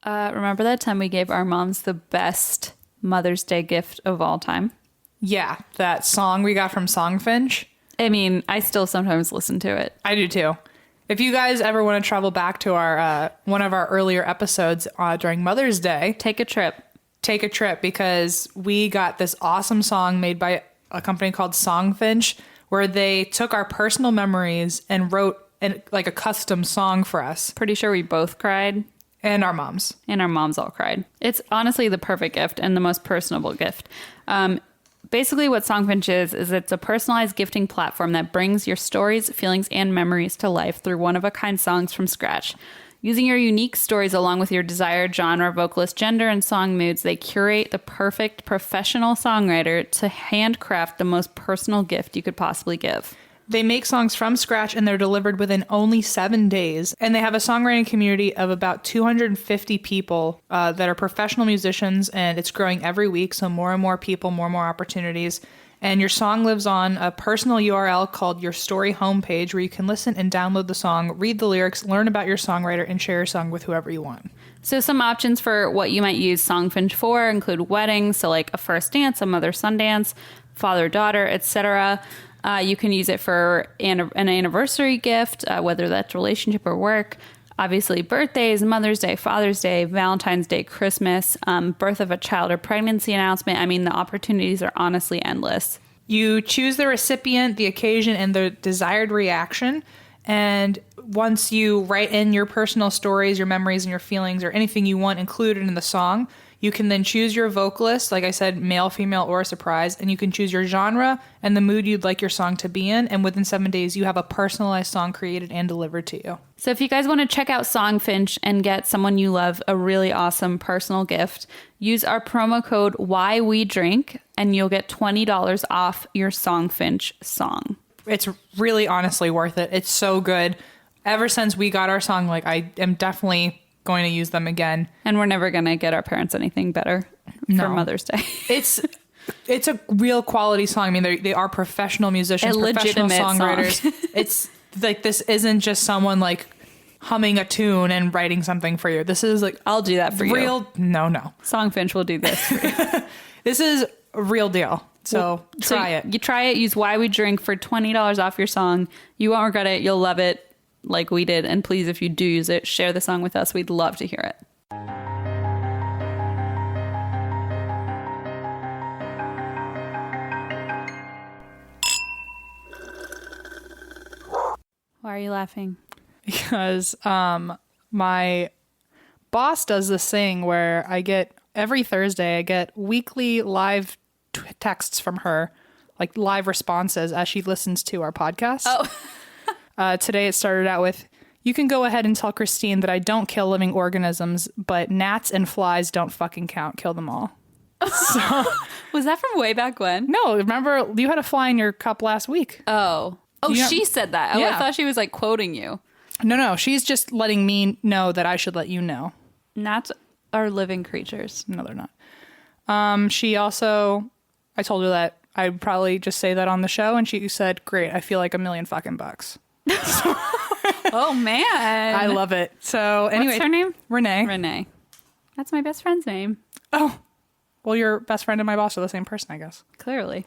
Remember that time we gave our moms the best Mother's Day gift of all time? Yeah, that song we got from Songfinch. I mean, I still sometimes listen to it. I do too. If you guys ever want to travel back to our one of our earlier episodes during Mother's Day, take a trip because we got this awesome song made by a company called Songfinch, where they took our personal memories and wrote like a custom song for us. Pretty sure we both cried. And our moms. And our moms all cried. It's honestly the perfect gift and the most personable gift. Basically what Songfinch is it's a personalized gifting platform that brings your stories, feelings, and memories to life through one-of-a-kind songs from scratch. Using your unique stories along with your desired genre, vocalist, gender, and song moods, they curate the perfect professional songwriter to handcraft the most personal gift you could possibly give. They make songs from scratch and they're delivered within only 7 days. And they have a songwriting community of about 250 people that are professional musicians, and it's growing every week. So more and more people, more and more opportunities. And your song lives on a personal URL called Your Story homepage, where you can listen and download the song, read the lyrics, learn about your songwriter, and share your song with whoever you want. So some options for what you might use Songfinch for include weddings, so like a first dance, a mother son dance, father-daughter, etc. You can use it for an anniversary gift, whether that's relationship or work. Obviously, birthdays, Mother's Day, Father's Day, Valentine's Day, Christmas, birth of a child or pregnancy announcement. I mean, the opportunities are honestly endless. You choose the recipient, the occasion, and the desired reaction. And once you write in your personal stories, your memories, and your feelings, or anything you want included in the song, you can then choose your vocalist, like I said, male, female, or a surprise, and you can choose your genre and the mood you'd like your song to be in. And within 7 days, you have a personalized song created and delivered to you. So if you guys want to check out Songfinch and get someone you love a really awesome personal gift, use our promo code WhyWeDrink and you'll get $20 off your Songfinch song. It's really honestly worth it. It's so good. Ever since we got our song, like I am definitely going to use them again. And we're never going to get our parents anything better for Mother's Day. It's a real quality song. I mean, they are professional musicians, professional songwriters. It's like, this isn't just someone like humming a tune and writing something for you. This is like, I'll do that for you. No. Songfinch will do this for you. This is a real deal. So try it. You try it. Use Why We Drink for $20 off your song. You won't regret it. You'll love it. Like we did. And please, if you do use it, share the song with us. We'd love to hear it. Why are you laughing? Because my boss does this thing where every Thursday I get weekly live texts from her, like live responses as she listens to our podcast. Oh. Today it started out with, "You can go ahead and tell Christine that I don't kill living organisms, but gnats and flies don't fucking count. Kill them all." So, was that from way back when? No, remember you had a fly in your cup last week. Oh, she said that. Yeah. I thought she was like quoting you. No, she's just letting me know that I should let you know. Gnats are living creatures. No, they're not. She also, I told her that I'd probably just say that on the show, and she said, "Great, I feel like $1 million fucking bucks." Oh man, I love it. So anyway, what's her name? Renee. That's my best friend's name. Oh, well, your best friend and my boss are the same person, I guess. Clearly.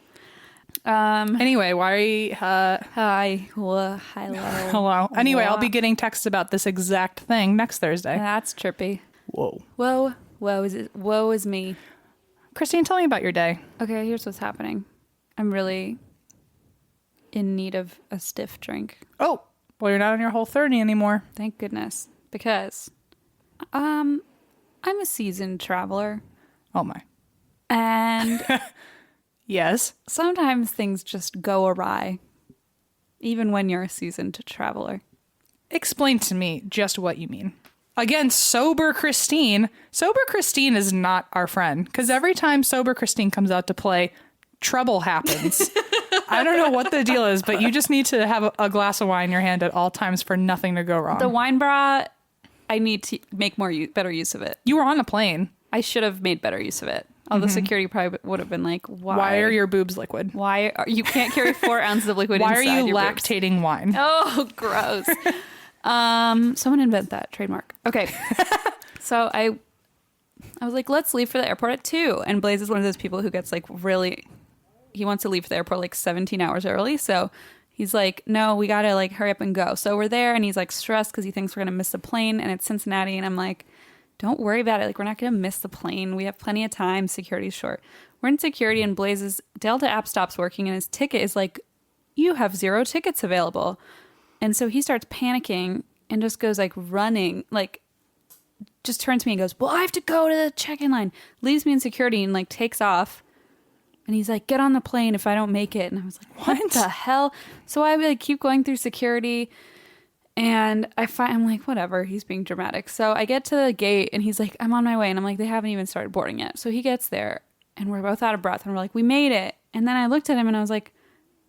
Anyway, why? Hi. Hello. Hello. Anyway, I'll be getting texts about this exact thing next Thursday. That's trippy. Whoa. Woe is me. Christine, tell me about your day. Okay, here's what's happening. I'm really in need of a stiff drink. Oh, well, you're not on your Whole30 anymore. Thank goodness. Because I'm a seasoned traveler. Oh my. And yes, sometimes things just go awry, even when you're a seasoned traveler. Explain to me just what you mean. Again, Sober Christine. Sober Christine is not our friend, because every time Sober Christine comes out to play, trouble happens. I don't know what the deal is, but you just need to have a glass of wine in your hand at all times for nothing to go wrong. The wine bra, I need to make better use of it. You were on a plane. I should have made better use of it. Although security probably would have been like, why are your boobs liquid? You can't carry 4 ounces of liquid inside your Why are you boobs. lactating wine? Oh, gross. Someone invent that trademark. Okay. So I was like, let's leave for the airport at 2. And Blaze is one of those people who gets like really, he wants to leave for the airport like 17 hours early. So he's like, no, we got to like hurry up and go. So we're there and he's like stressed because he thinks we're going to miss the plane and it's Cincinnati. And I'm like, don't worry about it. Like, we're not going to miss the plane. We have plenty of time. Security's short. We're in security and Blaze's Delta app stops working and his ticket is like, you have 0 tickets available. And so he starts panicking and just goes like running, like just turns to me and goes, well, I have to go to the check-in line. Leaves me in security and like takes off. And he's like, get on the plane if I don't make it. And I was like, what the hell? So I like keep going through security and I'm like, whatever, he's being dramatic. So I get to the gate and he's like, I'm on my way. And I'm like, they haven't even started boarding yet. So he gets there and we're both out of breath and we're like, we made it. And then I looked at him and I was like,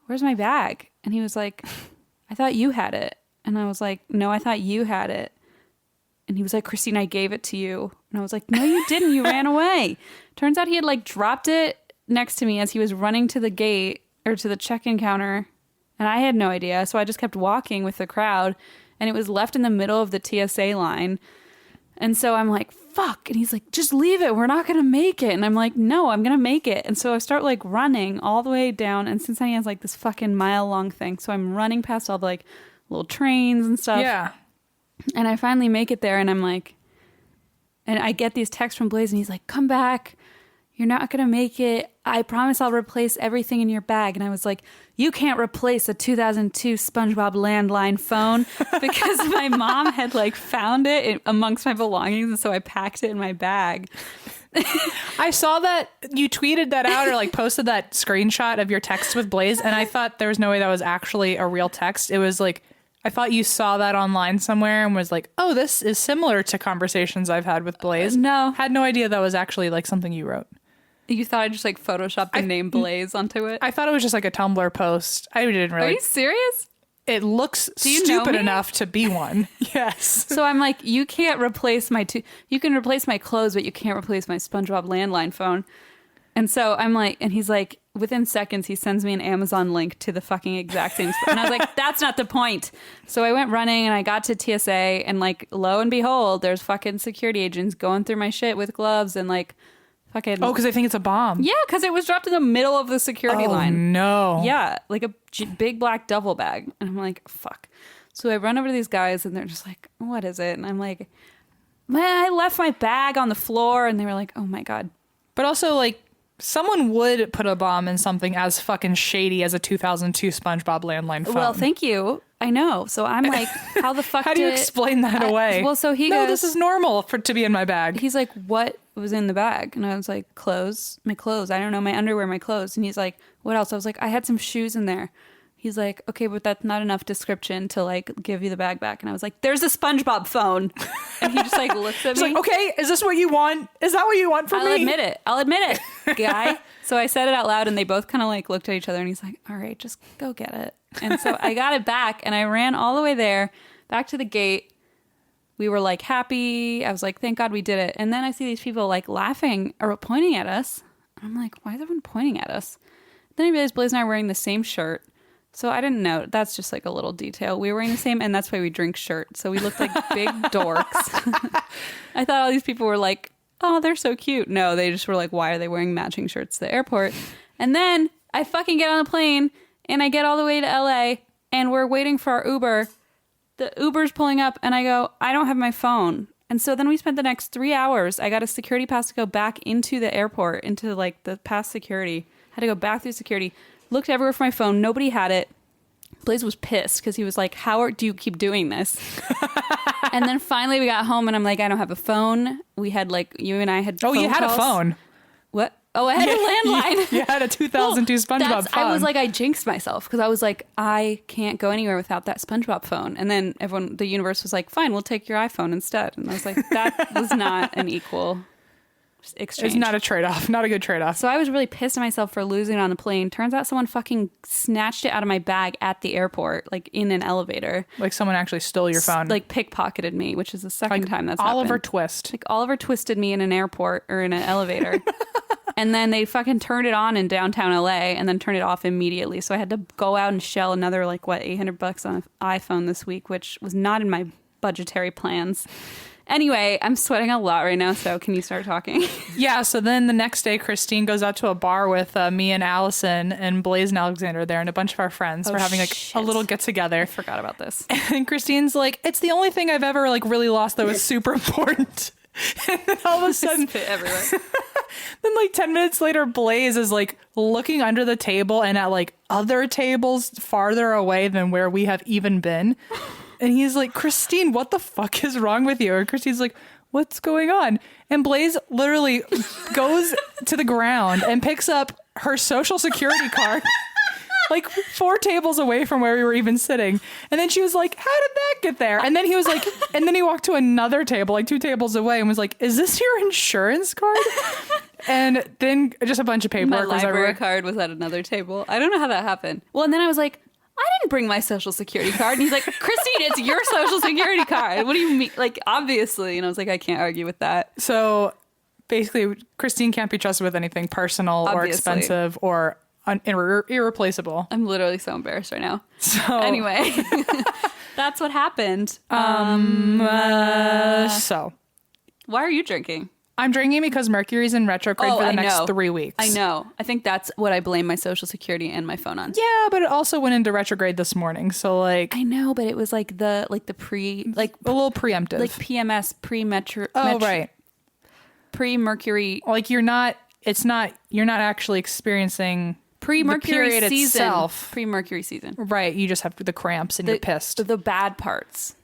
where's my bag? And he was like, I thought you had it. And I was like, no, I thought you had it. And he was like, Christine, I gave it to you. And I was like, no, you didn't. You ran away. Turns out he had like dropped it next to me as he was running to the gate or to the check-in counter. And I had no idea. So I just kept walking with the crowd and it was left in the middle of the TSA line. And so I'm like, fuck. And he's like, just leave it. We're not going to make it. And I'm like, no, I'm going to make it. And so I start like running all the way down. And Cincinnati has like this fucking mile long thing. So I'm running past all the like little trains and stuff. Yeah. And I finally make it there and I'm like, and I get these texts from Blaze and he's like, come back. You're not going to make it. I promise I'll replace everything in your bag. And I was like, you can't replace a 2002 SpongeBob landline phone because my mom had like found it amongst my belongings. And so I packed it in my bag. I saw that you tweeted that out or like posted that screenshot of your text with Blaze. And I thought there was no way that was actually a real text. It was like, I thought you saw that online somewhere and was like, oh, this is similar to conversations I've had with Blaze. No. Had no idea that was actually like something you wrote. You thought I just like photoshopped the name Blaze onto it? I thought it was just like a Tumblr post. I didn't really. Are you serious? It looks you stupid know me? enough to be one. Yes. So I'm like, you can't replace you can replace my clothes, but you can't replace my SpongeBob landline phone. And so I'm like, and he's like, within seconds, he sends me an Amazon link to the fucking exact same. And I was like, that's not the point. So I went running and I got to TSA and like, lo and behold, there's fucking security agents going through my shit with gloves and like fucking. Oh, because they think it's a bomb. Yeah, because it was dropped in the middle of the security line. No. Yeah, like a big black duffel bag. And I'm like, fuck. So I run over to these guys and they're just like, what is it? And I'm like, man, I left my bag on the floor. And they were like, oh my God. But also like, someone would put a bomb in something as fucking shady as a 2002 SpongeBob landline phone. Well, thank you. I know. So I'm like, how the fuck How do you explain that away? Well, so he no, goes, this is normal to be in my bag. He's like, what was in the bag? And I was like, clothes. My clothes. I don't know. My underwear, my clothes. And he's like, what else? I was like, I had some shoes in there. He's like, okay, but that's not enough description to like give you the bag back. And I was like, there's a SpongeBob phone. And he just like looks at me. He's like, okay, is this what you want? Is that what you want from me? I'll admit it, guy. So I said it out loud and they both kind of like looked at each other and he's like, all right, just go get it. And so I got it back and I ran all the way there, back to the gate. We were like happy. I was like, thank God we did it. And then I see these people like laughing or pointing at us. I'm like, why is everyone pointing at us? Then I realized Blaze and I are wearing the same shirt. So I didn't know. That's just like a little detail. We were wearing the same, and that's why we drink shirt. So we looked like big dorks. I thought all these people were like, oh, they're so cute. No, they just were like, why are they wearing matching shirts to the airport? And then I fucking get on the plane, and I get all the way to LA, and we're waiting for our Uber. The Uber's pulling up, and I go, I don't have my phone. And so then we spent the next 3 hours. I got a security pass to go back into the airport, into like the past security. Had to go back through security. Looked everywhere for my phone. Nobody had it. Blaze was pissed because he was like, how do you keep doing this? And then finally we got home and I'm like, I don't have a phone. We had like, you and I had phone you had calls. a phone. What? Oh, I had a landline. You had a 2002 SpongeBob phone. I was like, I jinxed myself because I was like, I can't go anywhere without that SpongeBob phone. And then the universe was like, fine, we'll take your iPhone instead. And I was like, that was not an equal exchange. It's not a trade-off. Not a good trade-off. So I was really pissed at myself for losing it on the plane. Turns out someone fucking snatched it out of my bag at the airport, like in an elevator. Like someone actually stole your phone. Like pickpocketed me, which is the second time that's Oliver happened. Twist. Like Oliver twisted me in an airport or in an elevator. And then they fucking turned it on in downtown LA and then turned it off immediately. So I had to go out and shell another like $800 on an iPhone this week, which was not in my budgetary plans. Anyway, I'm sweating a lot right now, so can you start talking? Yeah, so then the next day, Christine goes out to a bar with me and Allison and Blaze and Alexander there and a bunch of our friends. We're having like a little get-together. I forgot about this. And Christine's like, it's the only thing I've ever like really lost that was super important. And then all of a sudden, Spit everywhere. then like 10 minutes later, Blaze is like looking under the table and at like other tables farther away than where we have even been. And he's like, Christine, what the fuck is wrong with you? And Christine's like, what's going on? And Blaze literally goes to the ground and picks up her social security card. Like 4 tables away from where we were even sitting. And then she was like, how did that get there? And then he was like, and then he walked to another table, like 2 tables away and was like, is this your insurance card? And then just a bunch of paperwork My was library everywhere. card was at another table. I don't know how that happened. Well, and then I was like, I didn't bring my social security card. And he's like, Christine, it's your social security card. What do you mean? Like, obviously. And I was like, I can't argue with that. So basically, Christine can't be trusted with anything personal or Obviously. expensive or irreplaceable. I'm literally so embarrassed right now. So Anyway, that's what happened. So Why are you drinking? I'm drinking because Mercury's in retrograde for the next 3 weeks. I know. I think that's what I blame my social security and my phone on. Yeah, but it also went into retrograde this morning. So like I know, but it was like the pre a little preemptive. like PMS pre-metro. Oh, right. Pre-Mercury. Like you're not actually experiencing Pre-Mercury the period season. itself. Pre-Mercury season. Right. You just have the cramps and you're pissed. The bad parts.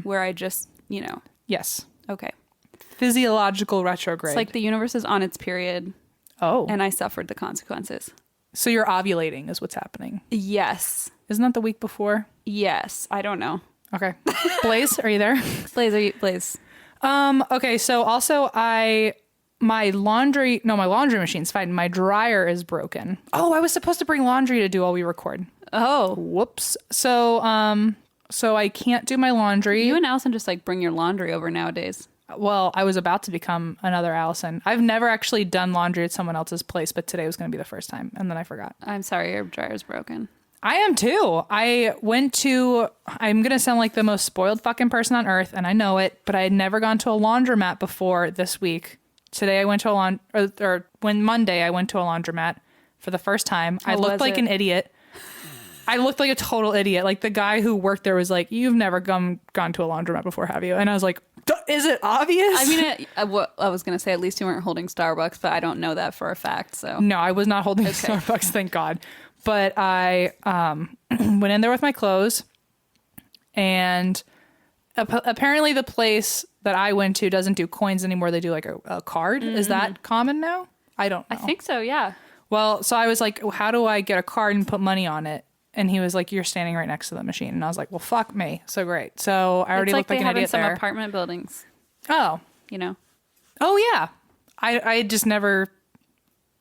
Where I just, Yes. okay. Physiological retrograde. It's like the universe is on its period oh. and I suffered the consequences. So you're ovulating is what's happening. Yes. Isn't that the week before? Yes. I don't know. Okay. Blaze, are you there? Blaze. Okay, so also my laundry machine's fine. My dryer is broken. Oh, I was supposed to bring laundry to do while we record. Oh. Whoops. So I can't do my laundry. You and Allison just like bring your laundry over nowadays. Well, I was about to become another Allison. I've never actually done laundry at someone else's place, but today was going to be the first time, and then I forgot. I'm sorry, your dryer's broken. I am too. I'm going to sound like the most spoiled fucking person on earth, and I know it, but I had never gone to a laundromat before this week. Today I went to Monday I went to a laundromat for the first time. I looked like an idiot. I looked like a total idiot. Like the guy who worked there was like, "You've never gone to a laundromat before, have you?" And I was like, "Is it obvious?" I mean, what I was going to say, at least you weren't holding Starbucks, but I don't know that for a fact. So No, I was not holding Starbucks, thank God. But I went in there with my clothes, and apparently the place that I went to doesn't do coins anymore. They do like a card. Is that common now? I don't know. I think so. Yeah. Well, so I was like, how do I get a card and put money on it? And he was like, you're standing right next to the machine. And I was like, well, fuck me. So great. So I already looked like an idiot some there. apartment buildings. Oh. Oh, yeah. I just never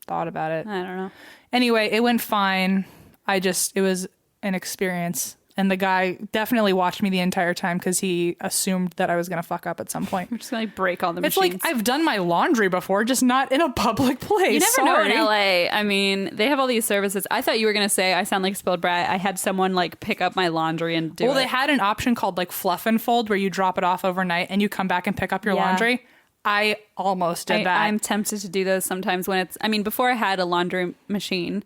thought about it. I don't know. Anyway, it went fine. It was an experience. And the guy definitely watched me the entire time because he assumed that I was going to fuck up at some point. We're just going to like break all the It's machines. like, I've done my laundry before, just not in a public place. You never know Sorry. in LA. I mean, they have all these services. I thought you were going to say, I sound like a spoiled brat. I had someone like pick up my laundry and do it. Well, they had an option called like fluff and fold where you drop it off overnight and you come back and pick up your laundry. I almost did that. I'm tempted to do those sometimes when before I had a laundry machine,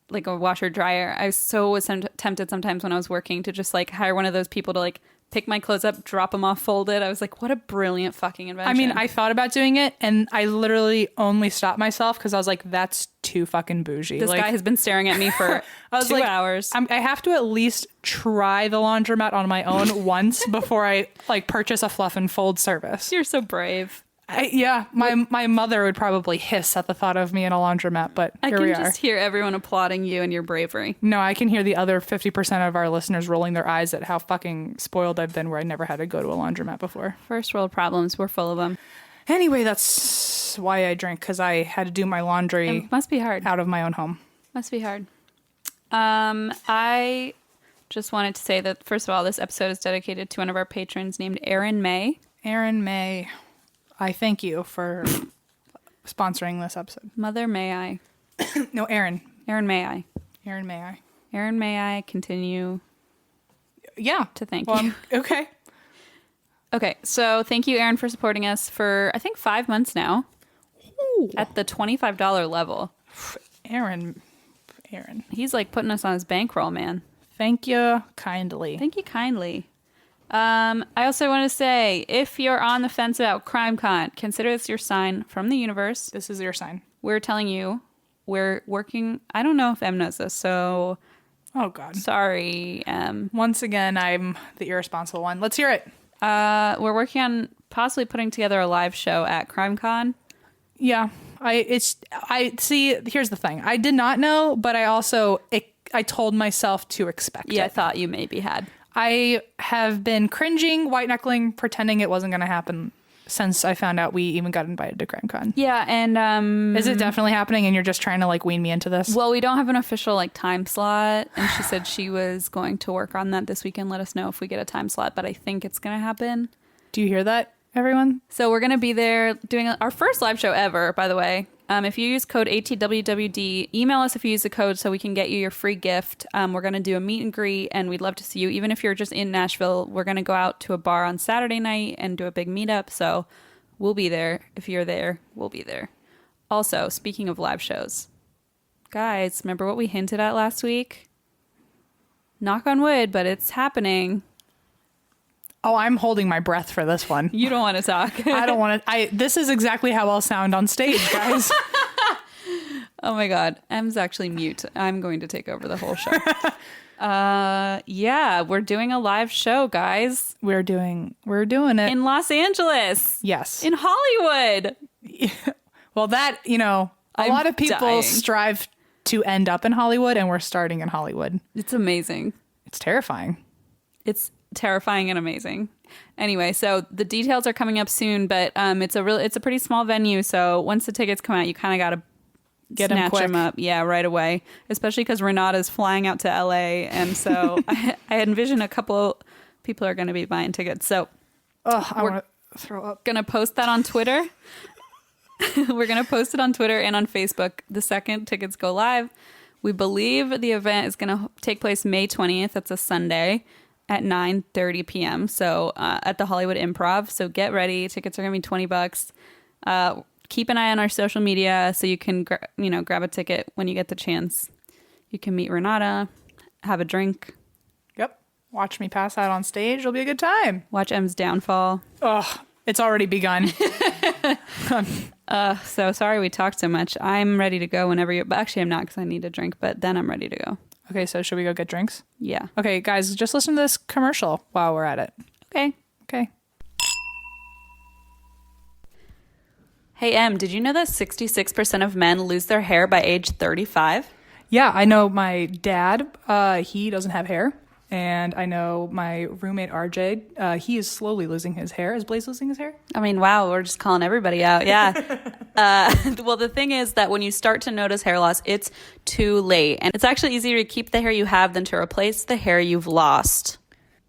like a washer dryer, I was tempted sometimes when I was working to just like hire one of those people to like pick my clothes up, drop them off, fold it. I was like, what a brilliant fucking invention. I mean, I thought about doing it and I literally only stopped myself because I was like, that's too fucking bougie. This guy has been staring at me for 2 hours. I have to at least try the laundromat on my own once before I like purchase a fluff and fold service. You're so brave. My mother would probably hiss at the thought of me in a laundromat, but here we are. I can just hear everyone applauding you and your bravery. No, I can hear the other 50% of our listeners rolling their eyes at how fucking spoiled I've been where I never had to go to a laundromat before. First world problems, we're full of them. Anyway, that's why I drink, because I had to do my laundry It must be hard. out of my own home. Must be hard. I just wanted to say that, first of all, this episode is dedicated to one of our patrons named Erin May. Erin May, I thank you for sponsoring this episode. Mother, may I? No, Erin. Erin, may I? Erin, may I? Erin, may I continue Yeah. to thank Well, you? okay. Okay, so thank you, Aaron, for supporting us for, I think, 5 months now. Ooh. At the $25 level. Aaron. He's like putting us on his bankroll, man. Thank you kindly. Thank you kindly. I also want to say, if you're on the fence about CrimeCon, consider this your sign from the universe. This is your sign. We're telling you, we're working. I don't know if Em knows this, so. Oh, God. Sorry, Em. Once again, I'm the irresponsible one. Let's hear it. We're working on possibly putting together a live show at CrimeCon. Yeah. I see. Here's the thing. I did not know, but I told myself to expect it. Yeah, I thought you maybe had. I have been cringing, white knuckling, pretending it wasn't going to happen since I found out we even got invited to CrimeCon. Yeah, and is it definitely happening? And you're just trying to like wean me into this? Well, we don't have an official like time slot, and she said she was going to work on that this weekend. Let us know if we get a time slot, but I think it's going to happen. Do you hear that, everyone? So we're going to be there doing our first live show ever, by the way. If you use code ATWWD, email us if you use the code so we can get you your free gift. We're going to do a meet and greet, and we'd love to see you. Even if you're just in Nashville, we're going to go out to a bar on Saturday night and do a big meetup. So we'll be there. If you're there, we'll be there. Also, speaking of live shows, guys, remember what we hinted at last week? Knock on wood, but it's happening. Oh, I'm holding my breath for this one. You don't want to talk. I don't want to. This is exactly how I'll sound on stage, guys. Oh my God. Em's actually mute. I'm going to take over the whole show. Yeah, we're doing a live show, guys. We're doing it. In Los Angeles. Yes. In Hollywood. Well, that, a lot of people dying. strive to end up in Hollywood, and we're starting in Hollywood. It's amazing. It's terrifying. It's terrifying and amazing. Anyway, so the details are coming up soon, but it's a pretty small venue, so once the tickets come out, you kind of got to snatch them up, right away. Especially because Renata's flying out to LA, and so I envision a couple people are going to be buying tickets. So I want to throw up. Gonna post that on Twitter. We're gonna post it on Twitter and on Facebook the second tickets go live. We believe the event is gonna take place May 20th. That's a Sunday at 9:30 p.m. So at the Hollywood Improv. So get ready. Tickets are gonna be $20. Keep an eye on our social media so you can grab a ticket when you get the chance. You can meet Renata, have a drink. Yep. Watch me pass out on stage. It'll be a good time. Watch Em's downfall. Oh, it's already begun. So sorry we talked so much. I'm ready to go whenever but actually I'm not because I need a drink, but then I'm ready to go. Okay, so should we go get drinks? Yeah. Okay, guys, just listen to this commercial while we're at it. Okay. Hey, Em, did you know that 66% of men lose their hair by age 35? Yeah, I know my dad, he doesn't have hair. And I know my roommate, RJ, he is slowly losing his hair. Is Blaze losing his hair? I mean, wow, we're just calling everybody out. Yeah. Well, the thing is that when you start to notice hair loss, it's too late. And it's actually easier to keep the hair you have than to replace the hair you've lost.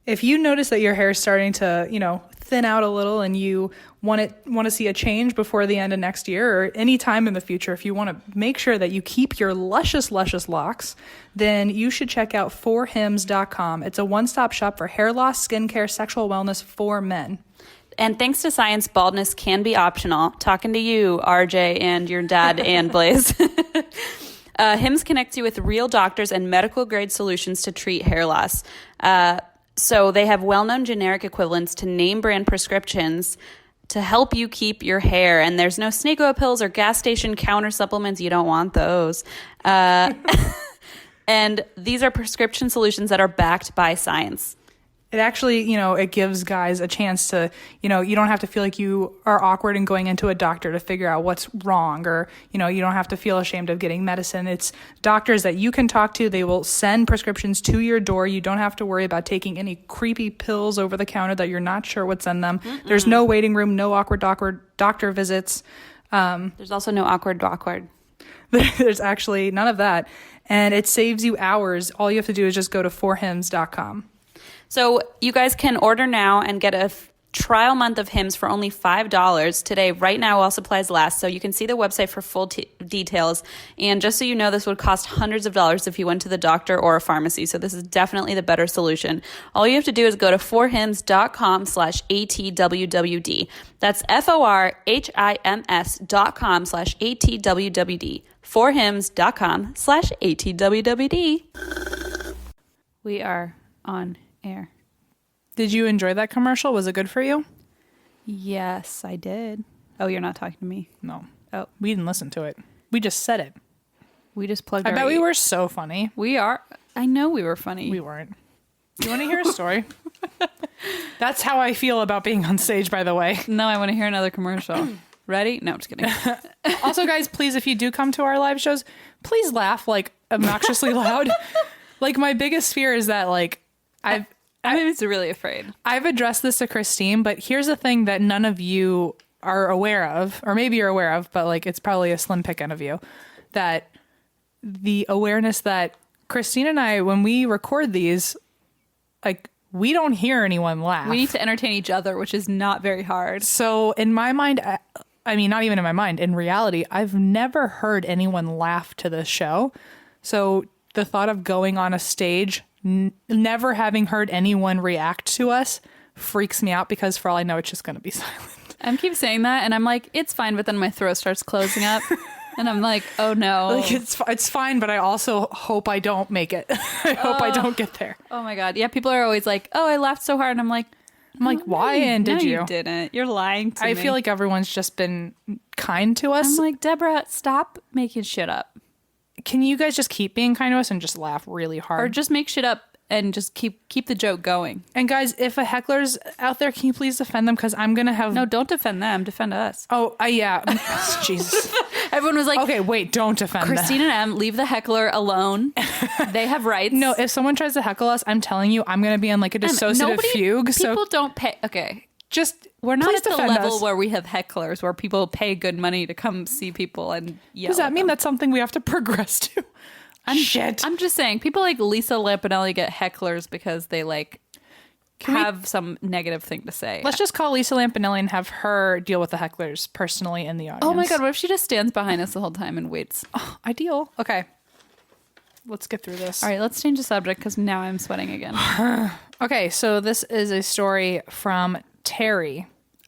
If you notice that your hair is starting to, thin out a little and you want to see a change before the end of next year or any time in the future, if you want to make sure that you keep your luscious locks, then you should check out forhims.com. It's a one-stop shop for hair loss, skincare, sexual wellness for men. And thanks to science, baldness can be optional. Talking to you, RJ, and your dad, and Blaze. Hims connects you with real doctors and medical-grade solutions to treat hair loss. So they have well-known generic equivalents to name-brand prescriptions to help you keep your hair. And there's no snake oil pills or gas station counter supplements. You don't want those. And these are prescription solutions that are backed by science. It actually, it gives guys a chance to, you don't have to feel like you are awkward in going into a doctor to figure out what's wrong or, you don't have to feel ashamed of getting medicine. It's doctors that you can talk to. They will send prescriptions to your door. You don't have to worry about taking any creepy pills over the counter that you're not sure what's in them. Mm-mm. There's no waiting room, no awkward doctor visits. There's also no awkward. There's actually none of that. And it saves you hours. All you have to do is just go to forhims.com. So you guys can order now and get a trial month of Hims for only $5 today, right now, while supplies last. So you can see the website for full details. And just so you know, this would cost hundreds of dollars if you went to the doctor or a pharmacy. So this is definitely the better solution. All you have to do is go to forhims.com/ATWWD. That's FORHIMS.com/ATWWD. forhims.com/ATWWD. We are on air. Did you enjoy that commercial? Was it good for you? Yes, I did. Oh, you're not talking to me? No. Oh. We didn't listen to it. We just said it. We just plugged I bet we were so funny. We are. I know we were funny. We weren't. You want to hear a story? That's how I feel about being on stage, by the way. No, I want to hear another commercial. Ready? No, I'm just kidding. Also, guys, please, if you do come to our live shows, please laugh like obnoxiously loud. Like, my biggest fear is that, like, I'm really afraid. I've addressed this to Christine, but here's a thing that none of you are aware of, or maybe you're aware of, but like it's probably a slim pickings of you, that the awareness that Christine and I, when we record these, like we don't hear anyone laugh. We need to entertain each other, which is not very hard. So in my mind, I mean, not even in my mind, in reality, I've never heard anyone laugh to this show. So the thought of going on a stage, never having heard anyone react to us freaks me out, because for all I know, it's just going to be silent. I keep saying that and I'm like, it's fine. But then my throat starts closing up and I'm like, oh no. Like it's fine. But I also hope I don't make it. I hope I don't get there. Oh my God. Yeah. People are always like, oh, I laughed so hard. And I'm like, why? And did you? You didn't. You're lying to me. I feel like everyone's just been kind to us. I'm like, Deborah, stop making shit up. Can you guys just keep being kind to us and just laugh really hard? Or just make shit up and just keep the joke going. And guys, if a heckler's out there, can you please defend them? Because I'm going to have... No, don't defend them. Defend us. Oh, yeah. Jesus. Everyone was like... Okay, wait, don't defend Christine them. and Em, leave the heckler alone. They have rights. No, if someone tries to heckle us, I'm telling you, I'm going to be on like a dissociative fugue. People don't pay... Okay. Just... We're not at the level us. where we have hecklers, where people pay good money to come see people and yell. Does that mean that's something we have to progress to? Shit. I'm just saying, people like Lisa Lampanelli get hecklers because they like have some negative thing to say. Let's just call Lisa Lampanelli and have her deal with the hecklers personally in the audience. Oh my God, what if she just stands behind us the whole time and waits? Oh, ideal. Okay. Let's get through this. All right, let's change the subject because now I'm sweating again. Okay, so this is a story from Terry.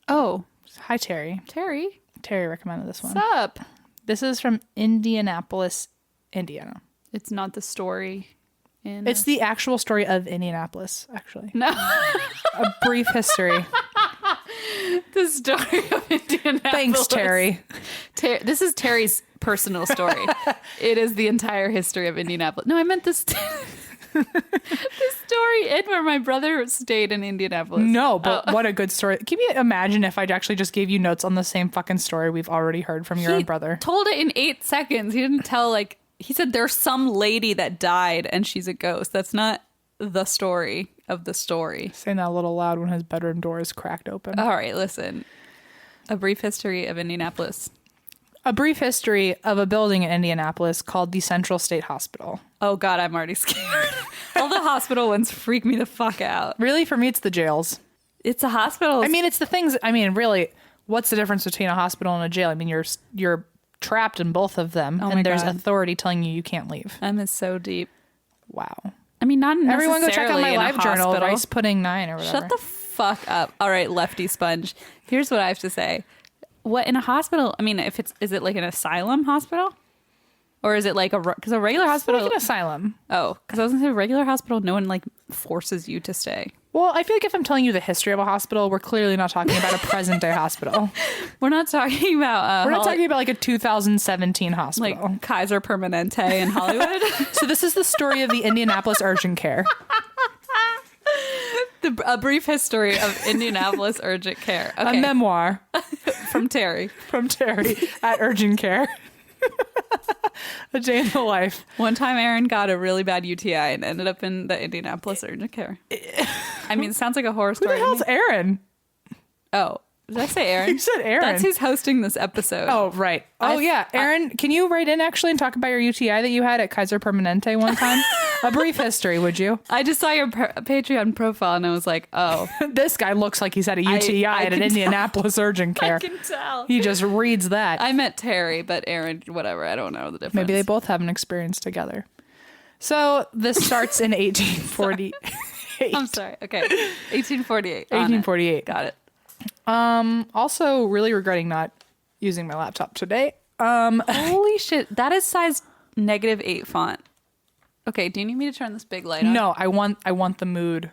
Oh. Hi, Terry. Terry recommended this one. What's up? This is from Indianapolis, Indiana. It's not the story. It's the actual story of Indianapolis, actually. No. A brief history. The story of Indianapolis. Thanks, Terry. This is Terry's personal story. It is the entire history of Indianapolis. No, I meant this. The story in where my brother stayed in Indianapolis. No, but what a good story. Can you imagine if I actually just gave you notes on the same fucking story we've already heard from your own brother? He told it in 8 seconds. He didn't tell, like, he said there's some lady that died and she's a ghost. That's not the story of the story. Saying that a little loud when his bedroom door is cracked open. All right, listen. A brief history of Indianapolis. A brief history of a building in Indianapolis called the Central State Hospital. Oh, God, I'm already scared. All the hospital ones freak me the fuck out. Really? For me, it's the jails. It's a hospital. I mean, it's the things. I mean, really, what's the difference between a hospital and a jail? I mean, you're trapped in both of them, and there's authority telling you can't leave. Em is so deep. Wow. I mean, not necessarily. Everyone go check out my live journal, hospital. Rice Pudding 9 or whatever. Shut the fuck up. All right, lefty sponge. Here's what I have to say. What, in a hospital? I mean, is it like an asylum hospital? Or is it like because a regular hospital, like an asylum. Oh, because I was gonna say regular hospital, no one like forces you to stay. Well, I feel like if I'm telling you the history of a hospital, we're clearly not talking about a present day hospital. We're not talking about we're not talking about like a 2017 hospital, like Kaiser Permanente in Hollywood. So this is the story of the Indianapolis Urgent Care. A brief history of Indianapolis Urgent Care. Okay. A memoir from Terry. From Terry at Urgent Care. A day in the life. One time Aaron got a really bad UTI and ended up in the Indianapolis Urgent Care. I mean, it sounds like a horror story. Who the hell's Aaron? Oh, Did I say Aaron? You said Aaron. That's who's hosting this episode. Oh, right. Oh, yeah. Aaron, can you write in actually and talk about your UTI that you had at Kaiser Permanente one time? A brief history, would you? I just saw your Patreon profile and I was like, oh. This guy looks like he's had a UTI at an Indianapolis urgent care. I can tell. He just reads that. I met Terry, but Aaron, whatever. I don't know the difference. Maybe they both have an experience together. So this starts in 1848. I'm sorry. Okay. 1848. 1848. Got it. Also really regretting not using my laptop today. Holy shit. That is size -8 font. Okay. Do you need me to turn this big light on? No, I want the mood.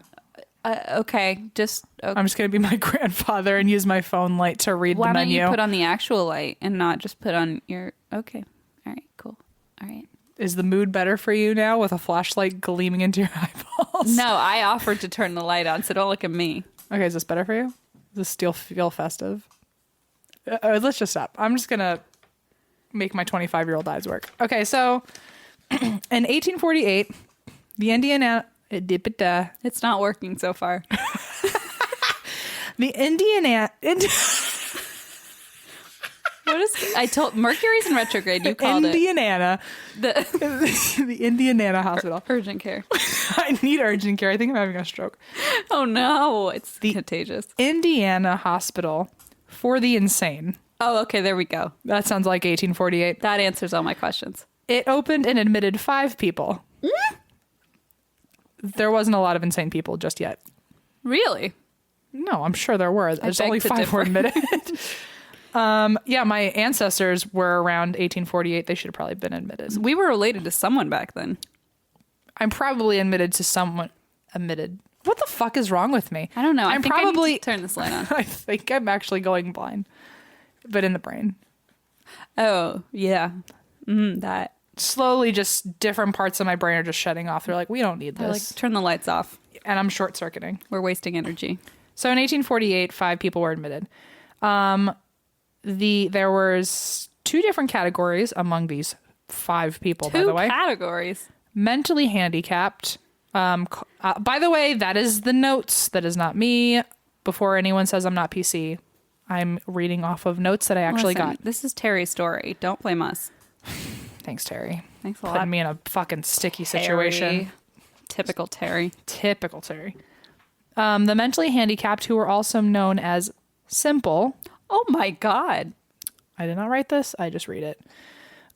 Okay. I'm just going to be my grandfather and use my phone light to read the menu. Why don't you put on the actual light and not just put on your... Okay. All right. Cool. All right. Is the mood better for you now with a flashlight gleaming into your eyeballs? No, I offered to turn the light on, so don't look at me. Okay, is this better for you? Does this still feel festive? Let's just stop. I'm just going to make my 25-year-old eyes work. Okay, so in 1848, the Indiana... It's not working so far. The Indiana... What is... I told... Mercury's in retrograde. You called Indiana. The Indiana Hospital. Urgent care. I need urgent care. I think I'm having a stroke. Oh, no. It's contagious. Indiana Hospital for the Insane. Oh, okay. There we go. That sounds like 1848. That answers all my questions. It opened and admitted 5 people. There wasn't a lot of insane people just yet. Really? No, I'm sure there were. There's only 5 were admitted. Yeah, my ancestors were around 1848. They should have probably been admitted. We were related to someone back then. I'm probably admitted to someone. Admitted. What the fuck is wrong with me? I don't know. I'm probably... I need to turn this light on. I think I'm actually going blind. But in the brain. Oh, yeah. That. Slowly, just different parts of my brain are just shutting off. They're like, we don't need this. They're like, turn the lights off. And I'm short-circuiting. We're wasting energy. So in 1848, 5 people were admitted. There was 2 different categories among these 5 people, by the way. 2 categories. Mentally handicapped. By the way, that is the notes. That is not me. Before anyone says I'm not PC, I'm reading off of notes that I actually got. This is Terry's story. Don't blame us. Thanks, Terry. Thanks a lot. Putting me in a fucking sticky situation. Typical Terry. Typical Terry. The mentally handicapped, who were also known as simple. Oh my God. I did not write this. I just read it.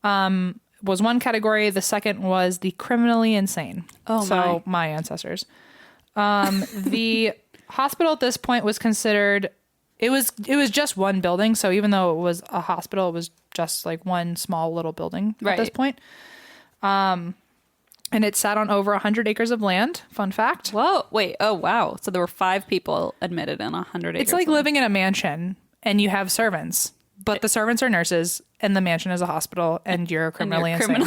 Was one category. The second was the criminally insane. Oh, so my ancestors. The hospital at this point was considered. It was just one building. So even though it was a hospital, it was just like one small little building at this point. And it sat on over 100 acres of land. Fun fact. Whoa. Wait. Oh, wow. So there were 5 people admitted in 100 acres. It's like living in a mansion and you have servants, but the servants are nurses and the mansion is a hospital and you're criminally insane.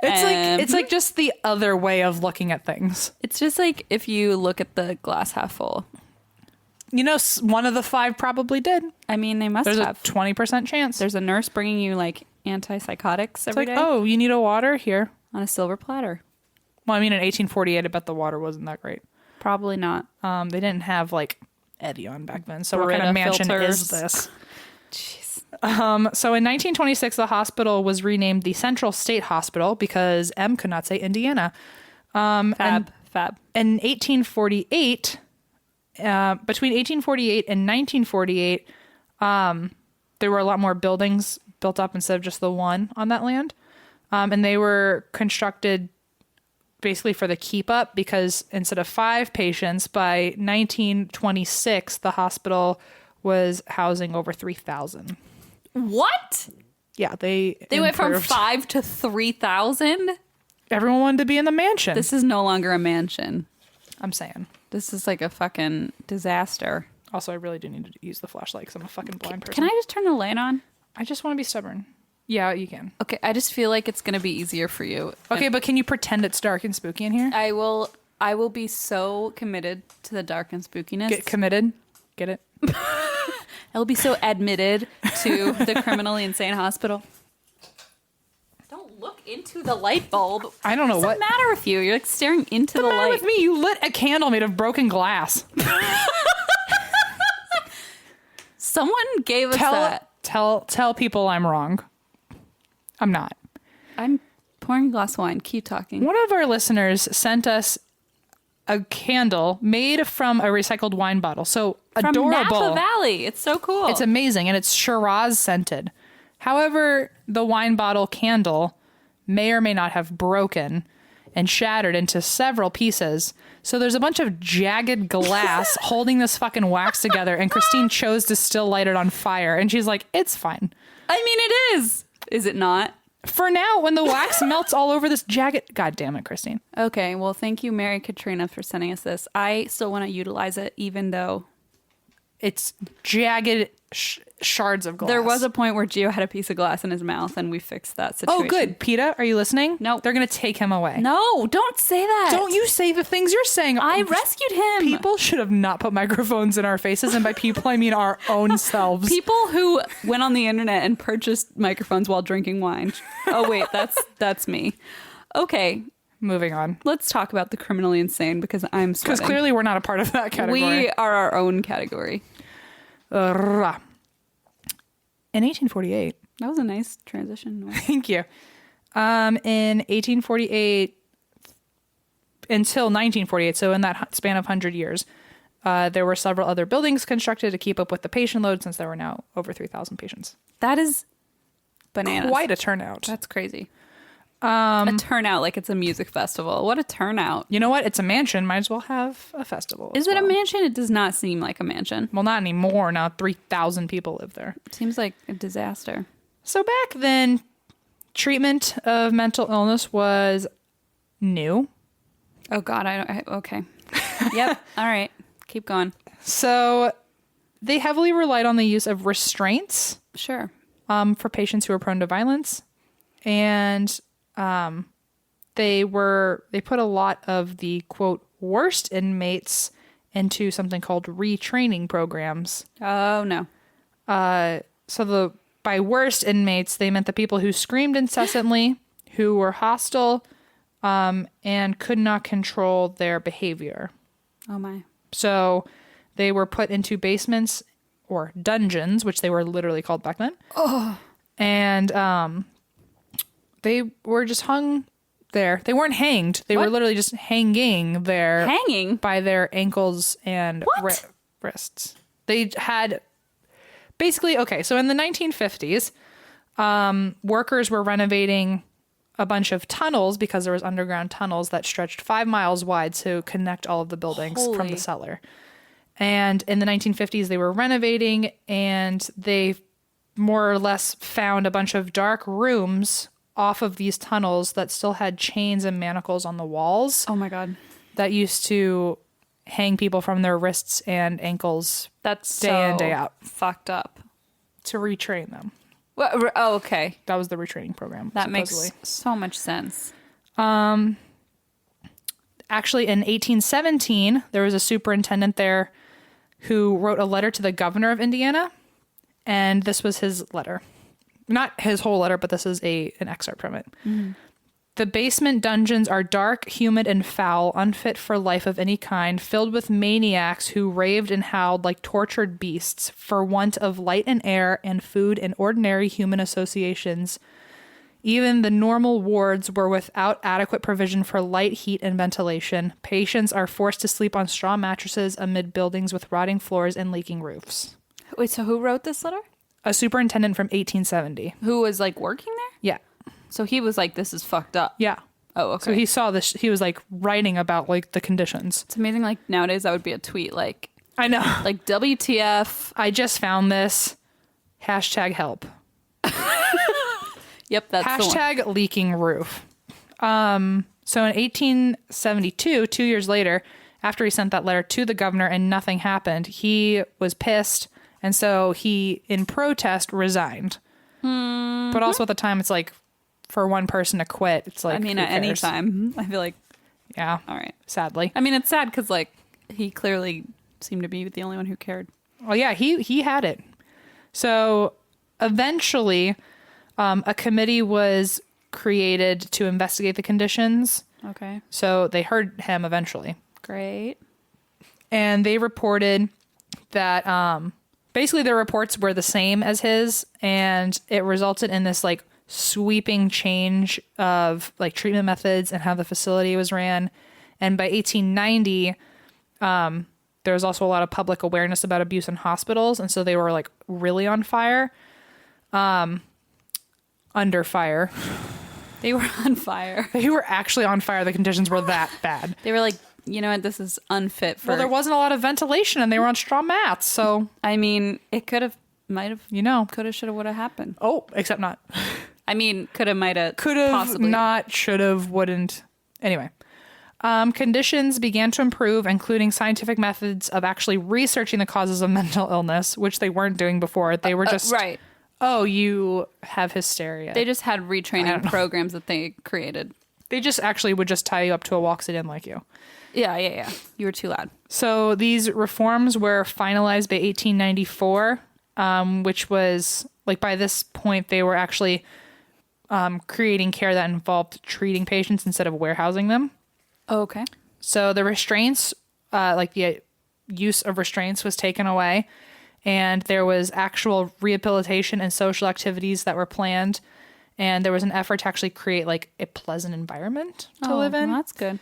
It's like just the other way of looking at things. It's just like if you look at the glass half full. You know, one of the 5 probably did. I mean, they must There's have. There's a 20% chance. There's a nurse bringing you like antipsychotics every day. Oh, you need a water? Here. On a silver platter. Well, I mean, in 1848, I bet the water wasn't that great. Probably not. They didn't have like Evian back then. So what kind of mansion is this? Jeez. So in 1926, the hospital was renamed the Central State Hospital because M could not say Indiana. Fab. In 1848, between 1848 and 1948, there were a lot more buildings built up instead of just the one on that land. And they were constructed basically for the keep up because instead of 5 patients, by 1926, the hospital was housing over 3,000. What? Yeah, they went from 5 to 3,000? Everyone wanted to be in the mansion. This is no longer a mansion. I'm saying. This is like a fucking disaster. Also, I really do need to use the flashlight because I'm a fucking blind person. Can I just turn the light on? I just want to be stubborn. Yeah, you can. Okay, I just feel like it's going to be easier for you. Okay, but can you pretend it's dark and spooky in here? I will be so committed to the dark and spookiness. Get committed. Get it? I'll be so admitted to the criminally insane hospital. Don't look into the light bulb. I don't know What's the matter with you? You're like staring into the light. What's the matter with me? You lit a candle made of broken glass. Someone gave us that. Tell people I'm wrong. I'm not. I'm pouring a glass of wine. Keep talking. One of our listeners sent us a candle made from a recycled wine bottle. So From adorable. Napa Valley. It's so cool. It's amazing, and it's Shiraz scented. However, the wine bottle candle may or may not have broken and shattered into several pieces. So there's a bunch of jagged glass holding this fucking wax together, and Christine chose to still light it on fire. And she's like, it's fine. I mean, it is. Is it not? For now, when the wax melts all over this jagged... God damn it, Christine. Okay, well, thank you, Mary Katrina, for sending us this. I still want to utilize it, even though... It's jagged shards of glass. There was a point where Gio had a piece of glass in his mouth, and we fixed that situation. Oh, good. PETA, are you listening? No. They're going to take him away. No, don't say that. Don't you say the things you're saying. I rescued him. People should have not put microphones in our faces, and by people, I mean our own selves. People who went on the internet and purchased microphones while drinking wine. Oh, wait, that's me. Okay. Moving on. Let's talk about the criminally insane, because I'm sweating. Because clearly we're not a part of that category. We are our own category. In 1848. That was a nice transition. Thank you. In 1848 until 1948, so in that span of 100 years, there were several other buildings constructed to keep up with the patient load, since there were now over 3,000 patients. That is bananas. Quite a turnout. That's crazy. A turnout like it's a music festival. What a turnout. You know what? It's a mansion. Might as well have a festival. Is it a mansion? It does not seem like a mansion. Well, not anymore. Now 3,000 people live there. It seems like a disaster. So back then, treatment of mental illness was new. Oh, God. Okay. Yep. All right. Keep going. So they heavily relied on the use of restraints Sure. for patients who were prone to violence. And they put a lot of the, quote, worst inmates into something called retraining programs. Oh, no. So by worst inmates, they meant the people who screamed incessantly, who were hostile, and could not control their behavior. Oh, my. So they were put into basements or dungeons, which they were literally called back then. Oh. And they were just hung there. They weren't hanged. They were literally just hanging there. Hanging? By their ankles and wrists. They had... Basically, okay, so in the 1950s, workers were renovating a bunch of tunnels, because there was underground tunnels that stretched 5 miles wide to connect all of the buildings from the cellar. And in the 1950s, they were renovating, and they more or less found a bunch of dark rooms off of these tunnels that still had chains and manacles on the walls. Oh, my God. That used to hang people from their wrists and ankles. That's day in, day out. Fucked up. To retrain them. Well, oh, okay. That was the retraining program. That supposedly. makes so much sense. Actually, in 1817, there was a superintendent there who wrote a letter to the governor of Indiana, and this was his letter. Not his whole letter, but this is an excerpt from it. Mm-hmm. The basement dungeons are dark, humid, and foul, unfit for life of any kind, filled with maniacs who raved and howled like tortured beasts for want of light and air and food and ordinary human associations. Even the normal wards were without adequate provision for light, heat, and ventilation. Patients are forced to sleep on straw mattresses amid buildings with rotting floors and leaking roofs. Wait, so who wrote this letter? A superintendent from 1870. Who was, like, working there? Yeah. So he was like, this is fucked up. Yeah. Oh, okay. So he saw this. He was, like, writing about, like, the conditions. It's amazing. Like, nowadays that would be a tweet. Like, I know. Like, WTF. I just found this. #help. Yep, that's the one. #leaking roof. So in 1872, 2 years later, after he sent that letter to the governor and nothing happened, he was pissed. And so he, in protest, resigned. Mm-hmm. But also at the time, it's like, for one person to quit, it's like, I mean, at any time, I feel like, yeah. All right. Sadly. I mean, it's sad because, like, he clearly seemed to be the only one who cared. Well, yeah, he had it. So eventually, a committee was created to investigate the conditions. Okay. So they heard him eventually. Great. And they reported that Basically, the reports were the same as his, and it resulted in this like sweeping change of like treatment methods and how the facility was ran. And by 1890, there was also a lot of public awareness about abuse in hospitals, and so they were like really on fire. Under fire. They were on fire. They were actually on fire. The conditions were that bad. They were like, you know what, this is unfit for... Well, there wasn't a lot of ventilation, and they were on straw mats, so... I mean, it could have, might have, could have, should have, would have happened. Oh, except not. I mean, could have, might have, could have, possibly. not, should have, wouldn't. Anyway. Conditions began to improve, including scientific methods of actually researching the causes of mental illness, which they weren't doing before. They were just... right. Oh, you have hysteria. They just had retraining programs that they created. They just actually would just tie you up to a wall because they didn't like you. Yeah. You were too loud. So these reforms were finalized by 1894, which was, like, by this point, they were actually creating care that involved treating patients instead of warehousing them. Oh, okay. So the restraints, like the use of restraints was taken away, and there was actual rehabilitation and social activities that were planned, and there was an effort to actually create, like, a pleasant environment to live in. Well, that's good.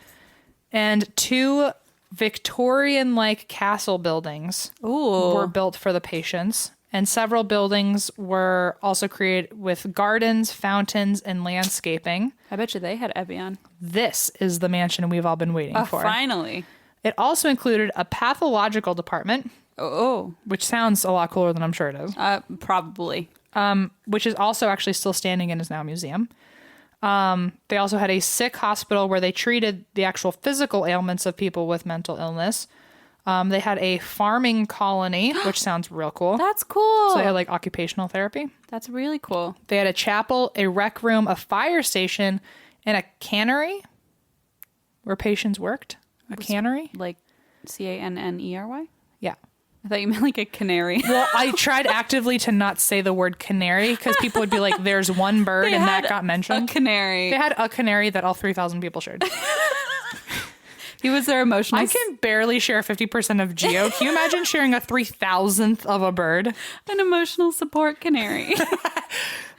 And 2 Victorian-like castle buildings were built for the patients. And several buildings were also created with gardens, fountains, and landscaping. I bet you they had Evian. This is the mansion we've all been waiting for. Finally. It also included a pathological department. Which sounds a lot cooler than I'm sure it is. Probably. Which is also actually still standing and is now a museum. They also had a sick hospital where they treated the actual physical ailments of people with mental illness. They had a farming colony, which sounds real cool. That's cool. So they had like occupational therapy. That's really cool. They had a chapel, a rec room, a fire station, and a cannery where patients worked. A cannery? Like Cannery? Yeah. I thought you meant like a canary. Well, I tried actively to not say the word canary because people would be like, there's one bird and that got mentioned. A canary. They had a canary that all 3,000 people shared. He was their emotional... I can barely share 50% of Geo. Can you imagine sharing a 3,000th of a bird? An emotional support canary.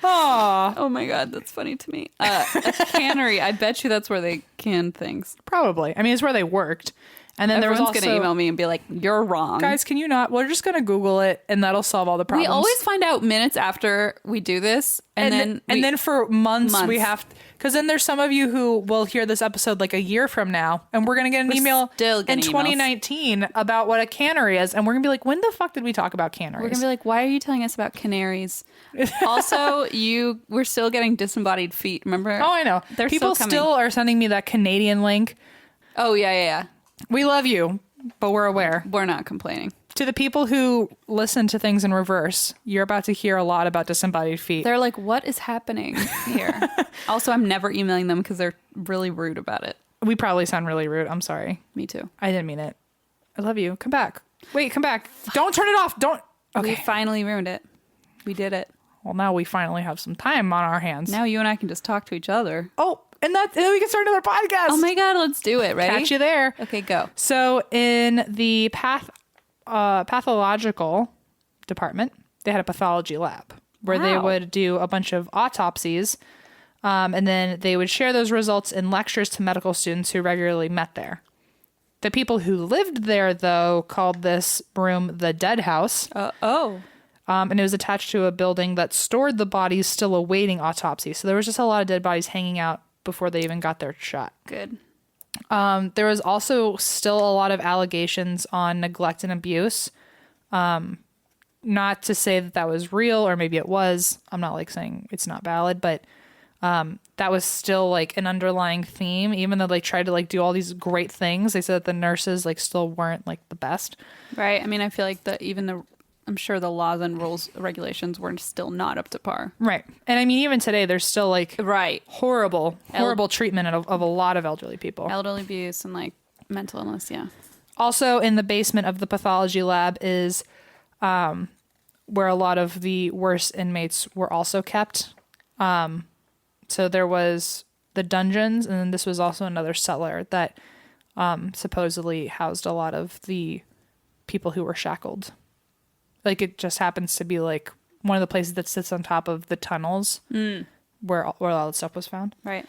Aww. Oh my God, that's funny to me. A cannery. I bet you that's where they can things. Probably. I mean, it's where they worked. And then Everyone's there was also... going to email me and be like, you're wrong. Guys, can you not? We're just going to Google it and that'll solve all the problems. We always find out minutes after we do this. And then for months we have... Because then there's some of you who will hear this episode like a year from now, and we're going to get an email in 2019 about what a cannery is. And we're going to be like, when the fuck did we talk about canneries? We're going to be like, why are you telling us about canaries? Also, we're still getting disembodied feet, remember? Oh, I know. They're People still are sending me that Canadian link. Oh, yeah. We love you, but we're aware. We're not complaining. To the people who listen to things in reverse, you're about to hear a lot about disembodied feet. They're like, what is happening here? Also, I'm never emailing them because they're really rude about it. We probably sound really rude. I'm sorry. Me too. I didn't mean it. I love you. Come back. Wait, come back. Don't turn it off. Don't. Okay. We finally ruined it. We did it. Well, now we finally have some time on our hands. Now you and I can just talk to each other. Oh, and then we can start another podcast. Oh my God, let's do it. Ready? Catch you there. Okay, go. So in the pathological department, they had a pathology lab where they would do a bunch of autopsies, and then they would share those results in lectures to medical students who regularly met there. The people who lived there, though, called this room the dead house. And it was attached to a building that stored the bodies still awaiting autopsy. So there was just a lot of dead bodies hanging out before they even got their shot. Good. There was also still a lot of allegations on neglect and abuse. Not to say that was real, or maybe it was. I'm not like saying it's not valid, but that was still like an underlying theme. Even though they tried to like do all these great things, they said that the nurses like still weren't like the best. Right. I mean, I feel like I'm sure the laws and rules, regulations were still not up to par. Right. And I mean, even today, there's still like horrible treatment of a lot of elderly people. Elderly abuse and like mental illness. Yeah. Also in the basement of the pathology lab is where a lot of the worst inmates were also kept. So there was the dungeons, and then this was also another cellar that supposedly housed a lot of the people who were shackled Like it just happens to be like one of the places that sits on top of the tunnels where all the stuff was found. Right.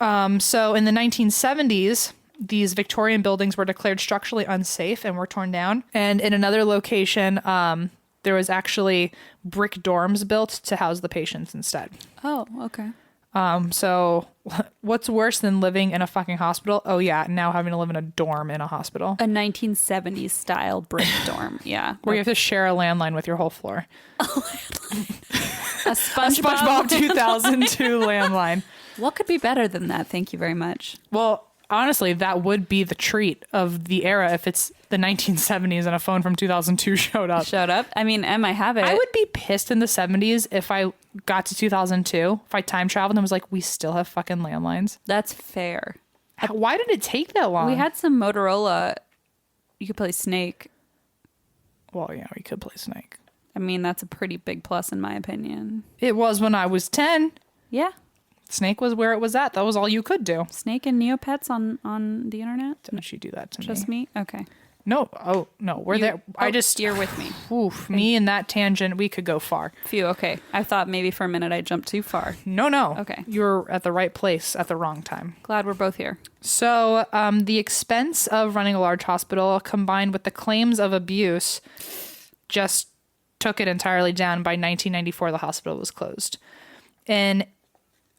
So in the 1970s, these Victorian buildings were declared structurally unsafe and were torn down. And in another location, there was actually brick dorms built to house the patients instead. Oh, okay. So what's worse than living in a fucking hospital? Oh yeah, now having to live in a dorm in a hospital. A 1970s style brick dorm. Yeah. Where you have to share a landline with your whole floor. A SpongeBob 2002 landline. What could be better than that? Thank you very much. Well, honestly, that would be the treat of the era if it's the 1970s and a phone from 2002 showed up. I mean, I have it. I would be pissed in the 70s if I got to 2002, if I time traveled and was like, we still have fucking landlines. That's fair. Why did it take that long? We had some Motorola. You could play Snake. Well, yeah, we could play Snake. I mean, that's a pretty big plus in my opinion. It was when I was 10. Yeah. Snake was where it was at. That was all you could do. Snake and Neopets on the internet? Don't you do that to me. Just me? Okay. No. Oh, no. We're there. You're with me. Oof, me and that tangent, we could go far. Phew, okay. I thought maybe for a minute I jumped too far. No. Okay. You're at the right place at the wrong time. Glad we're both here. So the expense of running a large hospital combined with the claims of abuse just took it entirely down. By 1994, the hospital was closed. And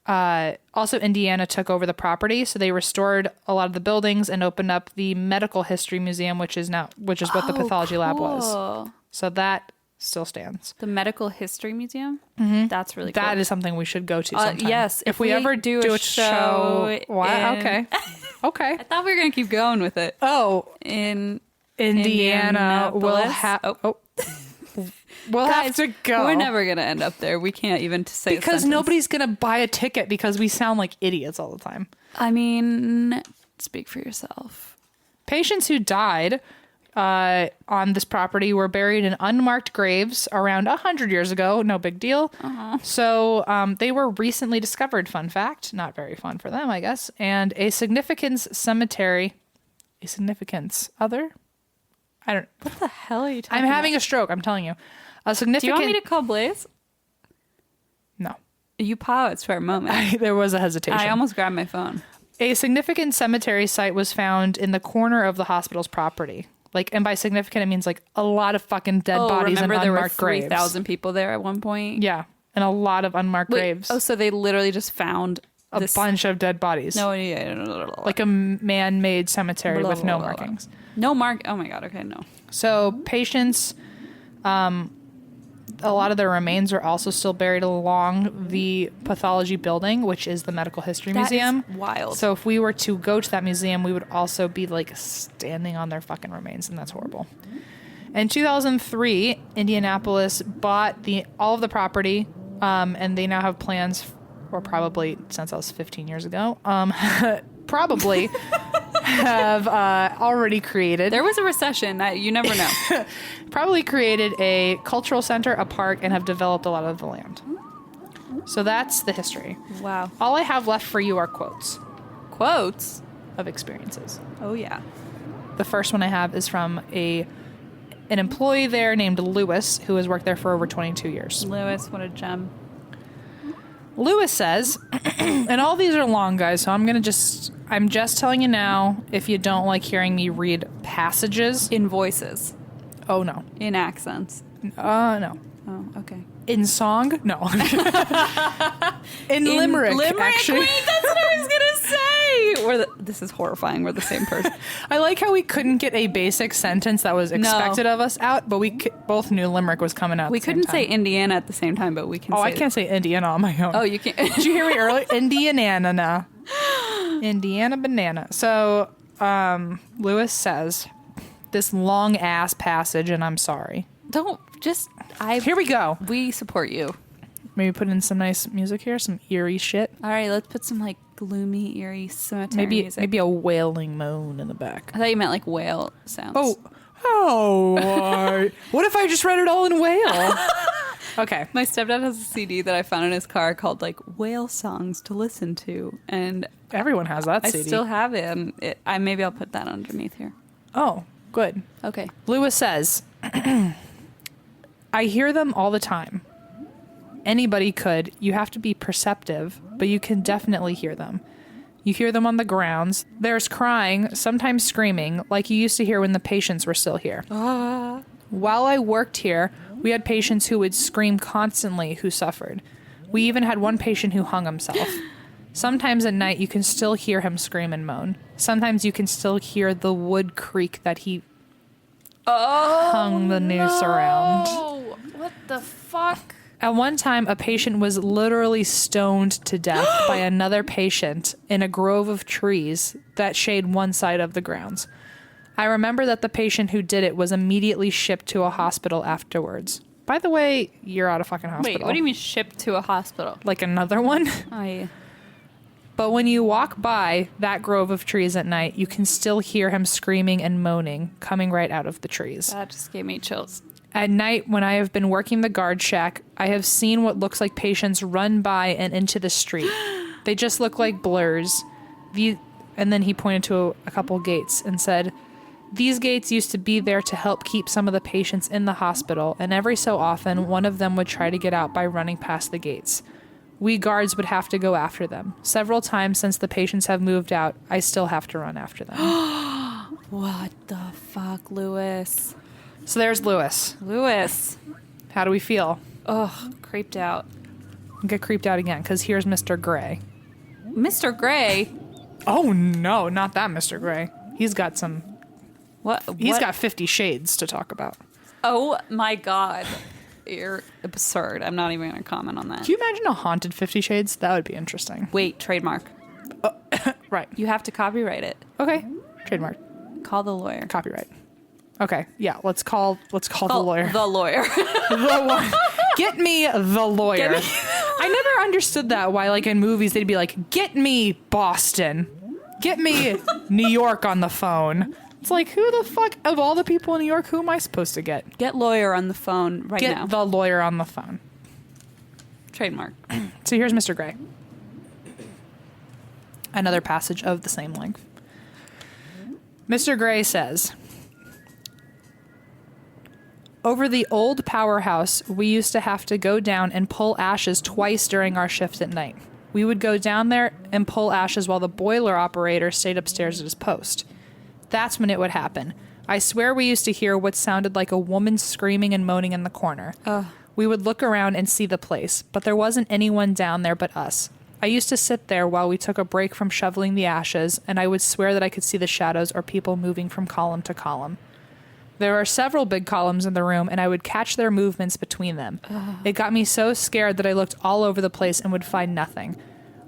also Indiana took over the property, so they restored a lot of the buildings and opened up the Medical History Museum, which is what the pathology lab was. So that still stands. The Medical History Museum? Mm-hmm. That's really cool. That is something we should go to sometime. Yes. If we ever do a show. What? Okay. Okay. I thought we were going to keep going with it. Oh. In Indiana will We'll Guys, have to go. We're never going to end up there. We can't even say because nobody's going to buy a ticket because we sound like idiots all the time. I mean, speak for yourself. Patients who died on this property were buried in unmarked graves around 100 years ago. No big deal. Uh-huh. So they were recently discovered. Fun fact. Not very fun for them, I guess. And a significance cemetery. A significance other? I don't. What the hell are you talking about? I'm having a stroke. I'm telling you. A significant. Do you want me to call Blaze? No. You paused for a moment. There was a hesitation. I almost grabbed my phone. A significant cemetery site was found in the corner of the hospital's property. And by significant, it means a lot of fucking dead bodies and unmarked graves. Remember there were 3,000 people there at one point? Yeah, and a lot of unmarked graves. Oh, so they literally just found a bunch of dead bodies. No, yeah. Like a man-made cemetery with no markings. No mark. Oh my God. Okay, no. So patients, a lot of their remains are also still buried along the pathology building, which is the Medical History Museum. Is wild. So if we were to go to that museum, we would also be standing on their fucking remains, and that's horrible. In 2003, Indianapolis bought all of the property, and they now have plans, or probably since that was 15 years ago, probably have already created. There was a recession. You never know. Probably created a cultural center, a park, and have developed a lot of the land. So that's the history. Wow. All I have left for you are quotes. Quotes? Of experiences. Oh, yeah. The first one I have is from an employee there named Lewis, who has worked there for over 22 years. Lewis, what a gem. Lewis says, and all these are long, guys, so I'm just telling you now, if you don't like hearing me read passages. In voices. Oh, no. In accents. No. Oh, okay. In song? No. in limerick, actually. Wait, that's what I was going to say. This is horrifying. We're the same person. I like how we couldn't get a basic sentence that was expected of us out, but we both knew limerick was coming out. We couldn't say Indiana at the same time, but we can say... I can't say Indiana on my own. Oh, you can't. Did you hear me earlier? Indiana. Indiana banana. So, Lewis says this long ass passage, and I'm sorry. Here we go. We support you. Maybe put in some nice music here, some eerie shit. All right, let's put some gloomy, eerie cemetery music. Maybe a wailing moan in the back. I thought you meant whale sounds. What if I just read it all in whale? Okay. My stepdad has a CD that I found in his car called whale songs to listen to, and everyone has that CD. I still have it, and maybe I'll put that underneath here. Oh, good. Okay. Lewis says, I hear them all the time. Anybody could. You have to be perceptive, but you can definitely hear them. You hear them on the grounds. There's crying, sometimes screaming, like you used to hear when the patients were still here. While I worked here, we had patients who would scream constantly who suffered. We even had one patient who hung himself. Sometimes at night you can still hear him scream and moan. Sometimes you can still hear the wood creak that he hung the noose around. What the fuck? At one time, a patient was literally stoned to death by another patient in a grove of trees that shade one side of the grounds. I remember that the patient who did it was immediately shipped to a hospital afterwards. By the way, you're out of fucking hospital. Wait, what do you mean shipped to a hospital? Like another one? Oh, yeah. But when you walk by that grove of trees at night, you can still hear him screaming and moaning coming right out of the trees. That just gave me chills. At night, when I have been working the guard shack, I have seen what looks like patients run by and into the street. They just look like blurs. And then he pointed to a couple gates and said, "These gates used to be there to help keep some of the patients in the hospital, and every so often, one of them would try to get out by running past the gates. We guards would have to go after them. Several times since the patients have moved out, I still have to run after them." What the fuck, Lewis? So there's Lewis. Lewis. How do we feel? Ugh, creeped out. Get creeped out again, because here's Mr. Gray. Mr. Gray? Oh, no, not that Mr. Gray. He's got some... He's got 50 Shades to talk about. Oh, my God. You're absurd. I'm not even going to comment on that. Can you imagine a haunted 50 Shades? That would be interesting. Wait, trademark. Right. You have to copyright it. Okay. Trademark. Call the lawyer. Copyright. Okay. Yeah. Let's call the lawyer. The lawyer. The lawyer. Get me the lawyer. I never understood that. Why, like in movies, they'd be like, "Get me Boston. Get me New York on the phone." It's like, who the fuck of all the people in New York? Who am I supposed to get? Get lawyer on the phone now. Get the lawyer on the phone. Trademark. So here's Mr. Gray. Another passage of the same length. Mr. Gray says, "Over the old powerhouse, we used to have to go down and pull ashes twice during our shift at night. We would go down there and pull ashes while the boiler operator stayed upstairs at his post. That's when it would happen. I swear we used to hear what sounded like a woman screaming and moaning in the corner. We would look around and see the place, but there wasn't anyone down there but us. I used to sit there while we took a break from shoveling the ashes, and I would swear that I could see the shadows or people moving from column to column. There are several big columns in the room, and I would catch their movements between them. It got me so scared that I looked all over the place and would find nothing.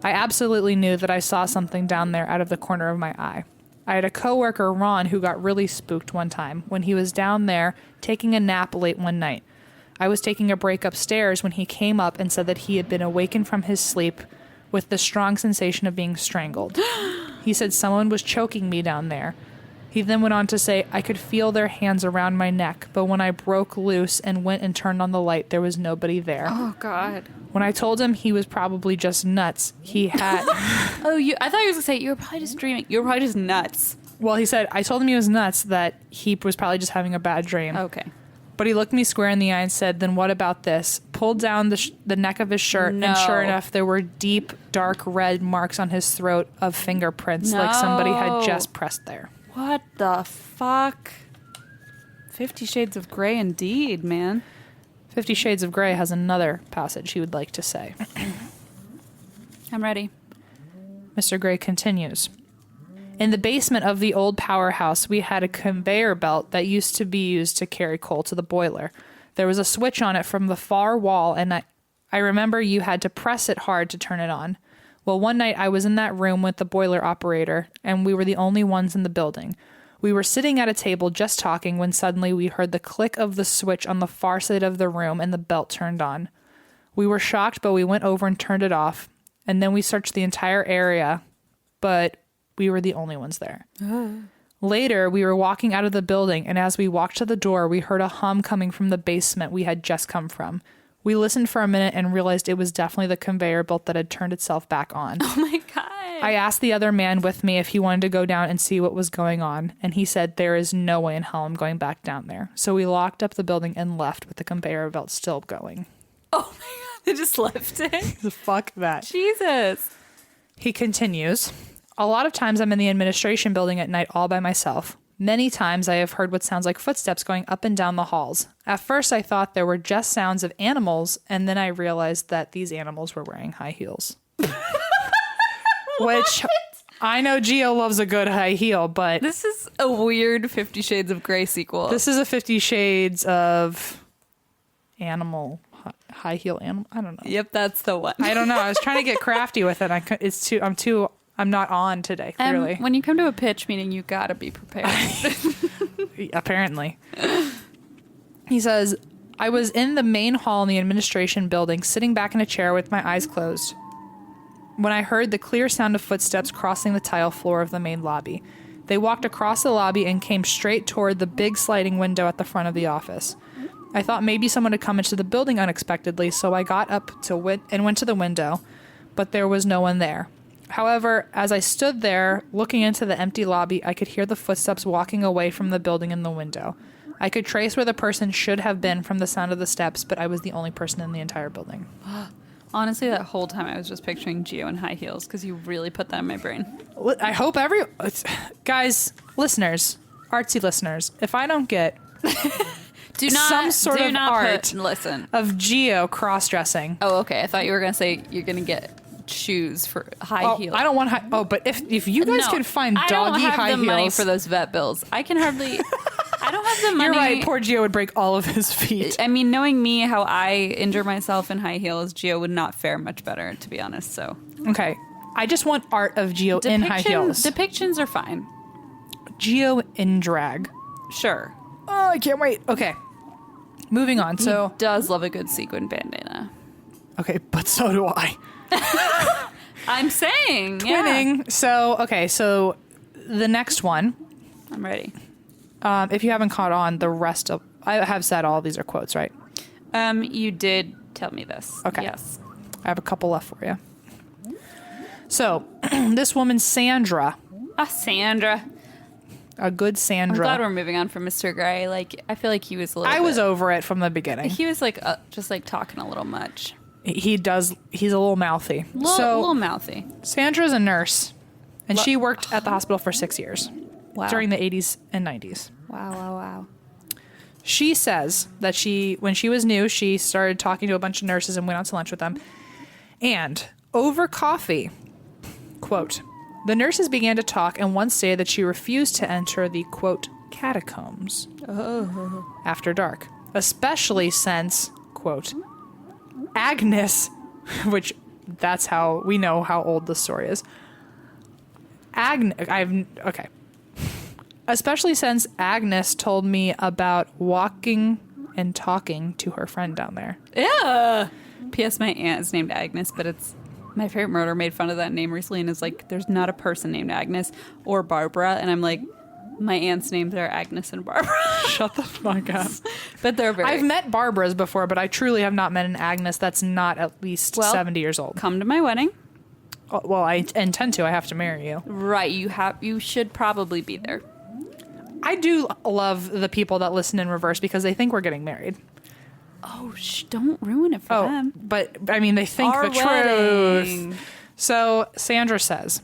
I absolutely knew that I saw something down there out of the corner of my eye. I had a coworker, Ron, who got really spooked one time when he was down there taking a nap late one night. I was taking a break upstairs when he came up and said that he had been awakened from his sleep with the strong sensation of being strangled. He said someone was choking me down there. He then went on to say, I could feel their hands around my neck, but when I broke loose and went and turned on the light, there was nobody there. Oh, God. When I told him he was probably just nuts, he had... I thought he was going to say, you were probably just dreaming. You were probably just nuts. Well, he said, I told him he was nuts, that he was probably just having a bad dream. Okay. But he looked me square in the eye and said, then what about this? Pulled down the neck of his shirt, and sure enough, there were deep, dark red marks on his throat of fingerprints, like somebody had just pressed there. What the fuck? 50 Shades of Grey indeed, man. 50 Shades of Grey has another passage he would like to say. I'm ready. Mr. Gray continues. In the basement of the old powerhouse, we had a conveyor belt that used to be used to carry coal to the boiler. There was a switch on it from the far wall, and I remember you had to press it hard to turn it on. Well, one night I was in that room with the boiler operator, and we were the only ones in the building. We were sitting at a table just talking when suddenly we heard the click of the switch on the far side of the room and the belt turned on. We were shocked, but we went over and turned it off, and then we searched the entire area, but we were the only ones there. Later, we were walking out of the building, and as we walked to the door, we heard a hum coming from the basement we had just come from. We listened for a minute and realized it was definitely the conveyor belt that had turned itself back on. Oh my God. I asked the other man with me if he wanted to go down and see what was going on, and he said there is no way in hell I'm going back down there. So we locked up the building and left with the conveyor belt still going. Oh my God. They just left it. Fuck that. Jesus. He continues, a lot of times I'm in the administration building at night all by myself. Many times I have heard what sounds like footsteps going up and down the halls. At first I thought there were just sounds of animals, and then I realized that these animals were wearing high heels. Which I know Gio loves a good high heel, but This is a weird 50 Shades of Grey sequel. this is a 50 Shades of animal, high heel animal. I don't know. Yep, that's the one. I don't know. I was trying to get crafty with it. I'm not on today, clearly. When you come to a pitch meeting, you gotta be prepared. Apparently. He says, I was in the main hall in the administration building, sitting back in a chair with my eyes closed, when I heard the clear sound of footsteps crossing the tile floor of the main lobby. They walked across the lobby and came straight toward the big sliding window at the front of the office. I thought maybe someone had come into the building unexpectedly, so I got up and went to the window, but there was no one there. However, as I stood there looking into the empty lobby, I could hear the footsteps walking away from the building in the window. I could trace where the person should have been from the sound of the steps, but I was the only person in the entire building. Honestly, that whole time I was just picturing Gio in high heels because you really put that in my brain. I hope guys, listeners, artsy listeners, if I don't get some sort of art listen. of Gio cross-dressing. Oh, okay. I thought you were gonna say you're gonna get shoes for high heels. I don't want high. Oh, but if you guys can find doggy high heels, I don't have the money for those vet bills. I can hardly. I don't have the money. You're right. Poor Gio would break all of his feet. I mean, knowing me, how I injure myself in high heels, Gio would not fare much better, to be honest. So okay, I just want art of Gio in high heels. Depictions are fine. Gio in drag. Sure. Oh, I can't wait. Okay, moving on. He does love a good sequin bandana. Okay, but so do I. I'm saying Twinning. Yeah. So the next one. I'm ready. If you haven't caught on, the rest of I have said all these are quotes, right? You did tell me this. Okay. Yes. I have a couple left for you. So this woman, Sandra. Sandra. A good Sandra. I'm glad we're moving on from Mr. Gray. Like, I feel like he was a little. I was over it from the beginning. He was like just like talking a little much. He's a little mouthy. A little mouthy. Sandra's a nurse, and she worked at the hospital for 6 years. Wow. During the 80s and 90s. Wow. She says that when she was new, she started talking to a bunch of nurses and went out to lunch with them. And over coffee, quote, the nurses began to talk and one stated that she refused to enter the, quote, catacombs after dark, especially since, quote, Agnes, which that's how we know how old the story is. Okay. Especially since Agnes told me about walking and talking to her friend down there. Yeah. P.S. My aunt is named Agnes, but it's my favorite murder made fun of that name recently and is like, there's not a person named Agnes or Barbara. And I'm like, my aunt's names are Agnes and Barbara. Shut the fuck up. But they're very... I've met Barbaras before, but I truly have not met an Agnes that's not at least 70 years old. Come to my wedding. Oh, well, I intend to. I have to marry you. Right. You should probably be there. I do love the people that listen in reverse because they think we're getting married. Oh, don't ruin it for them. But, I mean, they think Our the wedding. truth. So, Sandra says,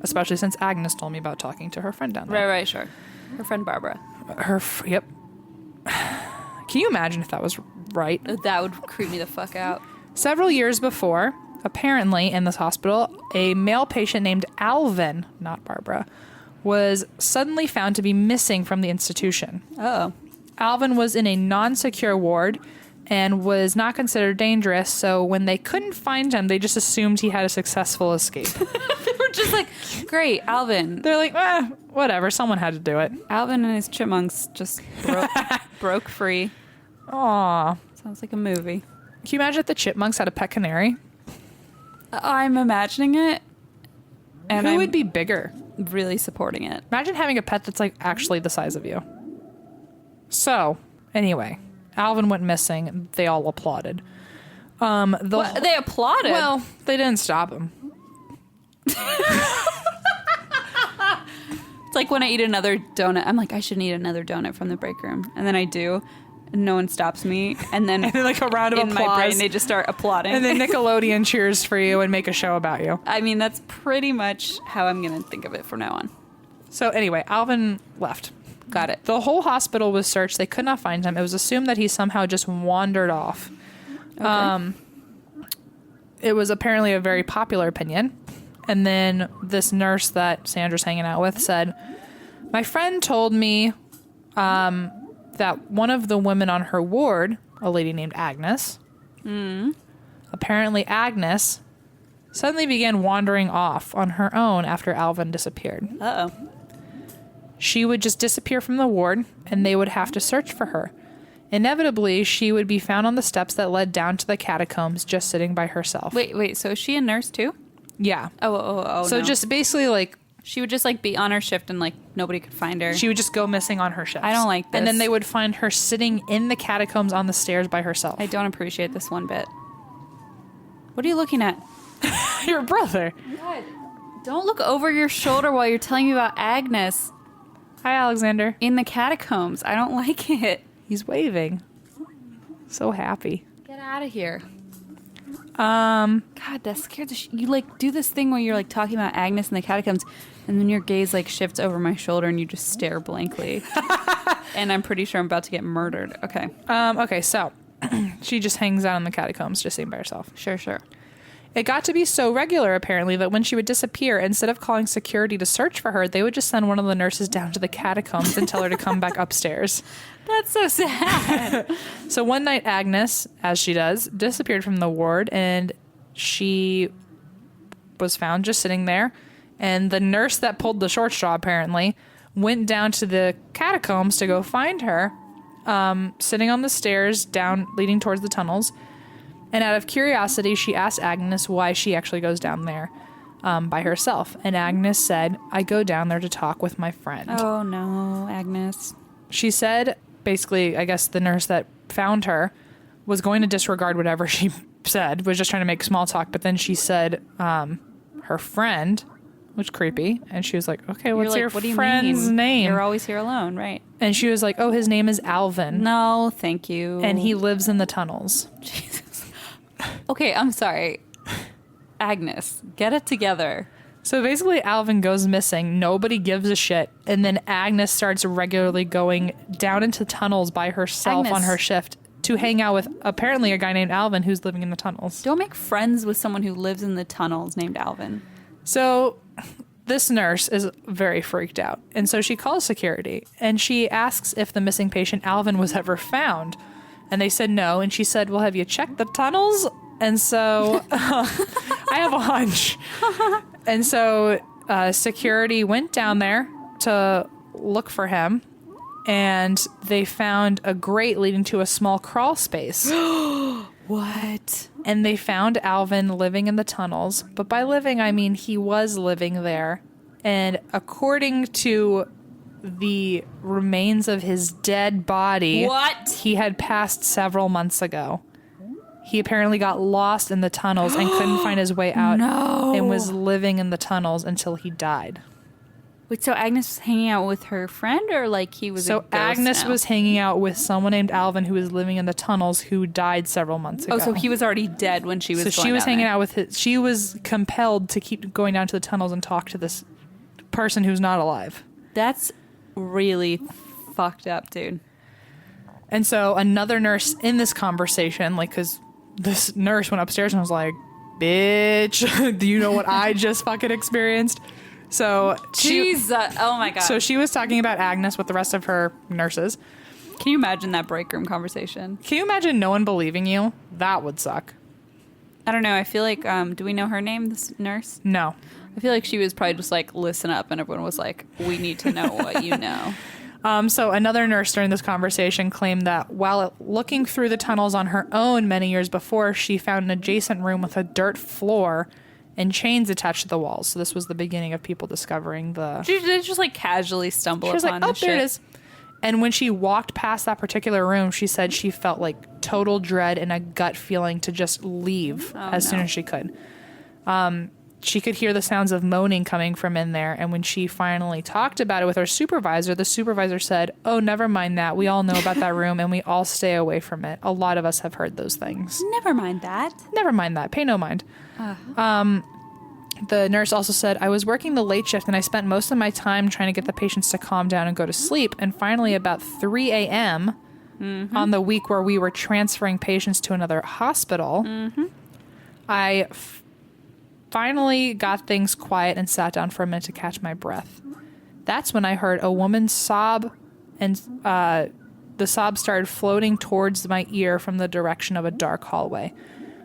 especially since Agnes told me about talking to her friend down there. Right, sure. Her friend Barbara. Yep. Can you imagine if that was right? That would creep me the fuck out. Several years before, apparently in this hospital, a male patient named Alvin, not Barbara, was suddenly found to be missing from the institution. Oh. Alvin was in a non-secure ward and was not considered dangerous, so when they couldn't find him, they just assumed he had a successful escape. They were just like, great, Alvin. They're like, whatever, someone had to do it. Alvin and his chipmunks just broke free. Aw. Sounds like a movie. Can you imagine if the chipmunks had a pet canary? I'm imagining it. And Who would be bigger? Really supporting it. Imagine having a pet that's like actually the size of you. So, anyway, Alvin went missing. They all applauded. They applauded? Well, they didn't stop him. It's like when I eat another donut, I'm like, I shouldn't eat another donut from the break room. And then I do, and no one stops me. And then, like a round of in applause. my brain, they just start applauding. And then Nickelodeon cheers for you and make a show about you. I mean, that's pretty much how I'm going to think of it from now on. So anyway, Alvin left. Got it. The whole hospital was searched. They could not find him. It was assumed that he somehow just wandered off. Okay. It was apparently a very popular opinion. And then this nurse that Sandra's hanging out with said, my friend told me that one of the women on her ward, a lady named Agnes, apparently Agnes suddenly began wandering off on her own after Alvin disappeared. Uh-oh. She would just disappear from the ward, and they would have to search for her. Inevitably, she would be found on the steps that led down to the catacombs, just sitting by herself. Wait, so is she a nurse too? Yeah. Oh, So no. just basically, like, She would just, like, be on her shift and, like, nobody could find her. she would just go missing on her shifts. I don't like this. And then they would find her sitting in the catacombs on the stairs by herself. I don't appreciate this one bit. What are you looking at? Your brother. God, don't look over your shoulder while you're telling me about Agnes Hi, Alexander. in the catacombs. I don't like it. He's waving. So happy. Get out of here. God, that scared the you like do this thing where you're like talking about Agnes in the catacombs, and then your gaze like shifts over my shoulder and you just stare blankly. And I'm pretty sure I'm about to get murdered. Okay. Okay, so she just hangs out in the catacombs, just sitting by herself. Sure. It got to be so regular, apparently, that when she would disappear, instead of calling security to search for her, they would just send one of the nurses down to the catacombs and tell her to come back upstairs. That's so sad. So one night, Agnes, as she does, disappeared from the ward, and she was found just sitting there. And the nurse that pulled the short straw, apparently, went down to the catacombs to go find her, sitting on the stairs down, leading towards the tunnels. And out of curiosity, she asked Agnes why she actually goes down there by herself. And Agnes said, I go down there to talk with my friend. Oh, no, Agnes. She said, basically, I guess the nurse that found her was going to disregard whatever she said, was just trying to make small talk. But then she said her friend, which creepy. And she was like, okay, what's You're your like, what do you friend's mean? name? You're always here alone, right? And she was like, oh, his name is Alvin. No, thank you. And he lives in the tunnels. Jesus. Okay, I'm sorry. Agnes, get it together. So basically, Alvin goes missing. Nobody gives a shit. And then Agnes starts regularly going down into tunnels by herself Agnes. on her shift to hang out with apparently a guy named Alvin who's living in the tunnels. Don't make friends with someone who lives in the tunnels named Alvin. So this nurse is very freaked out. And so she calls security and she asks if the missing patient Alvin was ever found. And they said no. And she said, well, have you checked the tunnels? And so I have a hunch. And so security went down there to look for him. And they found a grate leading to a small crawl space. What? And they found Alvin living in the tunnels. But by living, I mean he was living there. And according to the remains of his dead body, What? he had passed several months ago. He apparently got lost in the tunnels and couldn't find his way out. No. And was living in the tunnels until he died. Wait, so Agnes was hanging out with her friend, or like he was a So ghost Agnes now? was hanging out with someone named Alvin who was living in the tunnels who died several months ago. Oh, so he was already dead when she was So going she was down hanging there. out with his. She was compelled to keep going down to the tunnels and talk to this person who's not alive. That's really fucked up, dude. And so another nurse in this conversation, like, because this nurse went upstairs and was like, bitch, do you know what I just fucking experienced? So Jesus. Oh my God. So she was talking about Agnes with the rest of her nurses. Can you imagine that break room conversation? Can you imagine no one believing you? That would suck. I don't know. I feel like, do we know her name, this nurse? No. I feel like she was probably just like, listen up. And everyone was like, we need to know what you know. So another nurse during this conversation claimed that while looking through the tunnels on her own many years before, she found an adjacent room with a dirt floor and chains attached to the walls. So this was the beginning of people discovering the... She just like casually stumble She was upon like, oh, this there shit. it is. And when she walked past that particular room, she said she felt like total dread and a gut feeling to just leave as soon as she could. she could hear the sounds of moaning coming from in there. And when she finally talked about it with her supervisor, the supervisor said, "Oh, never mind that. We all know about that room and we all stay away from it. A lot of us have heard those things." Never mind that. Never mind that. Pay no mind. The nurse also said, "I was working the late shift and I spent most of my time trying to get the patients to calm down and go to sleep. And finally, about 3 a.m. On the week where we were transferring patients to another hospital, I finally got things quiet and sat down for a minute to catch my breath. That's when I heard a woman sob, and the sob started floating towards my ear from the direction of a dark hallway.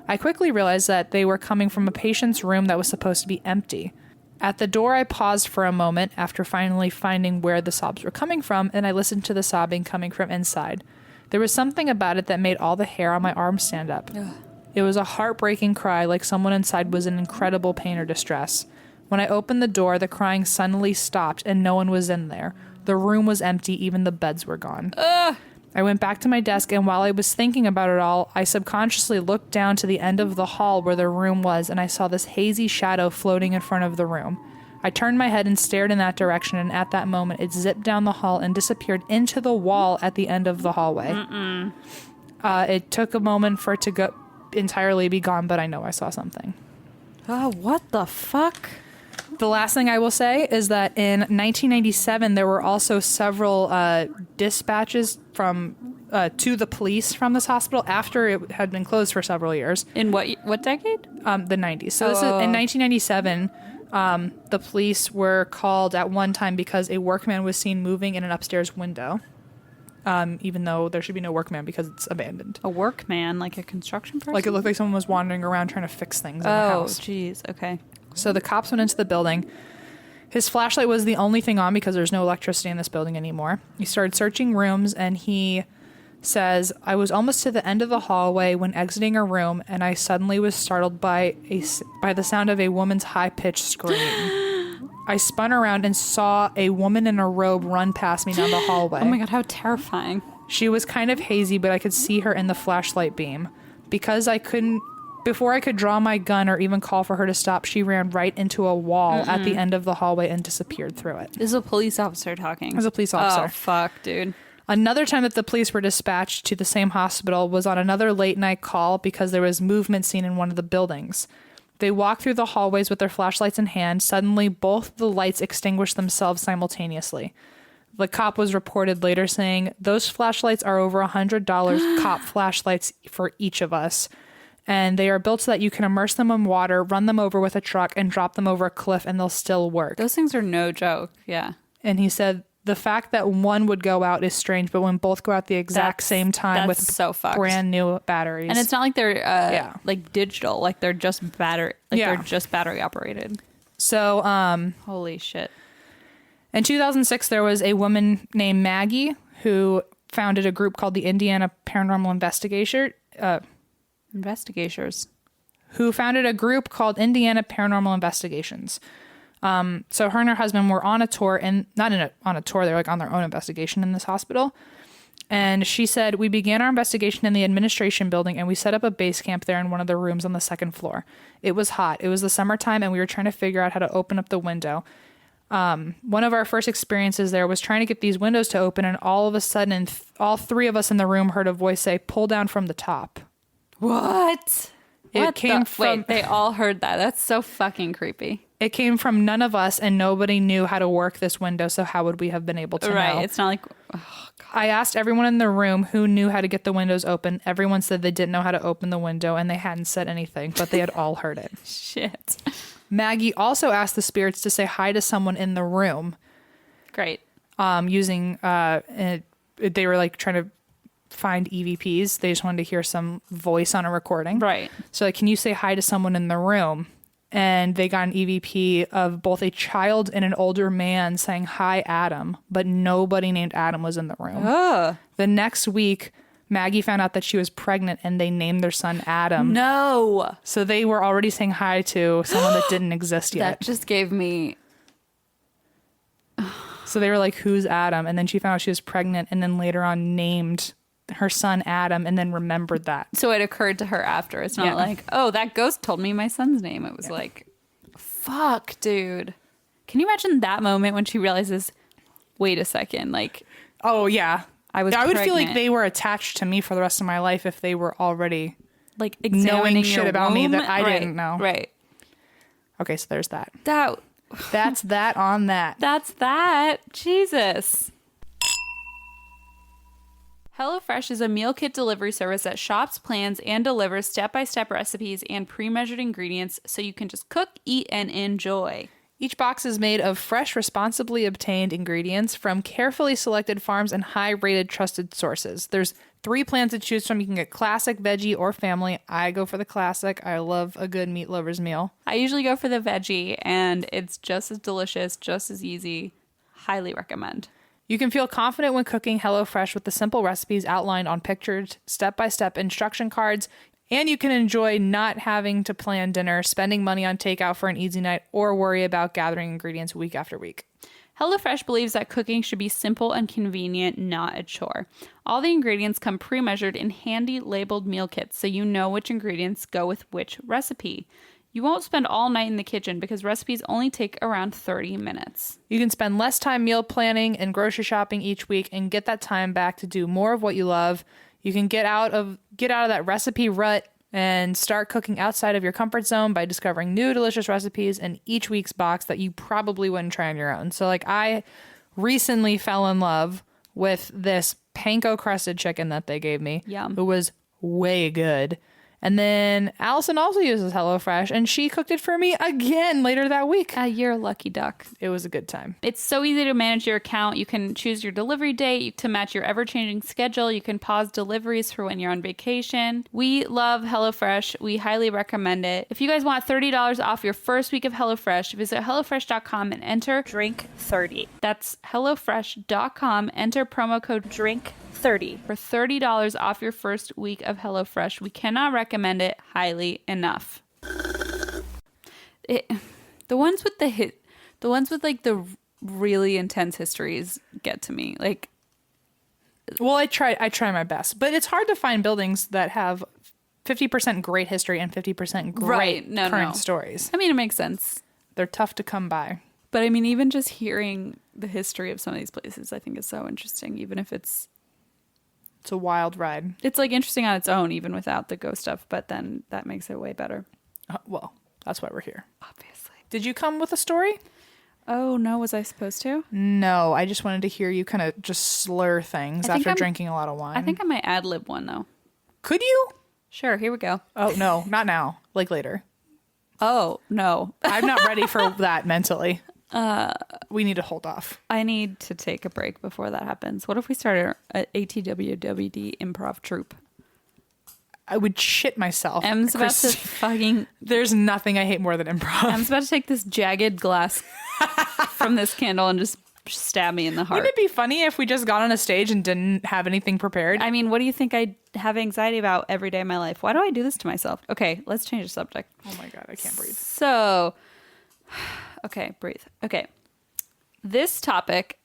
I quickly realized that they were coming from a patient's room that was supposed to be empty. At the door, I paused for a moment after finally finding where the sobs were coming from, and I listened to the sobbing coming from inside. There was something about it that made all the hair on my arm stand up. Ugh. It was a heartbreaking cry, like someone inside was in incredible pain or distress. When I opened the door, the crying suddenly stopped and no one was in there. The room was empty, even the beds were gone. Ugh. I went back to my desk, and while I was thinking about it all, I subconsciously looked down to the end of the hall where the room was, and I saw this hazy shadow floating in front of the room. I turned my head and stared in that direction, and at that moment, it zipped down the hall and disappeared into the wall at the end of the hallway. It took a moment for it to entirely be gone, but I know I saw something. Oh, what the fuck? The last thing I will say is that in 1997, there were also several dispatches from to the police from this hospital after it had been closed for several years. In what decade? The 90s. So this is in 1997. The police were called at one time because a workman was seen moving in an upstairs window. Even though there should be no workman because it's abandoned. A workman, like a construction person? Like it looked like someone was wandering around trying to fix things in the house. Oh, jeez. Okay. So the cops went into the building. His flashlight was the only thing on because there's no electricity in this building anymore. He started searching rooms, and he says, "I was almost to the end of the hallway when exiting a room, and I suddenly was startled by the sound of a woman's high-pitched scream. I spun around and saw a woman in a robe run past me down the hallway. Oh my God, how terrifying. She was kind of hazy, but I could see her in the flashlight beam. Before I could draw my gun or even call for her to stop, she ran right into a wall at the end of the hallway and disappeared through it." This is a police officer talking. This is a police officer. Oh, fuck, dude. Another time that the police were dispatched to the same hospital was on another late night call because there was movement seen in one of the buildings. They walked through the hallways with their flashlights in hand. Suddenly, both the lights extinguished themselves simultaneously. The cop was reported later saying, "Those flashlights are over $100 cop flashlights for each of us. And they are built so that you can immerse them in water, run them over with a truck, and drop them over a cliff, and they'll still work." Those things are no joke. Yeah. And he said, "The fact that one would go out is strange, but when both go out the exact same time with so fucked. Brand new batteries." And it's not like they're like digital, like they're just battery, Yeah. they're just battery operated. So, holy shit. in 2006, there was a woman named Maggie who founded a group called the Indiana Paranormal Investigators. Who founded a group called Indiana Paranormal Investigations. So her and her husband were on a tour, and not on a tour, they were like on their own investigation in this hospital. And she said, "We began our investigation in the administration building, and we set up a base camp there in one of the rooms on the second floor. It was hot. It was the summertime, and we were trying to figure out how to open up the window. One of our first experiences there was trying to get these windows to open, and all of a sudden, all three of us in the room heard a voice say, 'Pull down from the top.'" What? Wait, they all heard that. That's so fucking creepy. It came from none of us, and nobody knew how to work this window, so how would we have been able to know? It's not like... I asked everyone in the room who knew how to get the windows open. Everyone said they didn't know how to open the window, and they hadn't said anything, but they had all heard it. Shit. Maggie also asked the spirits to say hi to someone in the room. Great. Using... they were like trying to find EVPs. They just wanted to hear some voice on a recording. Right. So like, can you say hi to someone in the room? And they got an EVP of both a child and an older man saying, "Hi, Adam," but nobody named Adam was in the room. The next week, Maggie found out that she was pregnant, and they named their son Adam. No. So they were already saying hi to someone that didn't exist yet. That just gave me... So they were like, "Who's Adam?" And then she found out she was pregnant, and then later on named her son Adam, and then remembered that. So it occurred to her after. It's not like, "Oh, that ghost told me my son's name." It was like, Fuck, dude. Can you imagine that moment when she realizes, wait a second, like, Oh, yeah. I was I would feel like pregnant. they were attached to me for the rest of my life if they were already like examining knowing your shit about me womb? that I Right, didn't know. Right. Okay, so there's that. That's that on that. That's that. Jesus. HelloFresh is a meal kit delivery service that shops, plans, and delivers step-by-step recipes and pre-measured ingredients so you can just cook, eat, and enjoy. Each box is made of fresh, responsibly obtained ingredients from carefully selected farms and high-rated trusted sources. There's 3 plans to choose from. You can get classic, veggie, or family. I go for the classic. I love a good meat lover's meal. I usually go for the veggie, and it's just as delicious, just as easy. Highly recommend. You can feel confident when cooking HelloFresh with the simple recipes outlined on pictured step-by-step instruction cards. And you can enjoy not having to plan dinner, spending money on takeout for an easy night, or worry about gathering ingredients week after week. HelloFresh believes that cooking should be simple and convenient, not a chore. All the ingredients come pre-measured in handy labeled meal kits, so you know which ingredients go with which recipe. You won't spend all night in the kitchen because recipes only take around 30 minutes. You can spend less time meal planning and grocery shopping each week and get that time back to do more of what you love. You can get out of that recipe rut and start cooking outside of your comfort zone by discovering new delicious recipes in each week's box that you probably wouldn't try on your own. So like I recently fell in love with this panko crusted chicken that they gave me. Yum. It was way good. And then Allison also uses HelloFresh, and she cooked it for me again later that week. You're a lucky duck. It was a good time. It's so easy to manage your account. You can choose your delivery date to match your ever-changing schedule. You can pause deliveries for when you're on vacation. We love HelloFresh. We highly recommend it. If you guys want $30 off your first week of HelloFresh, visit HelloFresh.com and enter DRINK30. That's HelloFresh.com. Enter promo code DRINK30 for $30 off your first week of HelloFresh. We cannot recommend it highly enough. The ones with like the really intense histories get to me. Like, well, I try my best, but it's hard to find buildings that have 50% great history and 50% great current stories. I mean, it makes sense. They're tough to come by. But I mean, even just hearing the history of some of these places, I think is so interesting, even if it's a wild ride. It's like interesting on its own, even without the ghost stuff, but then that makes it way better. Well, that's why we're here. Obviously. Did you come with a story? Oh, no. Was I supposed to? No, I just wanted to hear you kind of just slur things after drinking a lot of wine. I think I might ad-lib one, though. Could you? Sure, here we go. Oh, no, not now. Like later. Oh, no. I'm not ready for that mentally. We need to hold off. I need to take a break before that happens. What if we started an ATWWD improv troupe? I would shit myself. Em's about to fucking... There's nothing I hate more than improv. Em's about to take this jagged glass from this candle and just stab me in the heart. Wouldn't it be funny if we just got on a stage and didn't have anything prepared? I mean, what do you think I have anxiety about every day of my life? Why do I do this to myself? Okay, let's change the subject. Oh my God, I can't breathe. So, okay, breathe. Okay. This topic,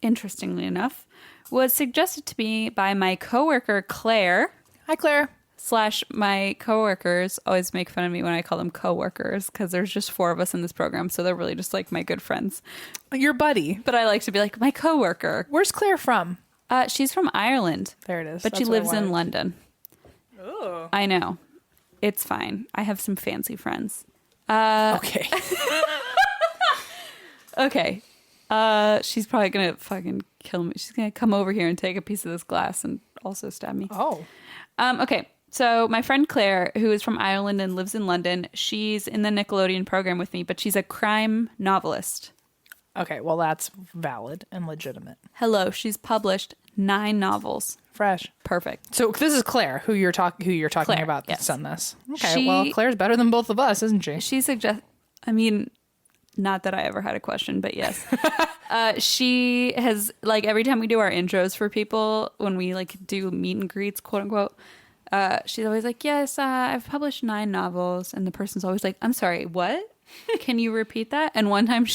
interestingly enough, was suggested to me by my coworker, Claire. Hi, Claire. / my coworkers always make fun of me when I call them coworkers because there's just 4 of us in this program, so they're really just like my good friends. Your buddy. But I like to be like my coworker. Where's Claire from? She's from Ireland. There it is. But That's she what I lives in wanted. London. Oh. I know. It's fine. I have some fancy friends. Okay. Okay. She's probably gonna fucking kill me. She's gonna come over here and take a piece of this glass and also stab me. Oh. Okay. So my friend Claire, who is from Ireland and lives in London, she's in the Nickelodeon program with me, but she's a crime novelist. Okay, well that's valid and legitimate. Hello, she's published 9 novels. Fresh. Perfect. So this is Claire, who you're talking Claire, about. yes. That's on this. Okay, well Claire's better than both of us, isn't she? She suggests. I mean, not that I ever had a question, but yes. She has, like, every time we do our intros for people, when we like do meet and greets, quote unquote, she's always like, yes, I've published 9 novels, and the person's always like, I'm sorry, what? Can you repeat that? And one time,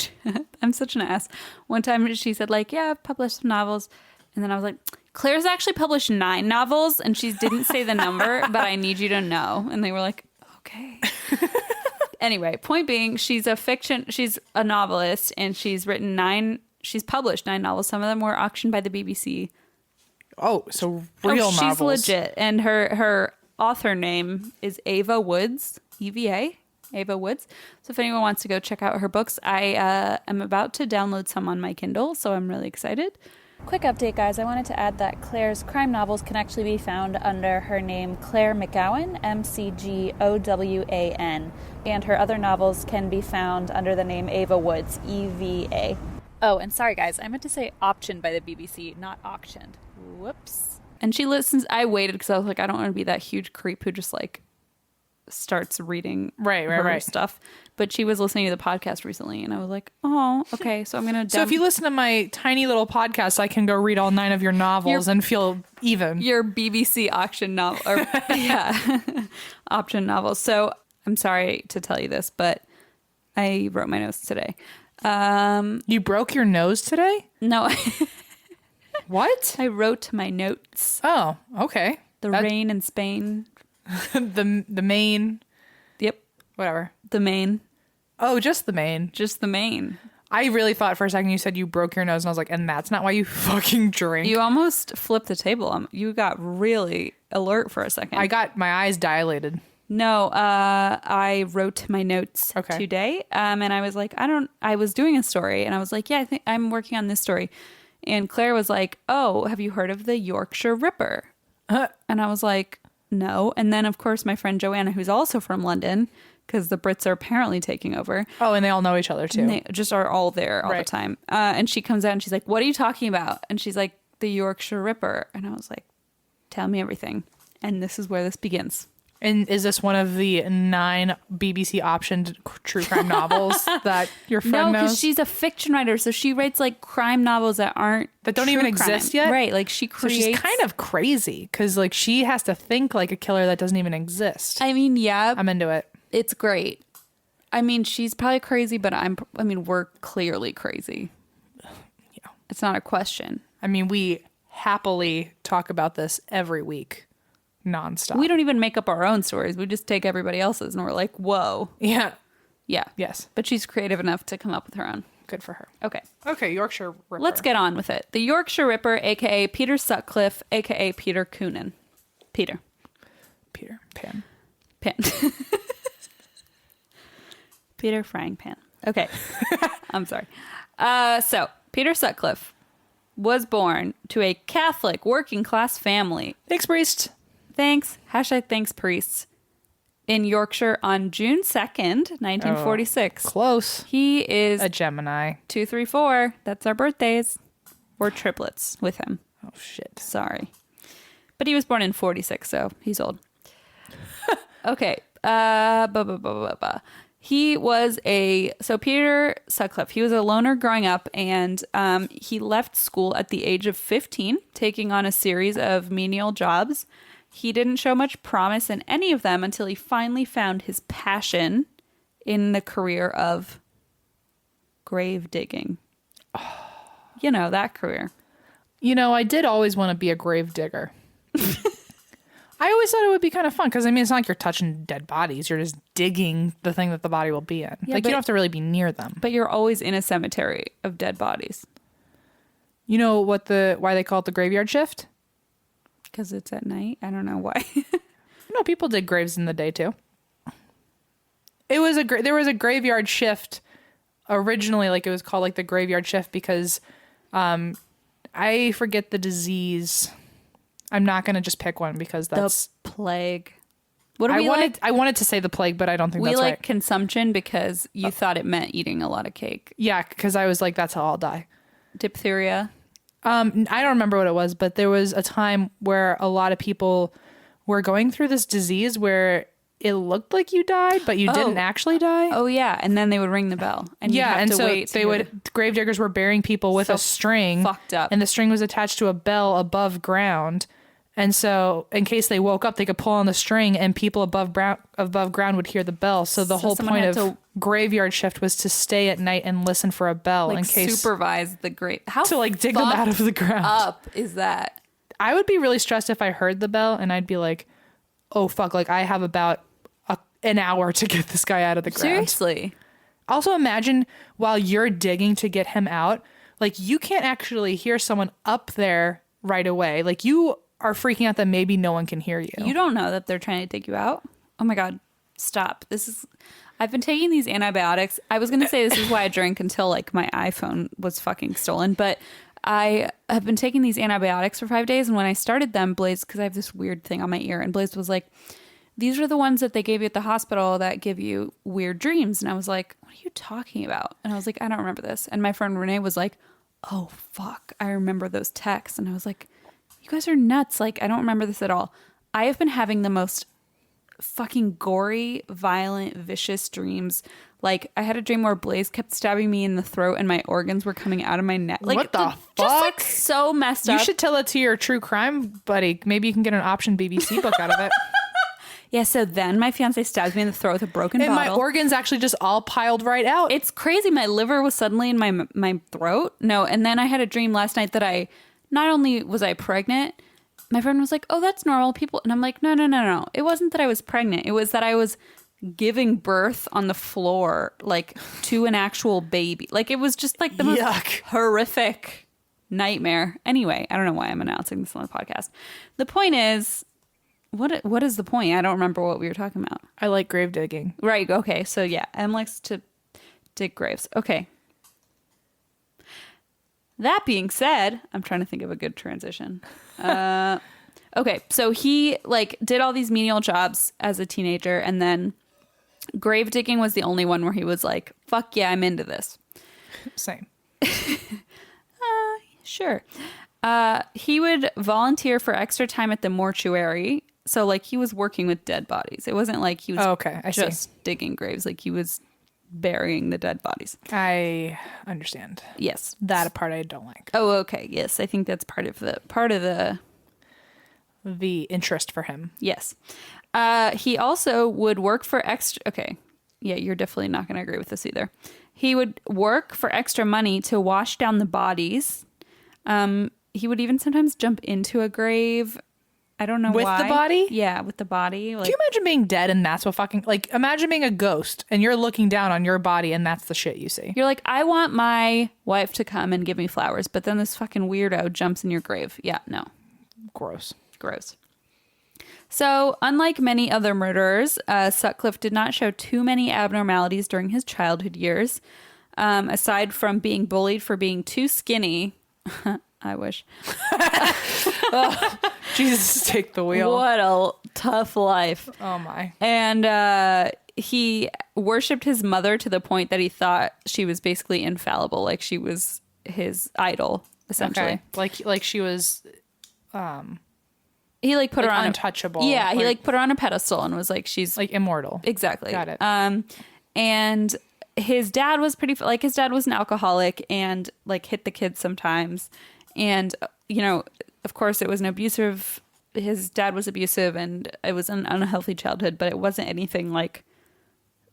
I'm such an ass. One time she said like, yeah, I've published some novels. And then I was like, Claire's actually published 9 novels, and she didn't say the number, but I need you to know. And they were like, okay. Anyway, point being, she's a novelist, and she's published 9 novels. Some of them were auctioned by the BBC. Oh, so real novels. She's legit. And her author name is Ava Woods, EVA, Ava Woods. So if anyone wants to go check out her books, I am about to download some on my Kindle, so I'm really excited. Quick update, guys. I wanted to add that Claire's crime novels can actually be found under her name Claire McGowan, McGowan, and her other novels can be found under the name Ava Woods, EVA. Oh, and sorry, guys. I meant to say optioned by the BBC, not auctioned. Whoops. And she listens. I waited because I was like, I don't want to be that huge creep who just like starts reading her stuff. But she was listening to the podcast recently, and I was like, oh, okay. So I'm gonna. So if you listen to my tiny little podcast, I can go read all 9 of your novels and feel even. Your BBC auction novel, or option novels. So I'm sorry to tell you this, but I wrote my notes today. You broke your nose today? No. What? I wrote my notes. Oh, okay. The rain in Spain. the main. Yep. Whatever. The main. Oh, just the main. Just the main. I really thought for a second you said you broke your nose, and I was like, and that's not why you fucking drink. You almost flipped the table. You got really alert for a second. I got my eyes dilated. No, I wrote my notes today, and I was like, I was doing a story, and I was like, yeah, I think I'm working on this story. And Claire was like, oh, have you heard of the Yorkshire Ripper? And I was like, no. And then, of course, my friend Joanna, who's also from London, because the Brits are apparently taking over. Oh, and they all know each other, too. And they just are all there all the time. And she comes out, and she's like, what are you talking about? And she's like, the Yorkshire Ripper. And I was like, tell me everything. And this is where this begins. And is this one of the 9 BBC optioned true crime novels that your friend knows? No, because she's a fiction writer, so she writes like crime novels that don't even exist yet. Right? Like she creates. So she's kind of crazy because like she has to think like a killer that doesn't even exist. I mean, yeah, I'm into it. It's great. I mean, she's probably crazy, but we're clearly crazy. Yeah, it's not a question. I mean, we happily talk about this every week. Nonstop. We don't even make up our own stories. We just take everybody else's and we're like, whoa. Yeah. Yeah. Yes. But she's creative enough to come up with her own. Good for her. Okay, Yorkshire Ripper. Let's get on with it. The Yorkshire Ripper, a.k.a. Peter Sutcliffe, a.k.a. Peter Coonan. Peter Pan. Peter Frying Pan. Okay. I'm sorry. So, Peter Sutcliffe was born to a Catholic working class family. Thanks, priest. Thanks. #thanks, priests. In Yorkshire on June 2nd, 1946. Oh, close. He is a Gemini. 2, 3, 4. That's our birthdays. We're triplets with him. Oh, shit. Sorry. But he was born in 46, so he's old. Okay. Peter Sutcliffe, he was a loner growing up, and he left school at the age of 15, taking on a series of menial jobs. He didn't show much promise in any of them until he finally found his passion in the career of grave digging. Oh. You know, that career. You know, I did always want to be a grave digger. I always thought it would be kind of fun because, I mean, it's not like you're touching dead bodies. You're just digging the thing that the body will be in. Yeah, you don't have to really be near them. But you're always in a cemetery of dead bodies. You know why they call it the graveyard shift? Because it's at night? I don't know why. No, people did graves in the day, too. There was a graveyard shift originally, like it was called like the graveyard shift because I forget the disease. I'm not going to just pick one because that's... The plague. What do we like? I wanted to say the plague, but I don't think that's right. We like consumption because you thought it meant eating a lot of cake. Yeah, because I was like, that's how I'll die. Diphtheria? I don't remember what it was, but there was a time where a lot of people were going through this disease where it looked like you died, but you didn't actually die. Oh, yeah. And then they would ring the bell. And gravediggers were burying people with a string. Fucked up. And the string was attached to a bell above ground. And so in case they woke up, they could pull on the string and people above ground would hear the bell. So the whole point of graveyard shift was to stay at night and listen for a bell in case... supervise the grave. How to like dig them out of the ground. Up is that? I would be really stressed if I heard the bell and I'd be like, oh fuck, like I have about an hour to get this guy out of the ground. Seriously. Also, imagine while you're digging to get him out, like you can't actually hear someone up there right away. Like you are freaking out that maybe no one can hear you. You don't know that they're trying to take you out. Oh my God. Stop. I've been taking these antibiotics. I was going to say this is why I drink until like my iPhone was fucking stolen. But I have been taking these antibiotics for 5 days. And when I started them, Blaze, because I have this weird thing on my ear, and Blaze was like, these are the ones that they gave you at the hospital that give you weird dreams. And I was like, what are you talking about? And I was like, I don't remember this. And my friend Renee was like, oh, fuck, I remember those texts. And I was like, you guys are nuts. Like, I don't remember this at all. I have been having the most fucking gory, violent, vicious dreams. Like, I had a dream where Blaze kept stabbing me in the throat and my organs were coming out of my neck. Like, what the fuck? Just like so messed up. You should tell it to your true crime buddy. Maybe you can get an option BBC book out of it. Yeah, so then my fiance stabs me in the throat with a broken and bottle. My organs actually just all piled right out. It's crazy. My liver was suddenly in my throat. No, and then I had a dream last night that not only was I pregnant, my friend was like, oh, that's normal. People. And I'm like, no. It wasn't that I was pregnant. It was that I was giving birth on the floor, like to an actual baby. Like it was just like the most horrific nightmare. Anyway, I don't know why I'm announcing this on the podcast. The point is, what is the point? I don't remember what we were talking about. I like grave digging. Right. Okay. So yeah, Em likes to dig graves. Okay. That being said, I'm trying to think of a good transition. Okay. So he like did all these menial jobs as a teenager, and then grave digging was the only one where he was like, fuck yeah, I'm into this. Same. Sure. He would volunteer for extra time at the mortuary. So, like, he was working with dead bodies. It wasn't like he was just digging graves. Like, he was burying the dead bodies. I understand. Yes. That part I don't like. Oh, okay. Yes. I think that's part of the interest for him. Yes. He also would work for extra... Okay. Yeah, you're definitely not going to agree with this either. He would work for extra money to wash down the bodies. He would even sometimes jump into a grave. I don't know why. With the body? Yeah, with the body. Like, do you imagine being dead and that's what fucking... Like, imagine being a ghost and you're looking down on your body and that's the shit you see. You're like, I want my wife to come and give me flowers, but then this fucking weirdo jumps in your grave. Yeah, no. Gross. So, unlike many other murderers, Sutcliffe did not show too many abnormalities during his childhood years. Aside from being bullied for being too skinny... I wish. Oh, Jesus, take the wheel. What a tough life. Oh, my. And he worshipped his mother to the point that he thought she was basically infallible. Like she was his idol, essentially. Okay. Like she was... he like put her on untouchable. Yeah, he like put her on a pedestal and was like, she's... Like immortal. Exactly. Got it. And his dad was his dad was an alcoholic and like hit the kids sometimes. And, you know, of course it was his dad was abusive and it was an unhealthy childhood, but it wasn't anything like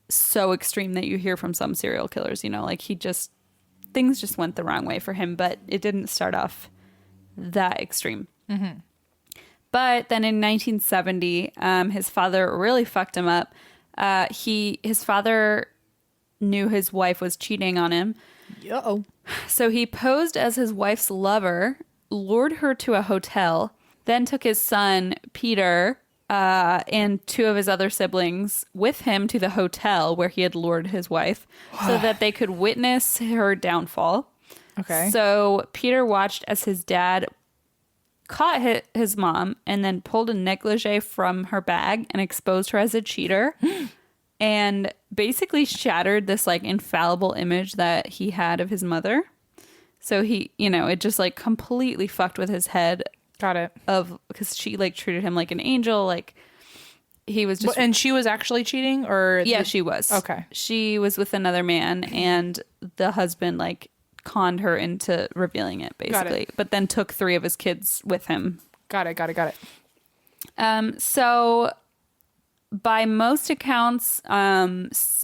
so extreme that you hear from some serial killers, you know, like things just went the wrong way for him, but it didn't start off that extreme. Mm-hmm. But then in 1970, his father really fucked him up. His father knew his wife was cheating on him. Uh-oh. So he posed as his wife's lover, lured her to a hotel, then took his son, Peter, and two of his other siblings with him to the hotel where he had lured his wife so that they could witness her downfall. Okay. So Peter watched as his dad caught his mom and then pulled a negligee from her bag and exposed her as a cheater. And basically shattered this like infallible image that he had of his mother. So he, you know, it just like completely fucked with his head. Got it. Because she like treated him like an angel. Like he was just... And she was actually cheating or... Yeah, she was. Okay. She was with another man and the husband like conned her into revealing it basically. But then took 3 of his kids with him. Got it. So... By most accounts,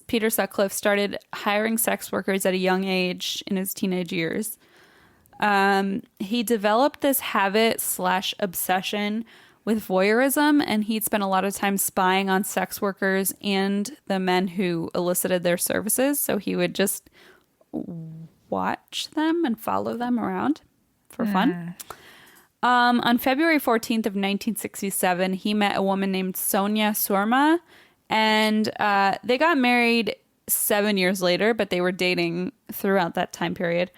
Peter Sutcliffe started hiring sex workers at a young age in his teenage years. He developed this habit / obsession with voyeurism, and he'd spent a lot of time spying on sex workers and the men who elicited their services. So he would just watch them and follow them around for fun. On February 14th of 1967, he met a woman named Sonia Surma, and they got married 7 years later, but they were dating throughout that time period.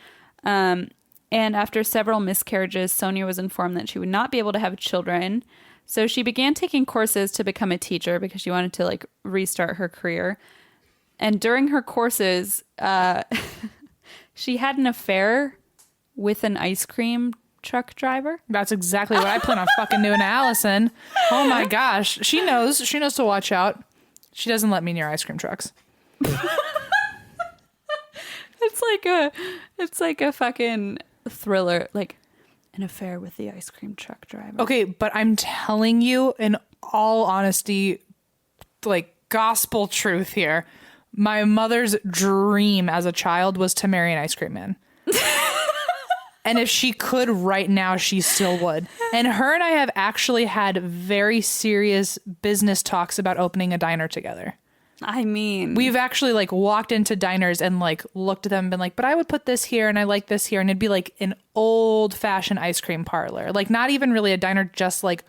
And after several miscarriages, Sonia was informed that she would not be able to have children. So she began taking courses to become a teacher because she wanted to like restart her career. And during her courses, she had an affair with an ice cream truck driver. That's exactly what I plan on fucking doing to Allison. Oh my gosh. She knows to watch out. She doesn't let me near ice cream trucks. It's like a fucking thriller, like an affair with the ice cream truck driver. Okay, but I'm telling you in all honesty, like gospel truth here. My mother's dream as a child was to marry an ice cream man. And if she could right now, she still would. And her and I have actually had very serious business talks about opening a diner together. I mean, we've actually like walked into diners and like looked at them and been like, but I would put this here and I like this here. And it'd be like an old fashioned ice cream parlor. Like not even really a diner, just like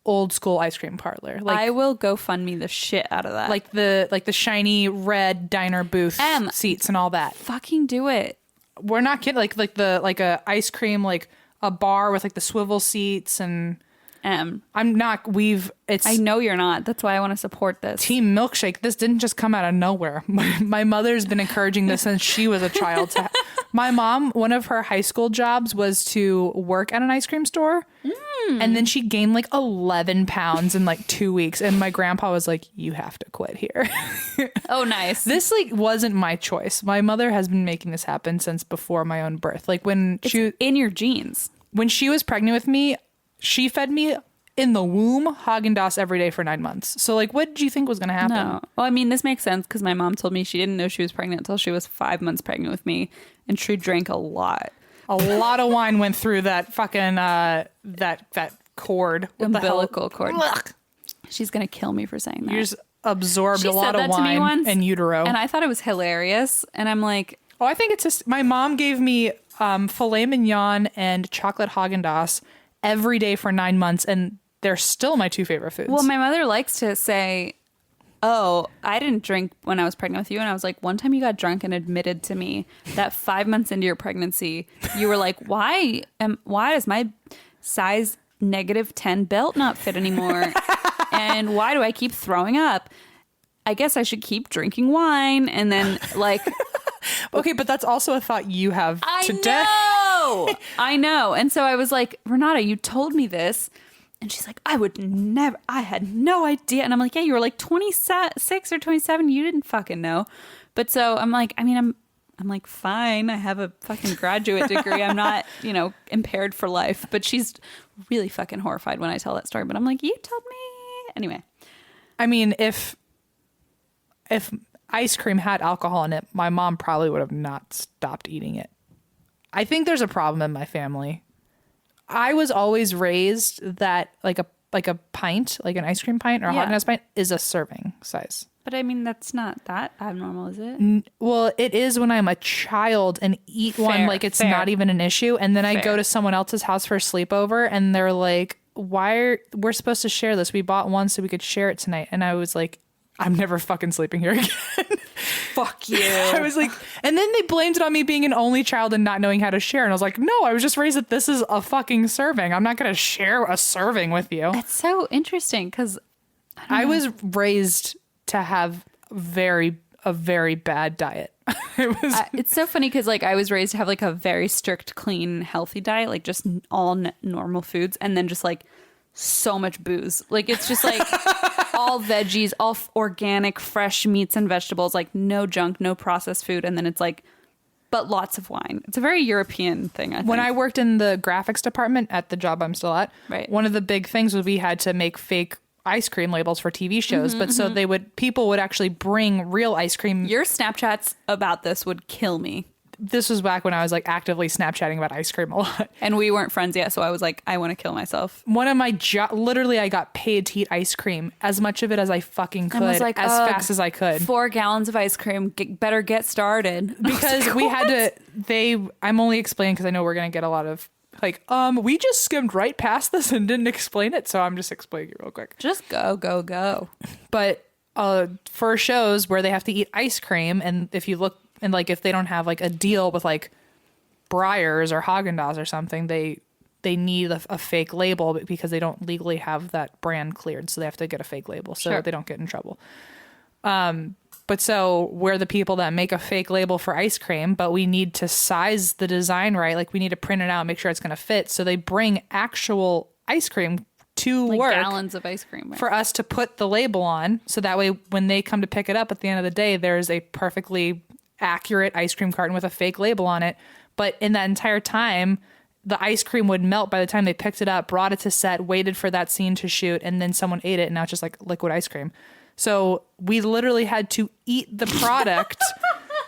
old school ice cream parlor. Like I will GoFundMe the shit out of that. Like the shiny red diner booth seats and all that. Fucking do it. We're not kidding. Like a ice cream, like a bar with like the swivel seats and I'm not. I know you're not. That's why I want to support this. Team Milkshake. This didn't just come out of nowhere. My mother's been encouraging this since she was a child. My mom, one of her high school jobs was to work at an ice cream store. And then she gained like 11 pounds in like 2 weeks. And my grandpa was like, you have to quit here. Oh, nice. This like wasn't my choice. My mother has been making this happen since before my own birth. Like it's in your genes. When she was pregnant with me, she fed me in the womb Haagen-Dazs every day for 9 months. So like, what did you think was going to happen? No. Well, I mean, this makes sense because my mom told me she didn't know she was pregnant until she was 5 months pregnant with me. And she drank a lot. A lot of wine went through that fucking, that cord. Umbilical cord. Ugh. She's going to kill me for saying that. You just absorbed a lot of wine in utero. And I thought it was hilarious. And I'm like... Oh, I think it's just... My mom gave me filet mignon and chocolate Haagen-Dazs every day for 9 months, and they're still my two favorite foods. Well, my mother likes to say, oh, I didn't drink when I was pregnant with you. And I was like, one time you got drunk and admitted to me that 5 months into your pregnancy, you were like, why does my size -10 belt not fit anymore? And why do I keep throwing up? I guess I should keep drinking wine. And then like... Okay, but that's also a thought you have today. I know. And so I was like, Renata, you told me this. And she's like, I would never, I had no idea. And I'm like, yeah, you were like 26 or 27. You didn't fucking know. But so I'm like, I mean, I'm like, fine. I have a fucking graduate degree. I'm not, impaired for life. But she's really fucking horrified when I tell that story. But I'm like, you told me. Anyway. I mean, if ice cream had alcohol in it, my mom probably would have not stopped eating it. I think there's a problem in my family. I was always raised that like a pint, like an ice cream pint or a Haagen-Dazs pint is a serving size. But I mean, that's not that abnormal, is it? Well, it is when I'm a child and eat one like it's not even an issue. And then I go to someone else's house for a sleepover and they're like, we're supposed to share this. We bought one so we could share it tonight. And I was like, I'm never fucking sleeping here again. Fuck you. I was like, and then they blamed it on me being an only child and not knowing how to share. And I was like, no, I was just raised that this is a fucking serving. I'm not going to share a serving with you. It's so interesting because I was raised to have a very bad diet. It's so funny because like I was raised to have like a very strict, clean, healthy diet, like just all normal foods, and then just like so much booze. Like it's just like all veggies, all organic, fresh meats and vegetables, like no junk, no processed food. And then it's like, but lots of wine. It's a very European thing, I think. When I worked in the graphics department at the job I'm still at, one of the big things was we had to make fake ice cream labels for TV shows. So people would actually bring real ice cream. Your Snapchats about this would kill me. this was back when I was like actively Snapchatting about ice cream a lot. And we weren't friends yet, so I was like, I want to kill myself. One of my literally, I got paid to eat ice cream, as much of it as I fucking could, was like, as fast as I could. 4 gallons of ice cream. Better get started. Because we had to. I'm only explaining because I know we're gonna get a lot of like, we just skimmed right past this and didn't explain it, so I'm just explaining it real quick. Just go. But for shows where they have to eat ice cream, and if you look and like if they don't have like a deal with like Breyers or Haagen-Dazs or something, they need a fake label because they don't legally have that brand cleared, so they have to get a fake label so they don't get in trouble. But so we're the people that make a fake label for ice cream, but we need to size the design right. Like we need to print it out and make sure it's going to fit. So they bring actual ice cream to like work, gallons of ice cream, right? For us to put the label on. So that way, when they come to pick it up at the end of the day, there's a perfectly accurate ice cream carton with a fake label on it. But in that entire time, the ice cream would melt by the time they picked it up, brought it to set, waited for that scene to shoot, and then someone ate it, and now it's just like liquid ice cream. So we literally had to eat the product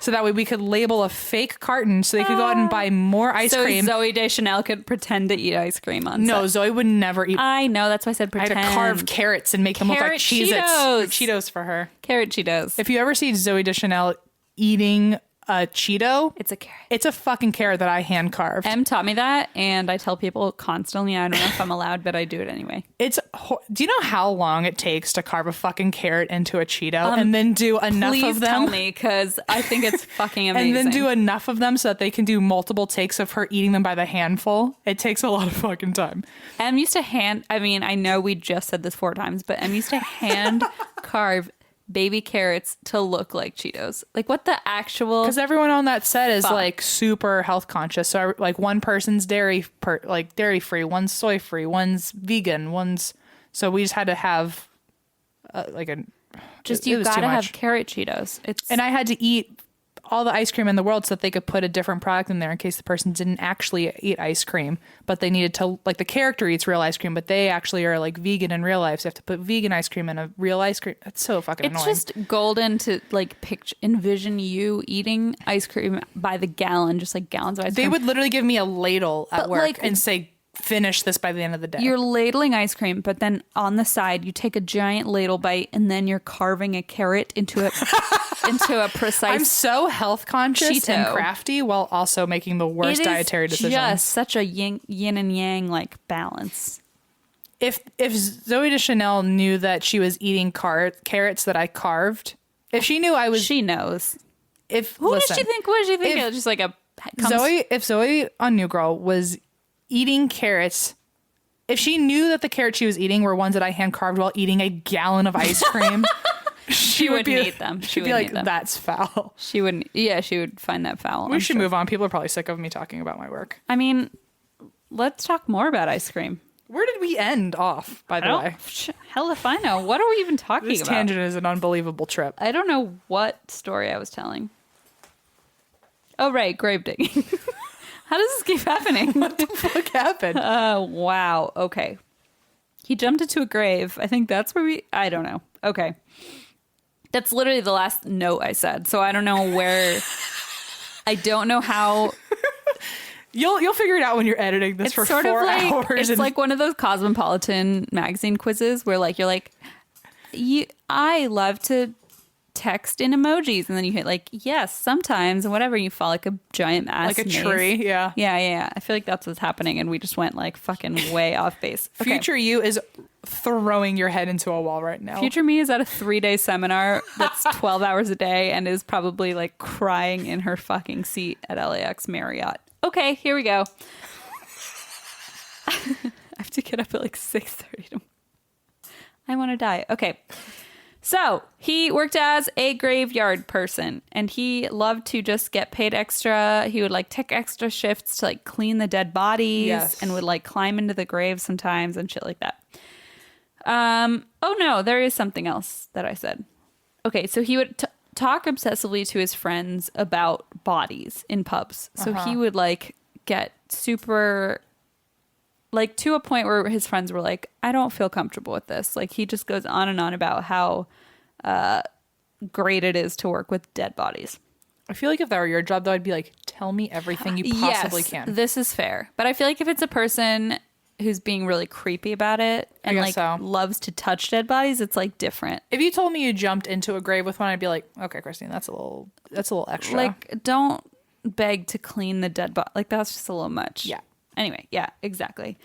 so that way we could label a fake carton so they could go out and buy more ice cream. So Zoe Deschanel could pretend to eat ice cream on set. Zoe would never eat. I know, that's why I said pretend. I had to carve carrots and make them look like Cheez-Its. Cheetos for her. Carrot Cheetos. If you ever see Zoe Deschanel eating a Cheeto, it's a carrot. It's a fucking carrot that I hand carved. Em taught me that, and I tell people constantly. I don't know if I'm allowed, but I do it anyway. Do you know how long it takes to carve a fucking carrot into a Cheeto and then do enough of them? Please tell me, because I think it's fucking amazing. And then do enough of them so that they can do multiple takes of her eating them by the handful. It takes a lot of fucking time. Em used to I know we just said this 4 times, but Em used to hand carve baby carrots to look like Cheetos. Like, what the actual... Because everyone on that set is like super health conscious. So like one person's dairy free, one's soy free, one's vegan, one's... So we just had to have you gotta have carrot Cheetos. And I had to eat all the ice cream in the world so that they could put a different product in there in case the person didn't actually eat ice cream, but they needed to, like, the character eats real ice cream, but they actually are like vegan in real life, so you have to put vegan ice cream in a real ice cream. It's so fucking annoying. It's just golden to like envision you eating ice cream by the gallon, just like gallons of ice cream. They would literally give me a ladle at work and say, finish this by the end of the day. You're ladling ice cream, but then on the side you take a giant ladle bite and then you're carving a carrot into a precise... I'm so health conscious Cheeto. and crafty while also making the worst dietary decisions. Just such a yin and yang like balance. If Zoe Deschanel knew that she was eating carrots that I carved, if she knew I was... She knows. What did she think? It was just like a... If Zoe on New Girl was eating carrots, if she knew that the carrots she was eating were ones that I hand carved while eating a gallon of ice cream, she wouldn't eat them. She'd be like, that's foul. She wouldn't. Yeah, she would find that foul. We should move on. People are probably sick of me talking about my work. I mean, let's talk more about ice cream. Where did we end off, by the way? Hell if I know. What are we even talking about? This tangent is an unbelievable trip. I don't know what story I was telling. Oh, right. Grave digging. How does this keep happening? What the fuck happened? Wow. Okay. He jumped into a grave. I think that's where I don't know. Okay. That's literally the last note I said. So I don't know where... I don't know how... You'll figure it out when you're editing this for 4 hours. It's like one of those Cosmopolitan magazine quizzes where like you're like, I love to text in emojis, and then you hit like yes sometimes and whatever, and you fall like a giant ass like a tree. Yeah. I feel like that's what's happening, and we just went like fucking way off base. Okay. Future you is throwing your head into a wall right now. Future me is at a 3-day seminar that's 12 hours a day and is probably like crying in her fucking seat at LAX Marriott. Okay, here we go. I have to get up at like 6:30. I want to die. Okay. So he worked as a graveyard person, and he loved to just get paid extra. He would like take extra shifts to like clean the dead bodies and would like climb into the grave sometimes and shit like that. Oh no, there is something else that I said. Okay, so he would talk obsessively to his friends about bodies in pubs. So he would like get super... like to a point where his friends were like, I don't feel comfortable with this. Like he just goes on and on about how great it is to work with dead bodies. I feel like if that were your job, though, I'd be like, tell me everything you possibly can. This is fair. But I feel like if it's a person who's being really creepy about it and like loves to touch dead bodies, it's like different. If you told me you jumped into a grave with one, I'd be like, okay, Christine, that's a little extra. Like, don't beg to clean the dead body. Like, that's just a little much. Yeah. Anyway, yeah, exactly.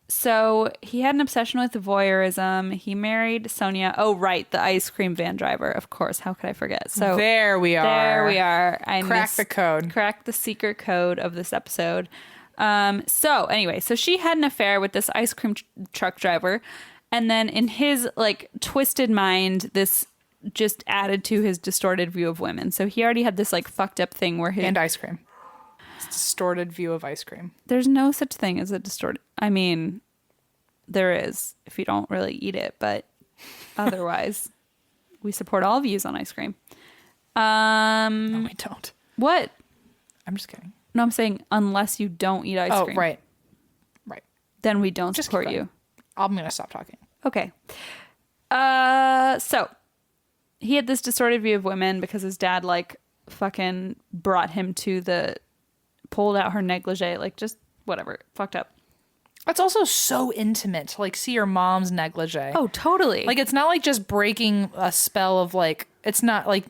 So he had an obsession with voyeurism. He married Sonia. Oh, right. The ice cream van driver. Of course. How could I forget? So there we are. Crack the code. Crack the secret code of this episode. So anyway, so she had an affair with this ice cream truck driver. And then in his like twisted mind, this just added to his distorted view of women. So he already had this like fucked up thing where and ice cream. Distorted view of ice cream. There's no such thing as a distorted. I mean, there is if you don't really eat it, but otherwise, we support all views on ice cream. No, we don't. What? I'm just kidding. No, I'm saying unless you don't eat ice cream. Oh, right. Then we don't support you. I'm gonna stop talking. Okay. So he had this distorted view of women because his dad like fucking brought him to pulled out her negligee, like just whatever, fucked up. It's also so intimate to like see your mom's negligee. Oh, totally. Like it's not like just breaking a spell of like, it's not like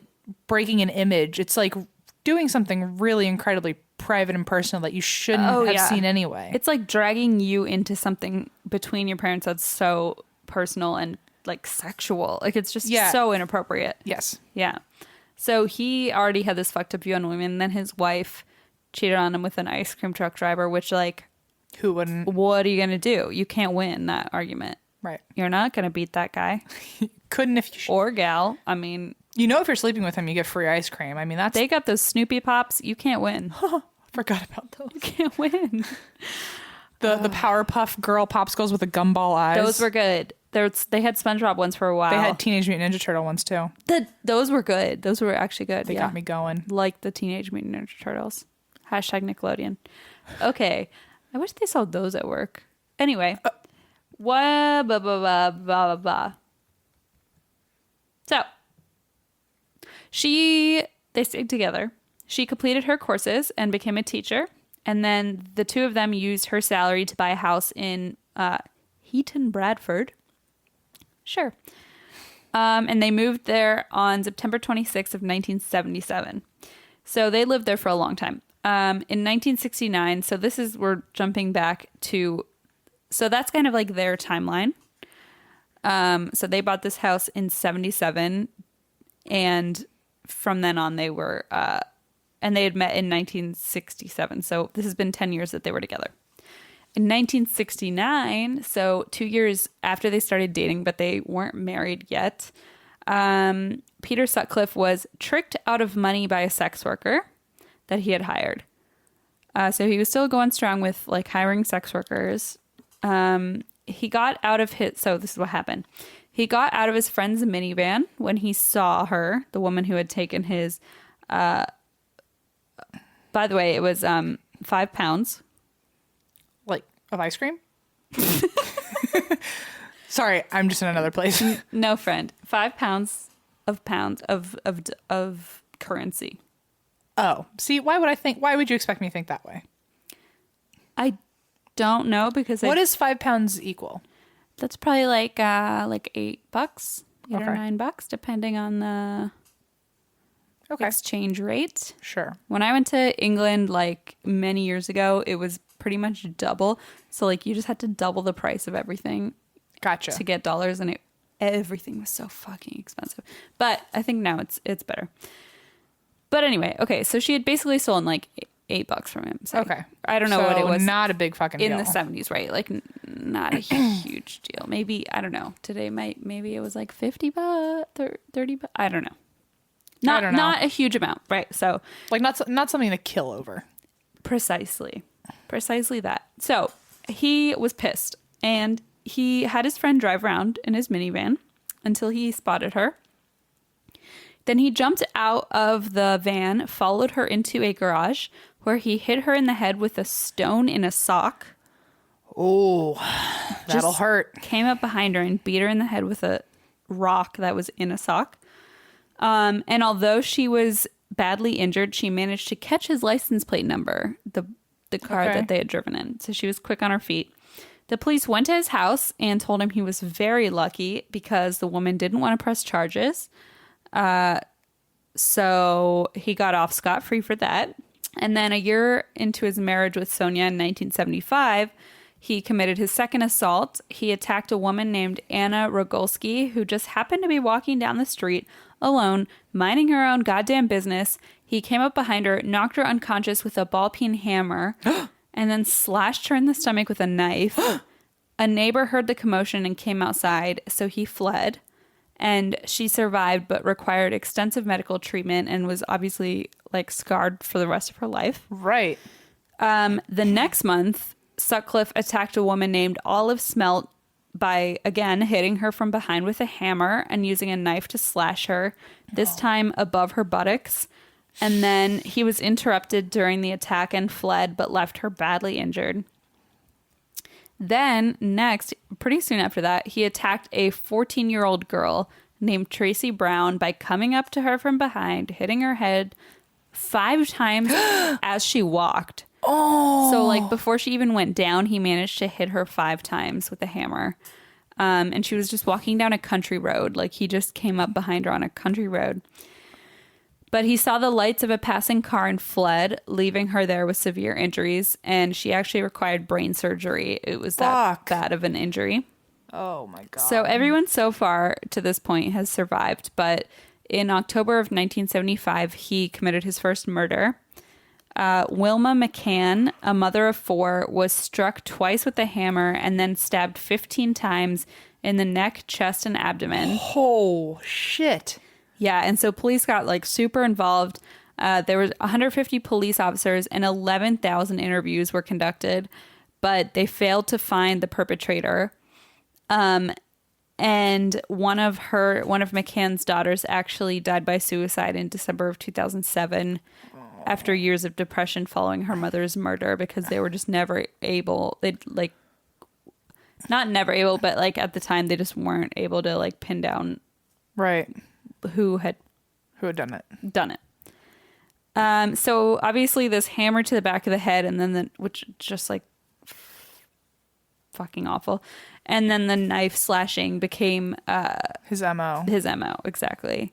breaking an image. It's like doing something really incredibly private and personal that you shouldn't have seen anyway. It's like dragging you into something between your parents that's so personal and like sexual. Like it's just so inappropriate. Yes. Yeah. So he already had this fucked up view on women. And then his wife cheated on him with an ice cream truck driver, which like, who wouldn't? What are you going to do? You can't win that argument. Right. You're not going to beat that guy. Couldn't if you should. Or gal. I mean, you know, if you're sleeping with him, you get free ice cream. I mean, they got those Snoopy Pops. You can't win. Forgot about those. You can't win. The Powerpuff Girl popsicles with the gumball eyes. Those were good. They had SpongeBob ones for a while. They had Teenage Mutant Ninja Turtle ones too. Those were good. Those were actually good. They got me going. Like the Teenage Mutant Ninja Turtles. Hashtag Nickelodeon. Okay. I wish they sold those at work. Anyway. Blah, blah, blah, blah, blah, blah. So, they stayed together. She completed her courses and became a teacher. And then the two of them used her salary to buy a house in Heaton, Bradford. Sure. And they moved there on September 26th of 1977. So they lived there for a long time. In 1969, so we're jumping back to, so that's kind of like their timeline. So they bought this house in 77, and from then on they were, and they had met in 1967. So this has been 10 years that they were together. In 1969, so 2 years after they started dating, but they weren't married yet, Peter Sutcliffe was tricked out of money by a sex worker that he had hired. So he was still going strong with like hiring sex workers. He got out of so this is what happened. He got out of his friend's minivan when he saw her, the woman who had taken his, by the way, it was 5 pounds. Like of ice cream? Sorry, I'm just in another place. No, friend. 5 pounds of currency. Oh, see, why would you expect me to think that way? I don't know because what does 5 pounds equal? That's probably like $8, $8 or $9, depending on the exchange rate. Sure. When I went to England like many years ago, it was pretty much double. So like you just had to double the price of everything. Gotcha. To get dollars, and everything was so fucking expensive. But I think now it's better. But anyway, okay, so she had basically stolen like $8 from him. So okay. I don't know what it was. Not a big fucking deal. In the 70s, right? Like not a huge deal. Maybe, I don't know. Today maybe it was like $50, $30. I don't know. Not a huge amount, right? So like not something to kill over. Precisely that. So he was pissed, and he had his friend drive around in his minivan until he spotted her. Then he jumped out of the van, followed her into a garage where he hit her in the head with a stone in a sock. Oh, that'll hurt. Came up behind her and beat her in the head with a rock that was in a sock. And although she was badly injured, she managed to catch his license plate number, the car that they had driven in. So she was quick on her feet. The police went to his house and told him he was very lucky because the woman didn't want to press charges. So he got off scot-free for that. And then a year into his marriage with Sonia in 1975, he committed his second assault. He attacked a woman named Anna Rogolski, who just happened to be walking down the street alone, minding her own goddamn business. He came up behind her, knocked her unconscious with a ball-peen hammer, and then slashed her in the stomach with a knife. A neighbor heard the commotion and came outside, so he fled. And she survived, but required extensive medical treatment and was obviously like scarred for the rest of her life. Right. The next month, Sutcliffe attacked a woman named Olive Smelt by, again, hitting her from behind with a hammer and using a knife to slash her, this time above her buttocks. And then he was interrupted during the attack and fled, but left her badly injured. Then, next, pretty soon after that, he attacked a 14-year-old girl named Tracy Brown by coming up to her from behind, hitting her head 5 times as she walked. Oh. So, like, before she even went down, he managed to hit her 5 times with a hammer. And she was just walking down a country road. Like, he just came up behind her on a country road. But he saw the lights of a passing car and fled, leaving her there with severe injuries. And she actually required brain surgery. It was that bad of an injury. Oh, my God. So everyone so far to this point has survived. But in October of 1975, he committed his first murder. Wilma McCann, a mother of 4, was struck twice with a hammer and then stabbed 15 times in the neck, chest, and abdomen. Oh, shit. Yeah, and so police got like super involved. There was 150 police officers and 11,000 interviews were conducted, but they failed to find the perpetrator. And one of McCann's daughters actually died by suicide in December of 2007 after years of depression following her mother's murder because they were just never able. They'd like not never able, but like at the time they just weren't able to like pin down who had done it. So obviously this hammer to the back of the head and then which just like fucking awful. And then the knife slashing became his MO. Exactly.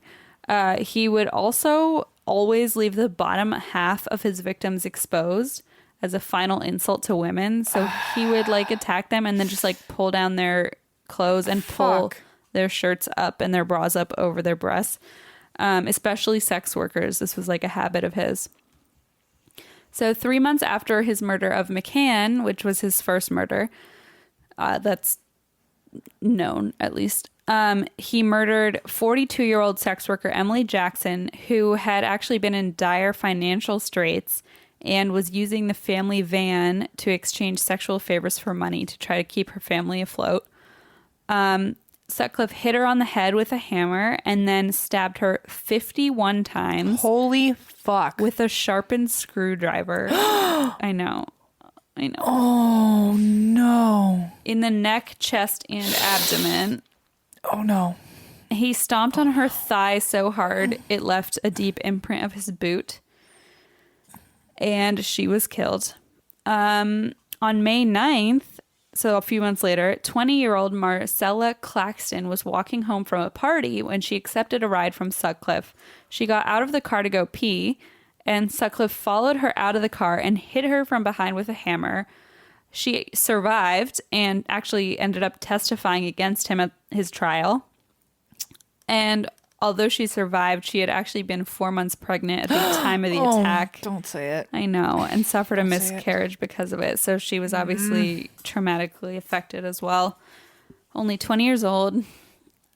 He would also always leave the bottom half of his victims exposed as a final insult to women. So he would like attack them and then just like pull down their clothes and pull their shirts up and their bras up over their breasts, especially sex workers. This was like a habit of his. So 3 months after his murder of McCann, which was his first murder, that's known at least, he murdered 42-year-old sex worker Emily Jackson, who had actually been in dire financial straits and was using the family van to exchange sexual favors for money to try to keep her family afloat. Sutcliffe hit her on the head with a hammer and then stabbed her 51 times. Holy fuck. With a sharpened screwdriver. I know. Oh, no. In the neck, chest, and abdomen. Oh, no. He stomped on her thigh so hard it left a deep imprint of his boot. And she was killed. On May 9th, so a few months later, 20-year-old Marcella Claxton was walking home from a party when she accepted a ride from Sutcliffe. She got out of the car to go pee, and Sutcliffe followed her out of the car and hit her from behind with a hammer. She survived and actually ended up testifying against him at his trial. And although she survived, she had actually been 4 months pregnant at the time of the attack. Don't say it. I know, and suffered a miscarriage because of it. So she was obviously traumatically affected as well. Only 20 years old.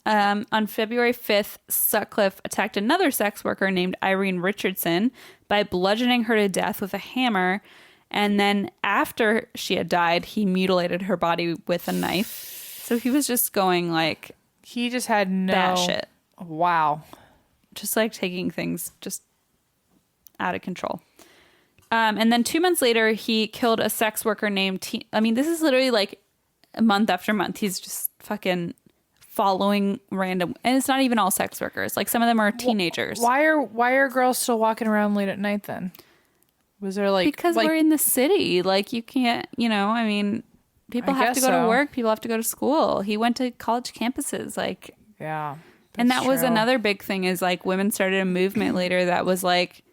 On February 5th, Sutcliffe attacked another sex worker named Irene Richardson by bludgeoning her to death with a hammer. And then after she had died, he mutilated her body with a knife. So he was just going like... He just had no... batshit. Wow. Just like taking things just out of control. And then 2 months later, he killed a sex worker named... I mean, this is literally like a month after month. He's just fucking following random, and it's not even all sex workers. Like some of them are teenagers. Why are girls still walking around late at night then? Was there Because we're in the city. Like you can't, I mean, people have to go to work. People have to go to school. He went to college campuses. Like, yeah. And that was another big thing is like women started a movement later that was like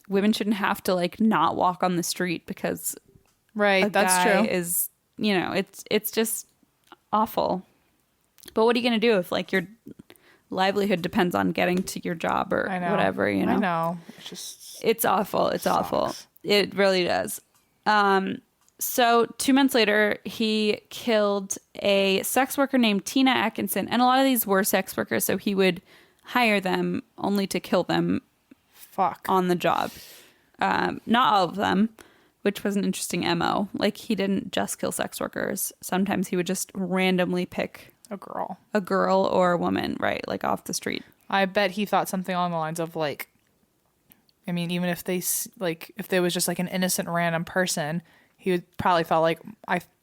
women shouldn't have to like not walk on the street because that's true. Is, it's just awful. But what are you going to do if like your livelihood depends on getting to your job or whatever, I know. It's awful. It's awful. It really does. So 2 months later, he killed a sex worker named Tina Atkinson. And a lot of these were sex workers, so he would hire them only to kill them on the job. Not all of them, which was an interesting MO. Like, he didn't just kill sex workers. Sometimes he would just randomly pick a girl or a woman, right? Like, off the street. I bet he thought something along the lines of, like, I mean, even if if there was just, like, an innocent random person... He would probably thought like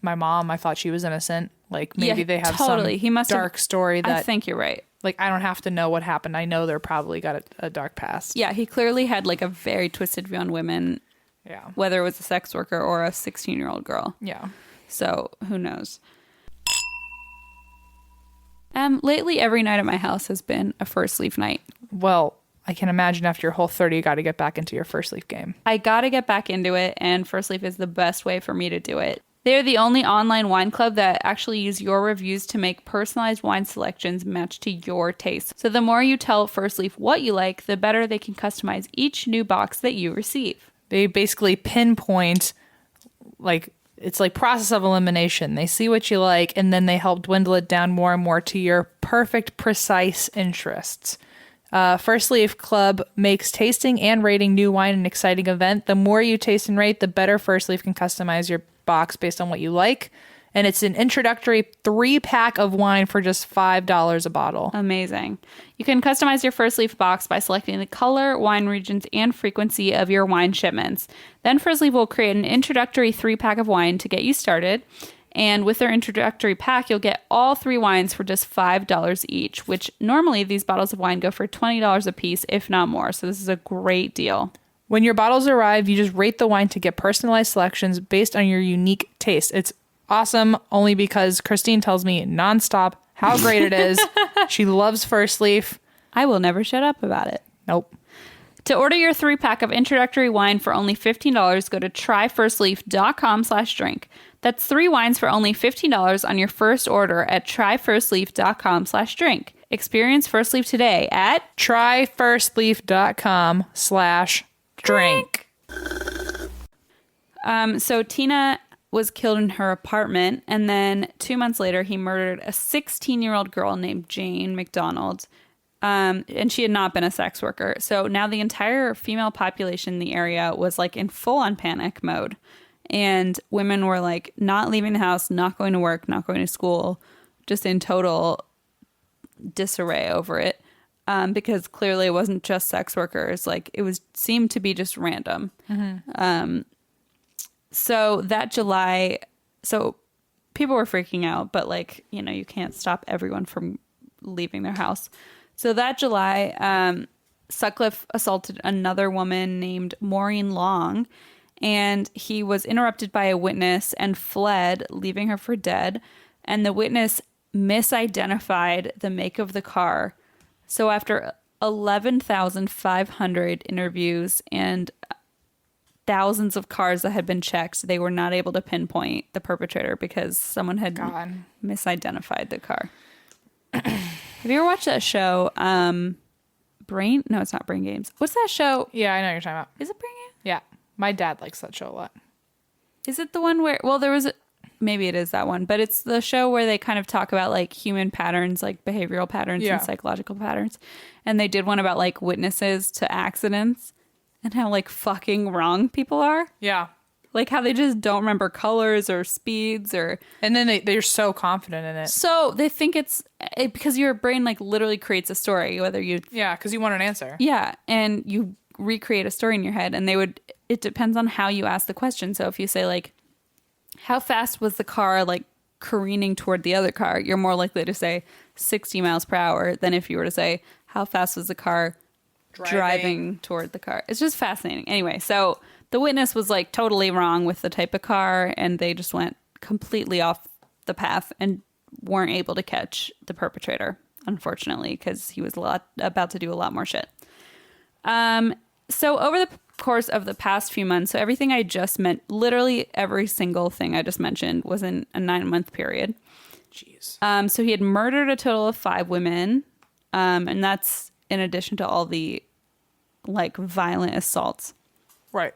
my mom. I thought she was innocent. Like maybe they have some dark story that I think you're right. Like I don't have to know what happened. I know they're probably got a dark past. Yeah, he clearly had like a very twisted view on women. Yeah, whether it was a sex worker or a 16-year-old girl. Yeah. So who knows? Lately, every night at my house has been a First Leaf night. Well, I can imagine after your whole 30, you got to get back into your First Leaf game. I got to get back into it, and First Leaf is the best way for me to do it. They're the only online wine club that actually use your reviews to make personalized wine selections match to your taste. So the more you tell First Leaf what you like, the better they can customize each new box that you receive. They basically pinpoint, like, it's like process of elimination. They see what you like, and then they help dwindle it down more and more to your perfect, precise interests. First Leaf Club makes tasting and rating new wine an exciting event. The more you taste and rate, the better First Leaf can customize your box based on what you like. And it's an introductory 3-pack of wine for just $5 a bottle. Amazing. You can customize your First Leaf box by selecting the color, wine regions, and frequency of your wine shipments. Then First Leaf will create an introductory 3-pack of wine to get you started. And with their introductory pack, you'll get all 3 wines for just $5 each, which normally these bottles of wine go for $20 a piece, if not more. So this is a great deal. When your bottles arrive, you just rate the wine to get personalized selections based on your unique taste. It's awesome only because Christine tells me nonstop how great it is. She loves First Leaf. I will never shut up about it. Nope. To order your 3-pack of introductory wine for only $15, go to tryfirstleaf.com/drink. That's 3 wines for only $15 on your first order at tryfirstleaf.com/drink. Experience First Leaf today at tryfirstleaf.com/drink. So Tina was killed in her apartment, and then 2 months later, he murdered a 16-year-old girl named Jane McDonald. And she had not been a sex worker. So now the entire female population in the area was like in full-on panic mode. And women were like not leaving the house, not going to work, not going to school, just in total disarray over it. Because clearly it wasn't just sex workers. Like seemed to be just random. Mm-hmm. So that July, so people were freaking out, but like, you can't stop everyone from leaving their house. So that July, Sutcliffe assaulted another woman named Maureen Long, and he was interrupted by a witness and fled, leaving her for dead. And the witness misidentified the make of the car. So after 11,500 interviews and thousands of cars that had been checked, they were not able to pinpoint the perpetrator because someone had misidentified the car. Have you ever watched that show, Brain? No, it's not Brain Games. What's that show? Yeah, I know what you're talking about. Is it Brain Games? Yeah. My dad likes that show a lot. Is it the one where, well, maybe it is that one, but it's the show where they kind of talk about like human patterns, like behavioral patterns and psychological patterns. And they did one about like witnesses to accidents and how like fucking wrong people are. Yeah. Like how they just don't remember colors or speeds or... And then they're so confident in it. So they think it's because your brain like literally creates a story, whether you... Yeah, because you want an answer. Yeah, and you recreate a story in your head, and it depends on how you ask the question. So if you say like, how fast was the car like careening toward the other car, you're more likely to say 60 miles per hour than if you were to say, how fast was the car driving toward the car. It's just fascinating. Anyway, so the witness was like totally wrong with the type of car, and they just went completely off the path and weren't able to catch the perpetrator, unfortunately, because he was about to do a lot more shit. So over the course of the past few months, so everything I just meant, literally every single thing I just mentioned was in a 9-month period. Jeez. So he had murdered a total of 5 women, and that's in addition to all the like violent assaults. Right.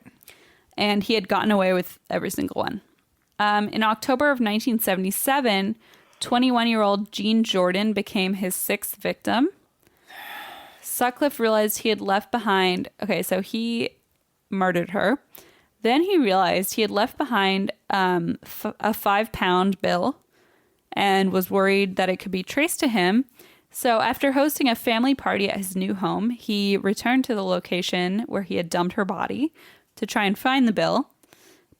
And he had gotten away with every single one. In October of 1977, 21-year-old Jean Jordan became his 6th victim. Sutcliffe realized he had left behind... Okay, so he murdered her. Then he realized he had left behind a 5-pound bill and was worried that it could be traced to him. So after hosting a family party at his new home, he returned to the location where he had dumped her body to try and find the bill,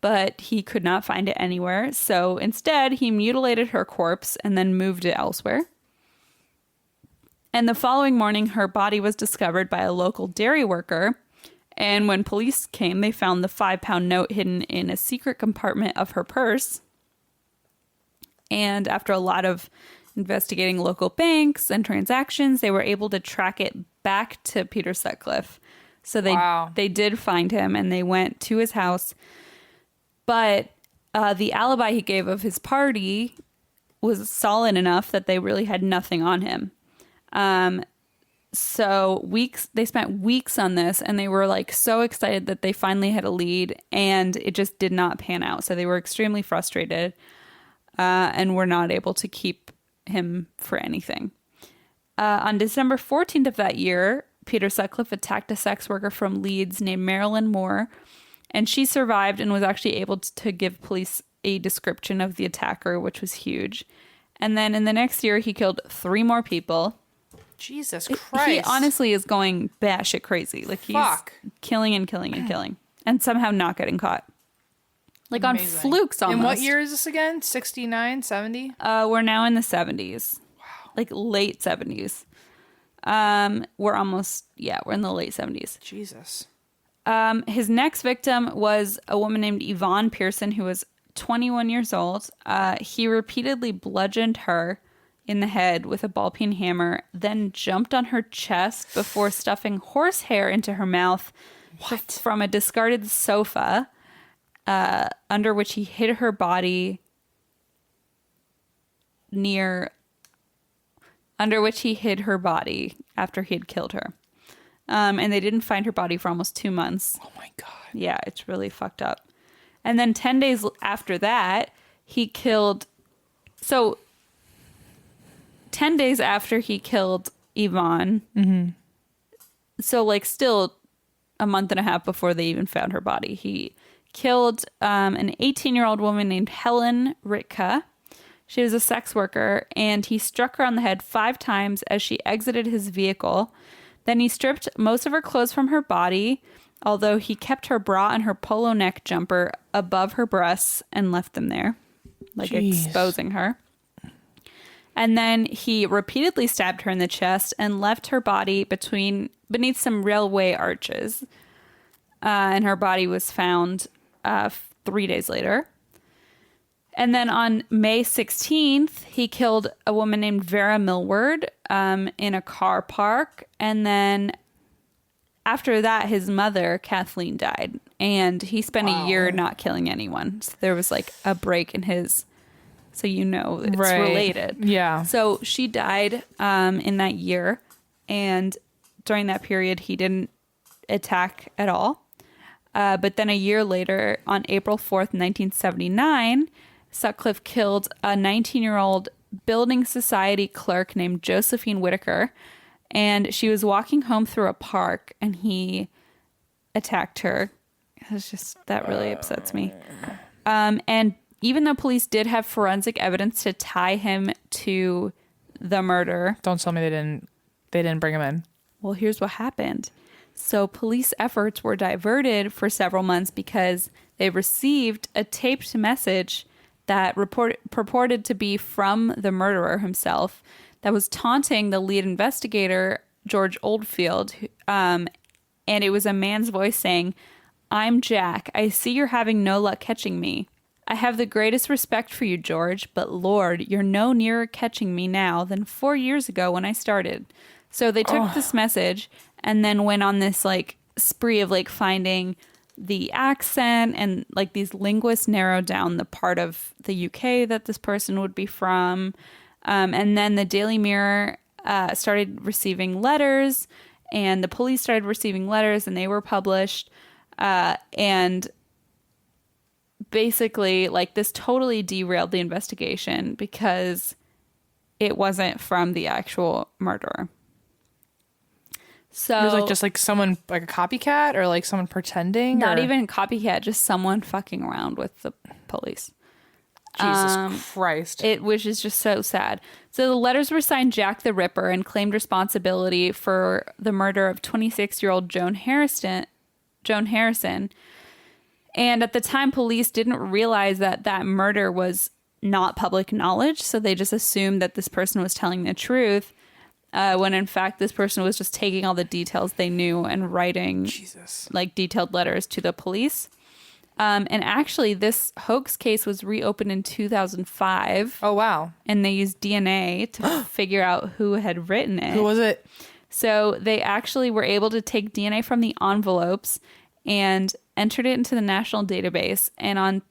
but he could not find it anywhere. So instead, he mutilated her corpse and then moved it elsewhere. And the following morning, her body was discovered by a local dairy worker. And when police came, they found the 5-pound note hidden in a secret compartment of her purse. And after a lot of investigating local banks and transactions, they were able to track it back to Peter Sutcliffe. So they did find him, and they went to his house. But the alibi he gave of his party was solid enough that they really had nothing on him. So they spent weeks on this, and they were like so excited that they finally had a lead, and it just did not pan out. So they were extremely frustrated, and were not able to keep him for anything. On December 14th of that year, Peter Sutcliffe attacked a sex worker from Leeds named Marilyn Moore, and she survived and was actually able to give police a description of the attacker, which was huge. And then in the next year, he killed 3 more people. Jesus Christ. He honestly is going batshit crazy. Like, he's killing and killing and killing, and somehow not getting caught. Like, amazing. On flukes almost. And what year is this again? 69, 70? We're now in the 70s. Wow. Like, late 70s. We're in the late 70s. Jesus. His next victim was a woman named Yvonne Pearson, who was 21 years old. He repeatedly bludgeoned her in the head with a ball-peen hammer, then jumped on her chest before stuffing horsehair into her mouth from a discarded sofa, under which he hid her body after he had killed her. And they didn't find her body for almost 2 months. Oh my God. Yeah, it's really fucked up. And then 10 days after that, he killed... So, 10 days after he killed Yvonne, so like still a month and a half before they even found her body, he killed an 18-year-old woman named Helen Ritka. She was a sex worker, and he struck her on the head 5 times as she exited his vehicle. Then he stripped most of her clothes from her body, although he kept her bra and her polo neck jumper above her breasts and left them there, like exposing her. And then he repeatedly stabbed her in the chest and left her body beneath some railway arches. And her body was found 3 days later. And then on May 16th, he killed a woman named Vera Millward in a car park. And then after that, his mother, Kathleen, died. And he spent a year not killing anyone. So there was like a break in his... So it's related. Yeah. So she died in that year. And during that period, he didn't attack at all. But then a year later, on April 4th, 1979... Sutcliffe killed a 19-year-old building society clerk named Josephine Whitaker, and she was walking home through a park, and he attacked her. It's just, that really upsets me. And even though police did have forensic evidence to tie him to the murder... Don't tell me they didn't bring him in. Well, here's what happened. So police efforts were diverted for several months because they received a taped message that purported to be from the murderer himself, that was taunting the lead investigator, George Oldfield. And it was a man's voice saying, "I'm Jack. I see you're having no luck catching me. I have the greatest respect for you, George, but Lord, you're no nearer catching me now than 4 years ago when I started." So they took this message and then went on this like spree of like finding the accent, and like these linguists narrowed down the part of the UK that this person would be from. And then the Daily Mirror started receiving letters, and the police started receiving letters, and they were published. And basically, like, this totally derailed the investigation because it wasn't from the actual murderer. So It was like just like someone, like a copycat, or like someone pretending? not or? even a copycat, just someone fucking around with the police. Jesus Christ. Which is just so sad. So the letters were signed Jack the Ripper and claimed responsibility for the murder of 26-year-old Joan Harrison. And at the time, police didn't realize that that murder was not public knowledge. So they just assumed that this person was telling the truth. When in fact, this person was just taking all the details they knew and writing like detailed letters to the police. And actually, this hoax case was reopened in 2005. Oh, wow. And they used DNA to figure out who had written it. Who was it? So they actually were able to take DNA from the envelopes and entered it into the national database. And on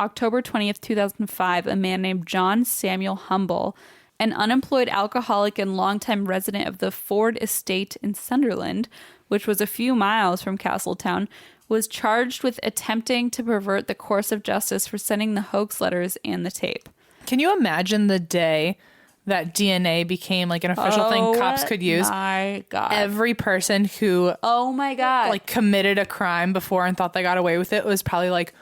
October 20th, 2005, a man named John Samuel Humble, an unemployed alcoholic and longtime resident of the Ford Estate in Sunderland, which was a few miles from Castletown, was charged with attempting to pervert the course of justice for sending the hoax letters and the tape. Can you imagine the day that DNA became like an official thing cops could use? Oh my God. Every person who Oh my God. like committed a crime before and thought they got away with it was probably like,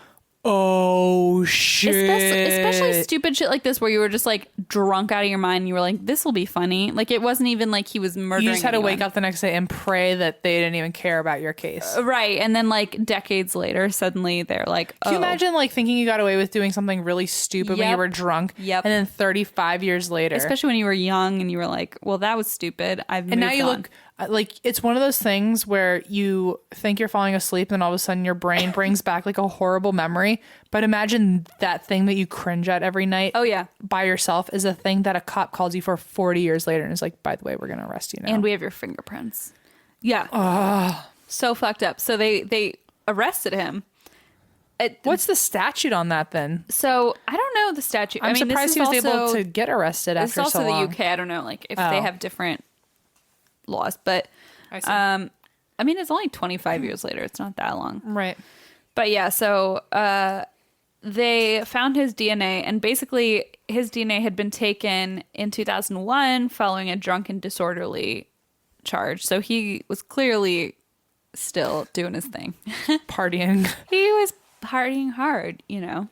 oh shit. Especially stupid shit like this where you were just like drunk out of your mind and you were like, this will be funny. Like it wasn't even like he was murdering You just had to anyone. wake up the next day and pray that they didn't even care about your case. Right. And then like decades later, suddenly they're like, oh. Can you imagine like thinking you got away with doing something really stupid when you Yep. were drunk? Yep. And then 35 years later. Especially when you were young and you were like, well, that was stupid. I've moved And now you on. look like it's one of those things where you think you're falling asleep and all of a sudden your brain brings back like a horrible memory. But imagine that thing that you cringe at every night. Oh, yeah. By yourself is a thing that a cop calls you for 40 years later and is like, by the way, we're going to arrest you now. And we have your fingerprints. Yeah. So fucked up. So they arrested him. What's the statute on that then? So I don't know the statute. I'm this surprised is he was also, able to get arrested It's after also so long. the UK. I don't know, like if they have different laws, but I see. I mean, it's only 25 years later. It's not that long. Right. But yeah, so they found his DNA, and basically his DNA had been taken in 2001 following a drunken disorderly charge. So he was clearly still doing his thing. Partying. He was partying hard, you know.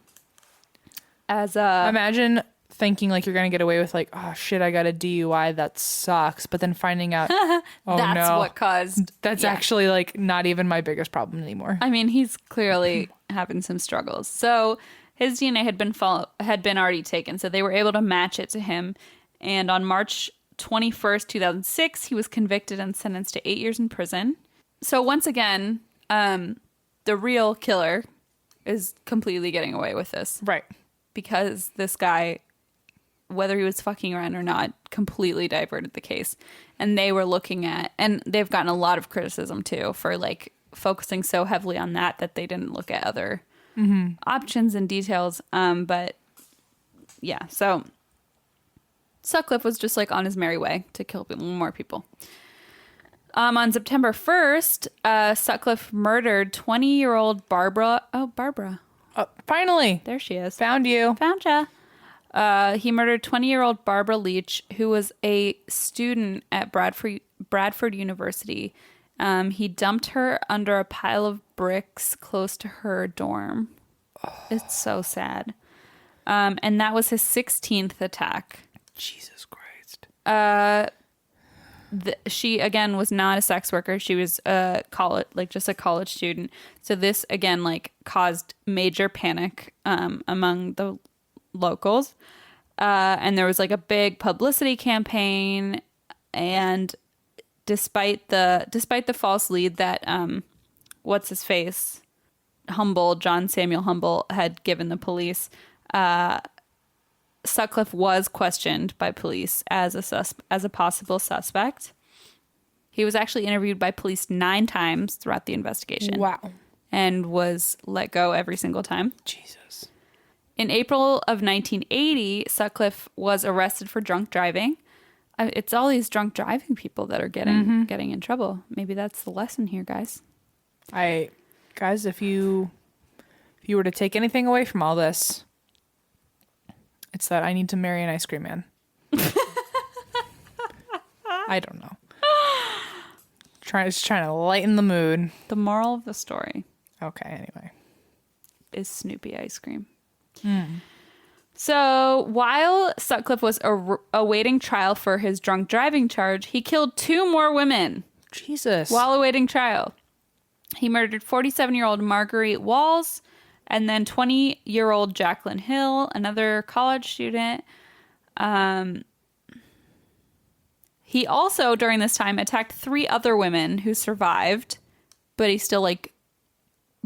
As Imagine thinking like you're going to get away with like, oh shit, I got a DUI. That sucks. But then finding out, oh that's no. what caused. That's yeah. actually like not even my biggest problem anymore. I mean, he's clearly having some struggles. So his DNA had been already taken, so they were able to match it to him. And on March 21st, 2006, he was convicted and sentenced to 8 years in prison. So once again, the real killer is completely getting away with this. Right. Because this guy, whether he was fucking around or not, completely diverted the case. And they were looking at, and they've gotten a lot of criticism too for like focusing so heavily on that they didn't look at other options and details. But yeah, so Sutcliffe was just like on his merry way to kill more people. On September 1st, Sutcliffe murdered 20-year-old Barbara. Oh, Barbara. Finally. There she is. Found you. Found ya. He murdered 20-year-old Barbara Leach, who was a student at Bradford University. He dumped her under a pile of bricks close to her dorm. It's so sad. And that was his 16th attack. Jesus Christ. She again was not a sex worker. She was just a college student. So this again caused major panic among the locals. And there was like a big publicity campaign. And despite the false lead that what's his face, John Samuel Humble, had given the police, Sutcliffe was questioned by police as a possible suspect. He was actually interviewed by police 9 times throughout the investigation. Wow. And was let go every single time. Jesus. In April of 1980, Sutcliffe was arrested for drunk driving. It's all these drunk driving people that are getting in trouble. Maybe that's the lesson here, guys. Guys, if you were to take anything away from all this, it's that I need to marry an ice cream man. I don't know. Just trying to lighten the mood. The moral of the story. Okay, anyway. Is Snoopy ice cream. So while Sutcliffe was awaiting trial for his drunk driving charge, he killed 2 more women. Jesus. While awaiting trial. He murdered 47-year-old Marguerite Walls and then 20-year-old Jacqueline Hill, another college student. He also, during this time, attacked 3 other women who survived, but he still,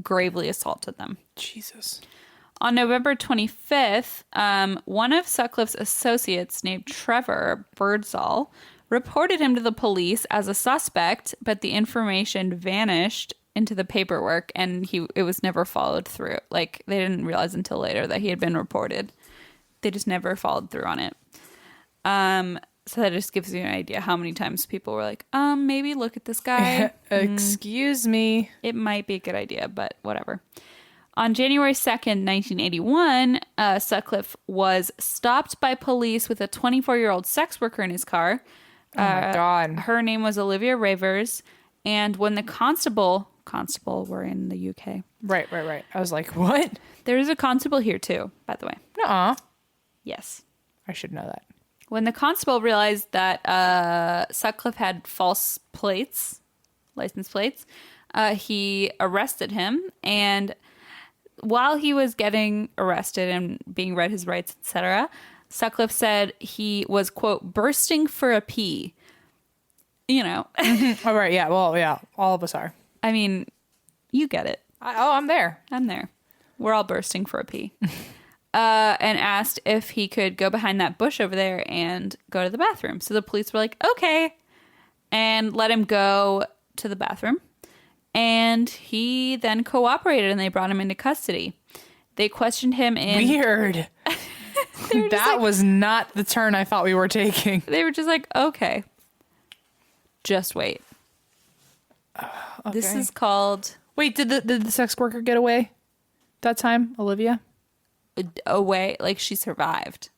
gravely assaulted them. Jesus. On November 25th, one of Sutcliffe's associates named Trevor Birdsall reported him to the police as a suspect, but the information vanished into the paperwork and it was never followed through. They didn't realize until later that he had been reported. They just never followed through on it. So that just gives you an idea how many times people were like, maybe look at this guy. Excuse me. It might be a good idea, but whatever. On January 2nd, 1981, Sutcliffe was stopped by police with a 24-year-old sex worker in his car. Oh, my God. Her name was Olivia Ravers. And when the constable, we're in the UK. Right. I was like, what? There is a constable here, too, by the way. Nuh-uh. Yes. I should know that. When the constable realized that Sutcliffe had false license plates, he arrested him. And while he was getting arrested and being read his rights, etc., Sutcliffe said he was, quote, bursting for a pee. All right. Yeah. Well, yeah. All of us are. I mean, you get it. I'm there. I'm there. We're all bursting for a pee. And asked if he could go behind that bush over there and go to the bathroom. So the police were like, okay, and let him go to the bathroom. And he then cooperated and they brought him into custody. They questioned him in... Weird. That was not the turn I thought we were taking. They were just like, okay, just wait. Okay. This is called... Wait, did the sex worker get away that time, Olivia? Away, she survived.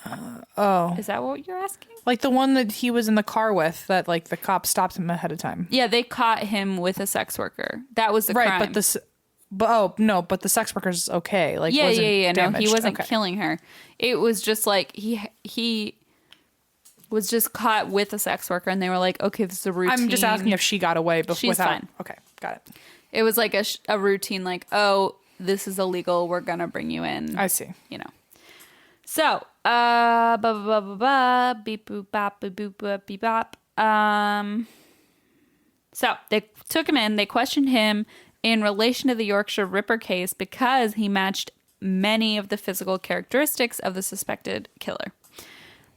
Is that what you're asking? Like the one that he was in the car with that the cop stopped him ahead of time. Yeah, they caught him with a sex worker. That was the crime. But the sex worker's okay. Yeah. No, he wasn't okay. killing her. It was just he was just caught with a sex worker, and they were like, okay, this is a routine. I'm just asking if she got away before. She's fine. Okay, got it. It was like a routine, oh, this is illegal. We're gonna bring you in. I see. So, blah, blah, blah, blah, blah, beep, boop, bop, boop, boop, boop, beep, bop. So they took him in. They questioned him in relation to the Yorkshire Ripper case because he matched many of the physical characteristics of the suspected killer.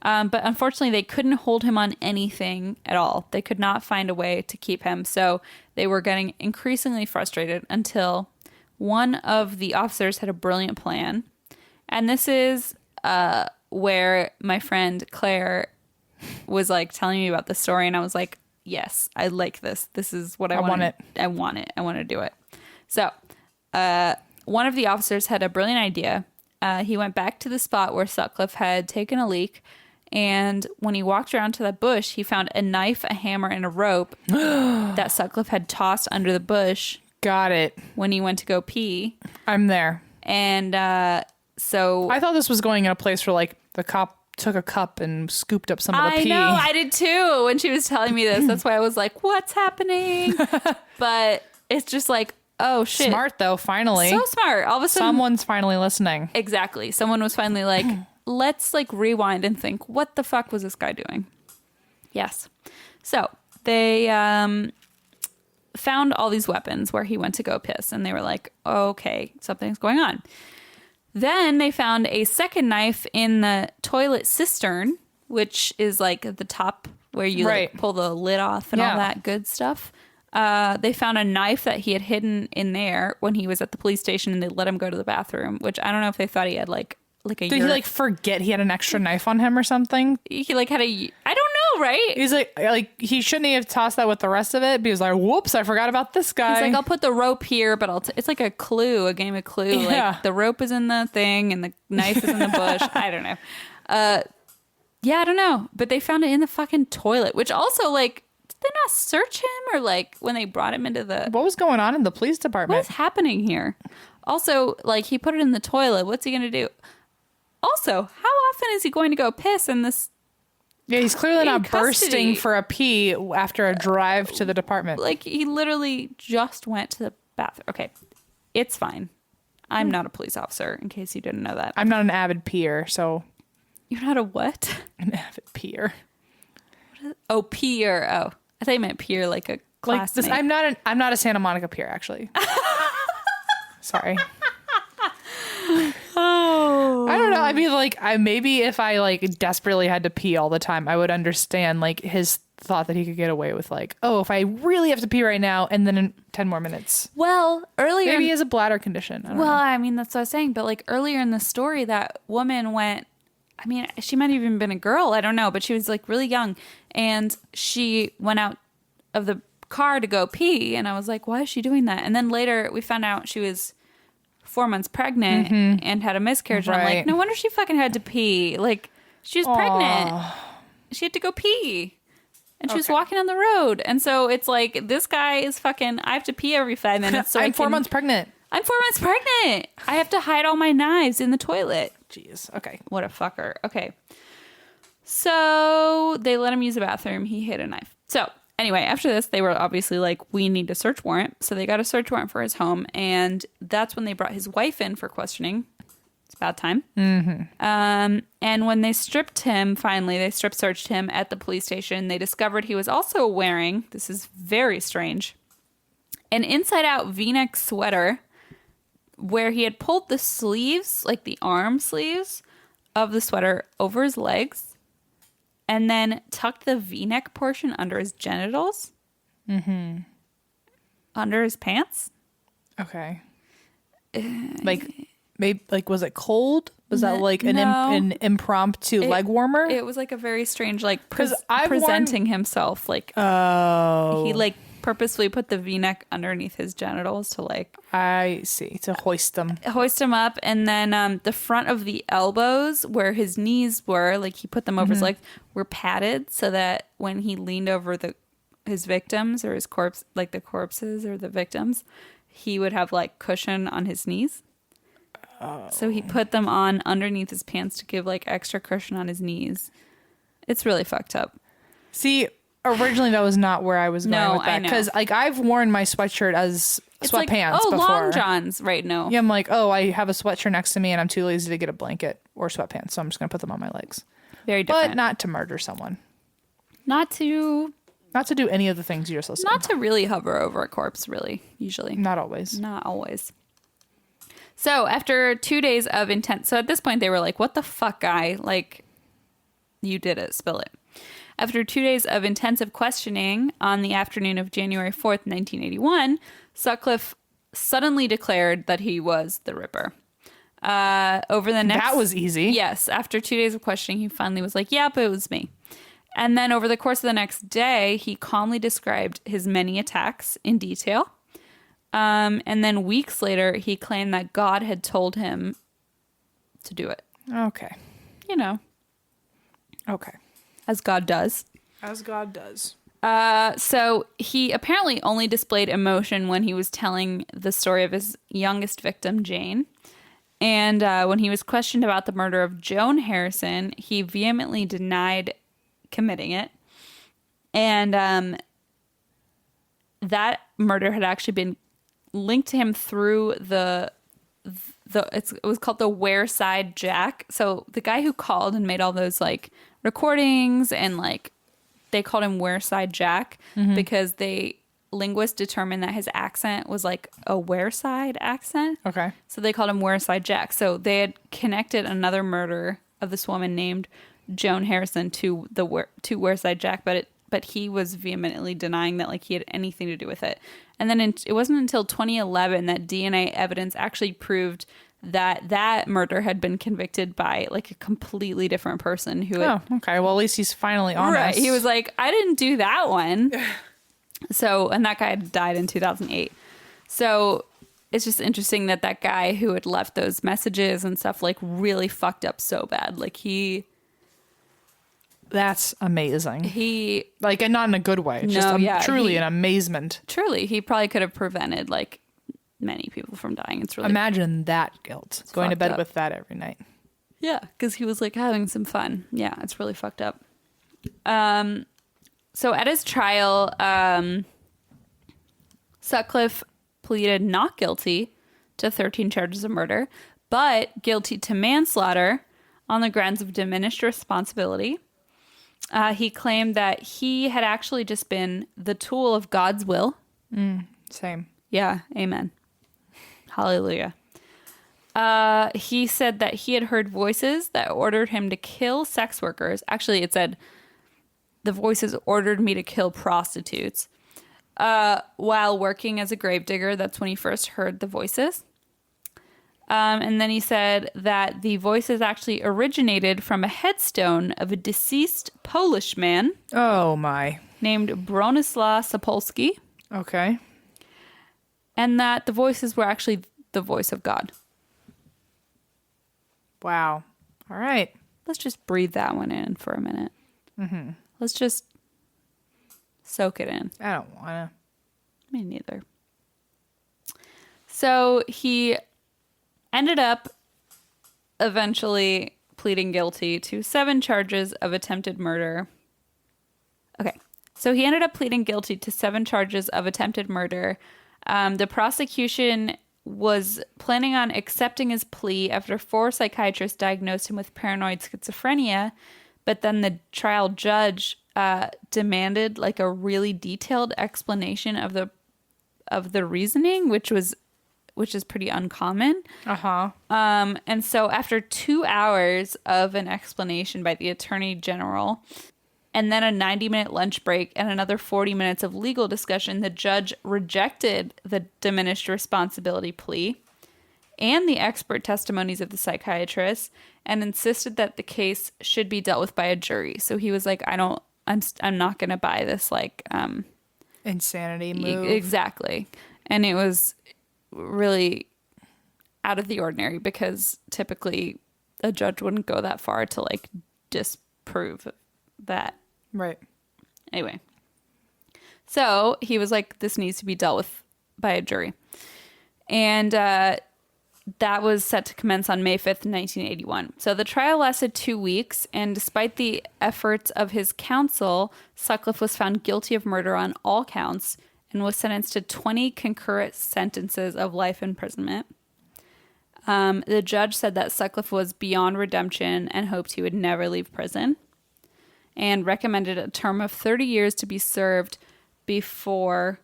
But unfortunately, they couldn't hold him on anything at all. They could not find a way to keep him. So they were getting increasingly frustrated until one of the officers had a brilliant plan. And this is where my friend Claire was telling me about the story. And I was like, yes, I like this. This is what I want. I want it. I want to do it. So one of the officers had a brilliant idea. He went back to the spot where Sutcliffe had taken a leak. And when he walked around to that bush, he found a knife, a hammer, and a rope that Sutcliffe had tossed under the bush. Got it. When he went to go pee. I'm there. And so... I thought this was going in a place where, the cop took a cup and scooped up some of the pee. I know, I did too. When she was telling me this, that's why I was like, what's happening? But it's just oh, shit. Smart, though, finally. So smart. All of a sudden... Someone's finally listening. Exactly. Someone was finally like, let's like rewind and think, what the fuck was this guy doing? Yes. So they found all these weapons where he went to go piss, and they were like, okay, something's going on. Then they found a second knife in the toilet cistern, which is like at the top where you like pull the lid off and all that good stuff. They found a knife that he had hidden in there when he was at the police station, and they let him go to the bathroom, which I don't know if they thought he had like a Did he like forget he had an extra knife on him or something? He like had I don't know, right? He's like he shouldn't have tossed that with the rest of it, but he was like, whoops, I forgot about this guy. He's like, I'll put the rope here, but it's like a clue, a game of Clue. Yeah. Like the rope is in the thing and the knife is in the bush. I don't know. Yeah, I don't know. But they found it in the fucking toilet, which also like, did they not search him, or like when they brought him into the... What was going on in the police department? What is happening here? Also, like he put it in the toilet. What's he going to do? Also, how often is he going to go piss in this? Yeah, he's clearly not custody? bursting for a pee after a drive to the department. Like he literally just went to the bathroom. Okay, it's fine. I'm not a police officer, in case you didn't know that. I'm not an avid peer, so... You're not a what? An avid peer. Oh, peer. Oh, I thought you meant peer, like a classmate. Like I'm not a Santa Monica peer, actually. Sorry. Oh, I don't know. I mean, like, maybe if I like desperately had to pee all the time, I would understand like his thought that he could get away with like, oh, if I really have to pee right now, and then in 10 more minutes. well, earlier. Maybe he has a bladder condition. I don't know. I mean, that's what I was saying. But like earlier in the story, that woman went. I mean, she might have even been a girl. I don't know, but she was like really young, and she went out of the car to go pee, and I was like, why is she doing that? And then later we found out she was 4 months pregnant and had a miscarriage. And I'm like, no wonder she fucking had to pee. Like, she was pregnant. She had to go pee. And she was walking on the road. And so it's like, this guy is fucking, I have to pee every 5 minutes. So I'm 4 months pregnant. I'm 4 months pregnant. I have to hide all my knives in the toilet. Jeez. Okay. What a fucker. Okay. So they let him use the bathroom. He hid a knife. So anyway, after this, they were obviously like, we need a search warrant. So they got a search warrant for his home. And that's when they brought his wife in for questioning. It's about time. Mm-hmm. And when they stripped him, finally, they strip searched him at the police station. They discovered he was also wearing, this is very strange, an inside-out V-neck sweater where he had pulled the sleeves, like the arm sleeves of the sweater over his legs, and then tucked the V-neck portion under his genitals. Mm-hmm. Under his pants. Okay. Maybe was it cold? Was that like an impromptu leg warmer? It was like a very strange, like presenting himself. Like, he like purposefully put the V-neck underneath his genitals to like, I see, to hoist him up. And then the front of the elbows where his knees were, like he put them over his legs, were padded so that when he leaned over his victims or his corpse, like the corpses or the victims, he would have like cushion on his knees. So he put them on underneath his pants to give like extra cushion on his knees. It's really fucked up. See, originally that was not where I was going with that, because like I've worn my sweatshirt as sweatpants before. Long johns, right? No. Yeah, I'm like, oh, I have a sweatshirt next to me and I'm too lazy to get a blanket or sweatpants, so I'm just gonna put them on my legs. Very different. But not to murder someone. Not to do any of the things you just listed. Not to really hover over a corpse, really. Usually, not always. Not always. So after 2 days of intense, so at this point they were like, "What the fuck, guy? Like, you did it. Spill it." After 2 days of intensive questioning on the afternoon of January 4th, 1981, Sutcliffe suddenly declared that he was the Ripper. Over the next... That was easy. Yes. After 2 days of questioning, he finally was like, yep, it was me. And then over the course of the next day, he calmly described his many attacks in detail. And then weeks later, he claimed that God had told him to do it. Okay. You know. Okay. As God does. As God does. So he apparently only displayed emotion when he was telling the story of his youngest victim, Jane. And when he was questioned about the murder of Joan Harrison, he vehemently denied committing it. And that murder had actually been linked to him through the it was called the Wareside Jack. So the guy who called and made all those like recordings and like they called him Wareside Jack because linguists determined that his accent was like a Wareside accent. Okay. So they called him Wareside Jack. So they had connected another murder of this woman named Joan Harrison to Wareside Jack, but he was vehemently denying that like he had anything to do with it. And then it wasn't until 2011 that DNA evidence actually proved that murder had been convicted by like a completely different person who had, okay. Well, at least he's finally honest. right. He was like, I didn't do that one. So, and that guy had died in 2008. So it's just interesting that guy who had left those messages and stuff like really fucked up so bad. Like that's amazing. He like, and not in a good way. Just truly an amazement. Truly, he probably could have prevented like many people from dying. It's really imagine that guilt. Going to bed with that every night. Yeah, because he was like having some fun. Yeah, it's really fucked up. So at his trial, Sutcliffe pleaded not guilty to 13 charges of murder, but guilty to manslaughter on the grounds of diminished responsibility. He claimed that he had actually just been the tool of God's will. Same. Yeah, amen. Hallelujah. He said that he had heard voices that ordered him to kill sex workers. Actually, it said, the voices ordered me to kill prostitutes. While working as a gravedigger, that's when he first heard the voices. And then he said that the voices actually originated from a headstone of a deceased Polish man. Oh, my. Named Bronislaw Sapolsky. Okay. And that the voices were actually the voice of God. Wow. All right. Let's just breathe that one in for a minute. Mm-hmm. Let's just soak it in. I don't want to. Me neither. So he ended up eventually pleading guilty to 7 charges of attempted murder. Okay. So he ended up pleading guilty to 7 charges of attempted murder. The prosecution was planning on accepting his plea after 4 psychiatrists diagnosed him with paranoid schizophrenia, but then the trial judge demanded like a really detailed explanation of the reasoning, which is pretty uncommon. And so after 2 hours of an explanation by the attorney general, and then a 90-minute lunch break and another 40 minutes of legal discussion, the judge rejected the diminished responsibility plea and the expert testimonies of the psychiatrists and insisted that the case should be dealt with by a jury. So he was like, I'm not going to buy this like insanity move. Exactly. And it was really out of the ordinary because typically a judge wouldn't go that far to like disprove that. Right. Anyway. So he was like, this needs to be dealt with by a jury. And that was set to commence on May 5th, 1981. So the trial lasted 2 weeks, and despite the efforts of his counsel, Sutcliffe was found guilty of murder on all counts and was sentenced to 20 concurrent sentences of life imprisonment. The judge said that Sutcliffe was beyond redemption and hoped he would never leave prison, and recommended a term of 30 years to be served before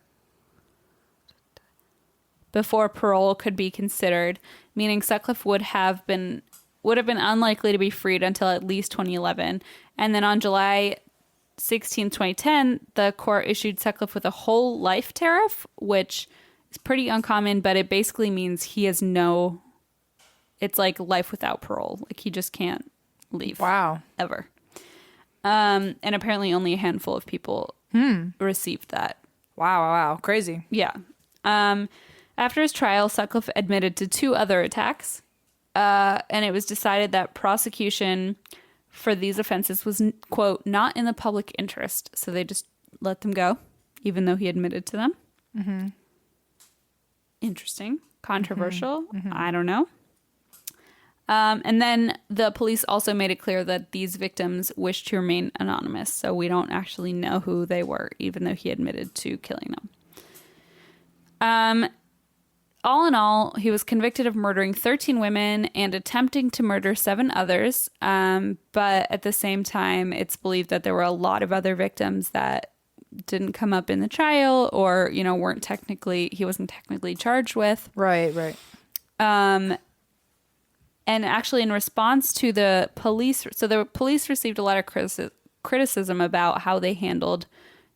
parole could be considered, meaning Sutcliffe would have been unlikely to be freed until at least 2011. And then on July 16, 2010, the court issued Sutcliffe with a whole life tariff, which is pretty uncommon, but it basically means he has it's like life without parole. Like he just can't leave. Wow. Ever. And apparently only a handful of people received that. Wow. Crazy. Yeah. After his trial, Sutcliffe admitted to 2 other attacks, and it was decided that prosecution for these offenses was, quote, not in the public interest. So they just let them go, even though he admitted to them. Mm-hmm. Interesting. Controversial. Mm-hmm. I don't know. And then the police also made it clear that these victims wished to remain anonymous. So we don't actually know who they were, even though he admitted to killing them. all in all, he was convicted of murdering 13 women and attempting to murder 7 others. But at the same time, it's believed that there were a lot of other victims that didn't come up in the trial or, he wasn't technically charged with. Right. And actually in response to the police received a lot of criticism about how they handled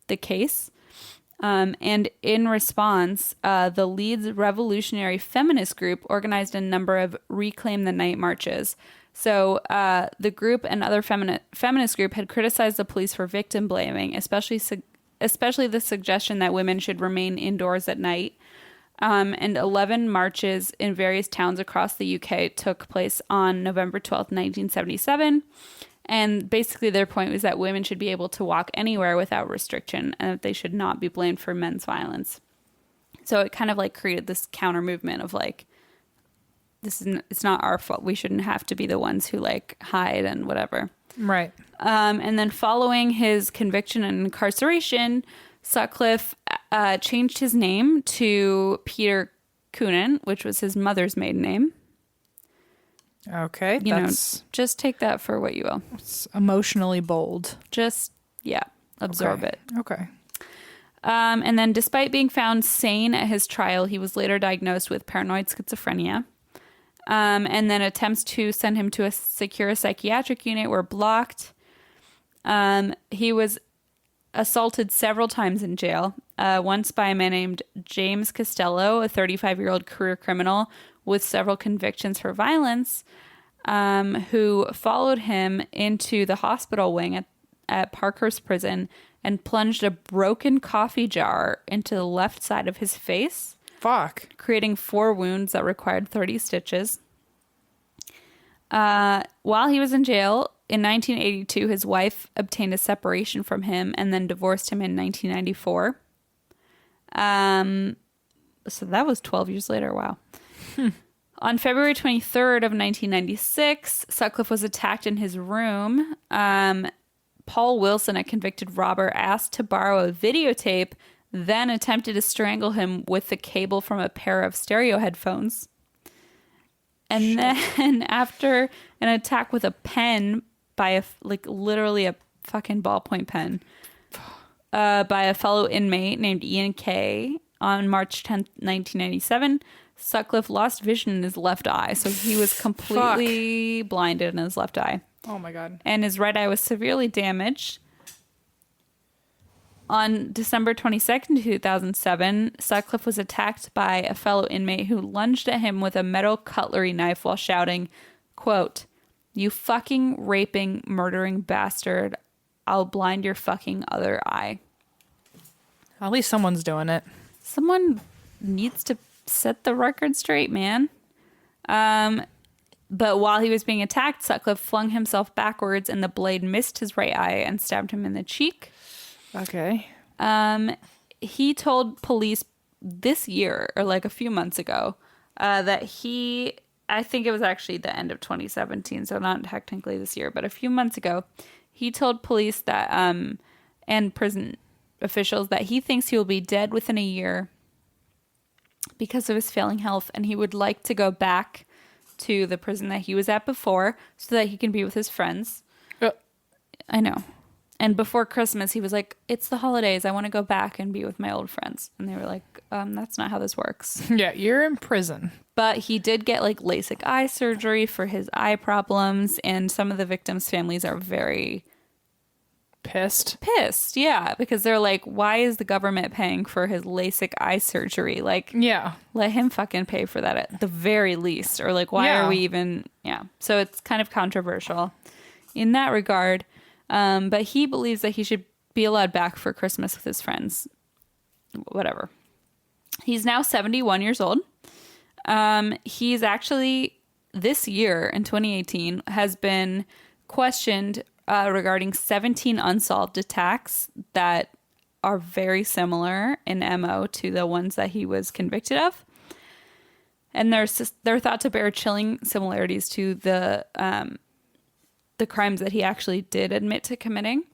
the case. And in response, the Leeds Revolutionary Feminist Group organized a number of Reclaim the Night marches. So the group and other feminist group had criticized the police for victim blaming, especially the suggestion that women should remain indoors at night. And 11 marches in various towns across the UK took place on November 12th, 1977. And basically their point was that women should be able to walk anywhere without restriction and that they should not be blamed for men's violence. So it kind of like created this counter movement of like, it's not our fault. We shouldn't have to be the ones who like hide and whatever. Right. And then following his conviction and incarceration, Sutcliffe changed his name to Peter Coonan, which was his mother's maiden name. Okay. Just take that for what you will. It's emotionally bold. Just, absorb it. Okay. And then despite being found sane at his trial, he was later diagnosed with paranoid schizophrenia. And then attempts to send him to a secure psychiatric unit were blocked. He was assaulted several times in jail, once by a man named James Costello, a 35-year-old career criminal with several convictions for violence, who followed him into the hospital wing at Parkhurst Prison and plunged a broken coffee jar into the left side of his face. Fuck. Creating 4 wounds that required 30 stitches. While he was in jail, in 1982, his wife obtained a separation from him and then divorced him in 1994. So that was 12 years later. Wow. On February 23rd of 1996, Sutcliffe was attacked in his room. Paul Wilson, a convicted robber, asked to borrow a videotape, then attempted to strangle him with the cable from a pair of stereo headphones. And then after an attack with a pen by literally a fucking ballpoint pen, by a fellow inmate named Ian Kay on March 10th, 1997, Sutcliffe lost vision in his left eye. So he was completely blinded in his left eye. Oh my God. And his right eye was severely damaged. On December 22nd, 2007, Sutcliffe was attacked by a fellow inmate who lunged at him with a metal cutlery knife while shouting, quote, "You fucking raping, murdering bastard. I'll blind your fucking other eye." At least someone's doing it. Someone needs to set the record straight, man. But while he was being attacked, Sutcliffe flung himself backwards and the blade missed his right eye and stabbed him in the cheek. Okay. He told police this year, or like a few months ago, that I think it was actually the end of 2017, so not technically this year, but a few months ago, he told police that, and prison officials that he thinks he will be dead within a year because of his failing health, and he would like to go back to the prison that he was at before so that he can be with his friends. I know. And before Christmas, he was like, "It's the holidays. I want to go back and be with my old friends." And they were like, "That's not how this works." Yeah, you're in prison. But he did get like LASIK eye surgery for his eye problems. And some of the victims' families are very pissed. Yeah. Because they're like, why is the government paying for his LASIK eye surgery? Like, yeah, let him fucking pay for that at the very least. Or like, why are we even? Yeah. So it's kind of controversial in that regard. But he believes that he should be allowed back for Christmas with his friends. Whatever. He's now 71 years old. He's actually, this year in 2018, has been questioned regarding 17 unsolved attacks that are very similar in MO to the ones that he was convicted of. And they're thought to bear chilling similarities to the crimes that he actually did admit to committing.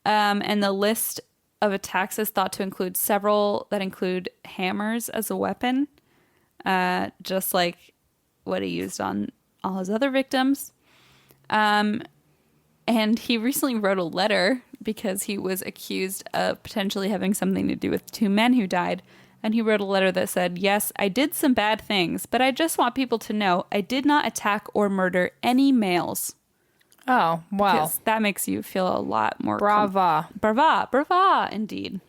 And the list of attacks is thought to include several that include hammers as a weapon. just like what he used on all his other victims. And he recently wrote a letter because he was accused of potentially having something to do with 2 men who died. And he wrote a letter that said, "Yes, I did some bad things, but I just want people to know I did not attack or murder any males." Oh, wow. Because that makes you feel a lot more... Brava. Brava, indeed.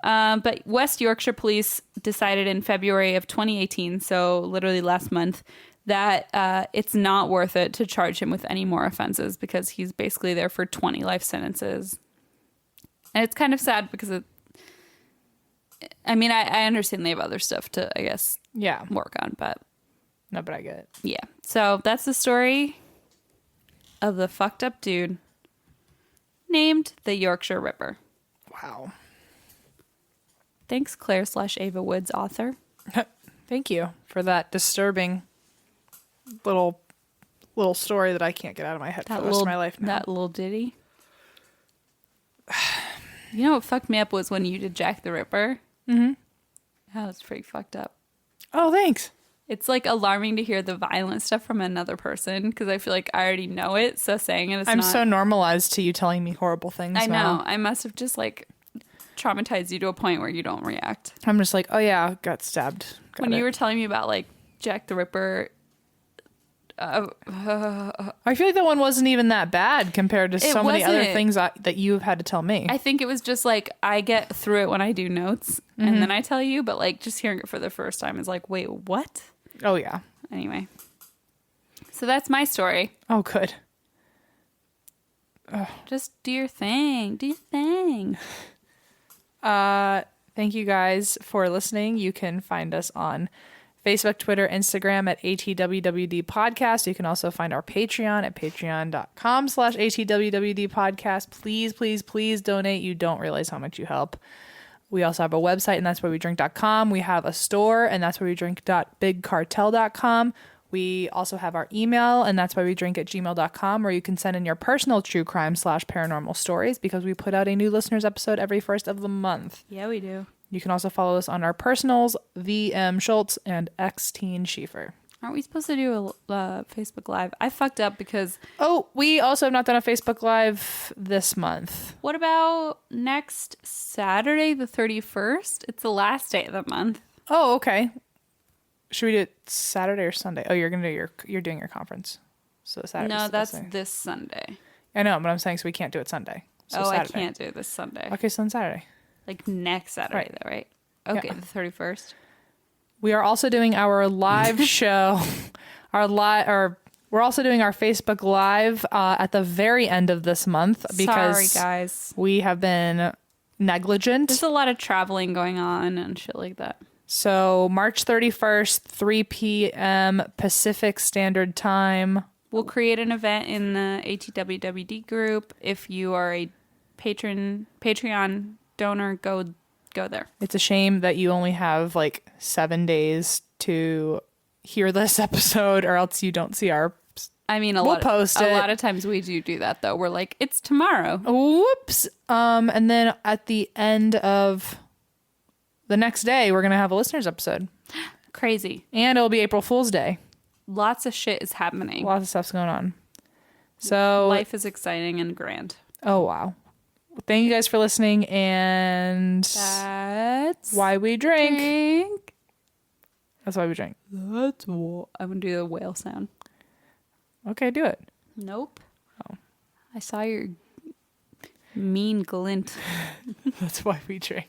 But West Yorkshire Police decided in February of 2018, so literally last month, that it's not worth it to charge him with any more offenses because he's basically there for 20 life sentences. And it's kind of sad because I understand they have other stuff to, I guess, work on, but... No, but I get it. Yeah. So that's the story of the fucked up dude named the Yorkshire Ripper. Wow. Thanks, Claire/Ava Woods, author. Thank you for that disturbing little story that I can't get out of my head for the rest of my life now. That little ditty. You know what fucked me up was when you did Jack the Ripper. Mm-hmm. That was pretty fucked up. Oh, thanks. It's like alarming to hear the violent stuff from another person because I feel like I already know it. So saying it is I'm so normalized to you telling me horrible things. I now. know. I must have just like traumatized you to a point where you don't react. I'm just like, oh yeah, got stabbed. When you were telling me about like Jack the Ripper, I feel like that one wasn't even that bad compared to so many other things that you've had to tell me. I think it was just like I get through it when I do notes and then I tell you, but like just hearing it for the first time is like, wait, what? Oh yeah. Anyway, so that's my story. Oh, good. Just do your thing. Do your thing. Thank you guys for listening. You can find us on Facebook, Twitter, Instagram at ATWWD Podcast. You can also find our Patreon at patreon.com/ATWWD Podcast. Please, please, please donate. You don't realize how much you help. We also have a website, and that's where we drink.com. We have a store, and that's where we drink.bigcartel.com. We also have our email, and that's why we drink@gmail.com, where you can send in your personal true crime/paranormal stories because we put out a new listeners episode every first of the month. Yeah, we do. You can also follow us on our personals, VM Schultz and X-Teen Schieffer. Aren't we supposed to do a Facebook Live? I fucked up because... Oh, we also have not done a Facebook Live this month. What about next Saturday, the 31st? It's the last day of the month. Oh, okay. Should we do it Saturday or Sunday? Oh, you're doing your conference. So Saturday. No, that's this Sunday. I know, but I'm saying so we can't do it Sunday. So Saturday. I can't do it this Sunday. Okay, so on Saturday. Like next Saturday, though, right? Okay, yeah. The 31st. We are also doing our live show. We're also doing our Facebook Live at the very end of this month because sorry, guys, we have been negligent. There's a lot of traveling going on and shit like that. So March 31st, 3 p.m. Pacific Standard Time. We'll create an event in the ATWWD group. If you are a Patreon donor, go there. It's a shame that you only have like 7 days to hear this episode, or else you don't see our. We'll post it. A lot of times we do that though. We're like, it's tomorrow. Whoops. And then at the end of the next day, we're gonna have a listeners episode. Crazy. And it'll be April Fool's Day. Lots of shit is happening. Lots of stuff's going on. So life is exciting and grand. Oh wow. Thank you guys for listening, and that's why we drink. That's why we drink. That's what I'm gonna do the whale sound. Okay, do it. Nope. Oh, I saw your mean glint. That's why we drink.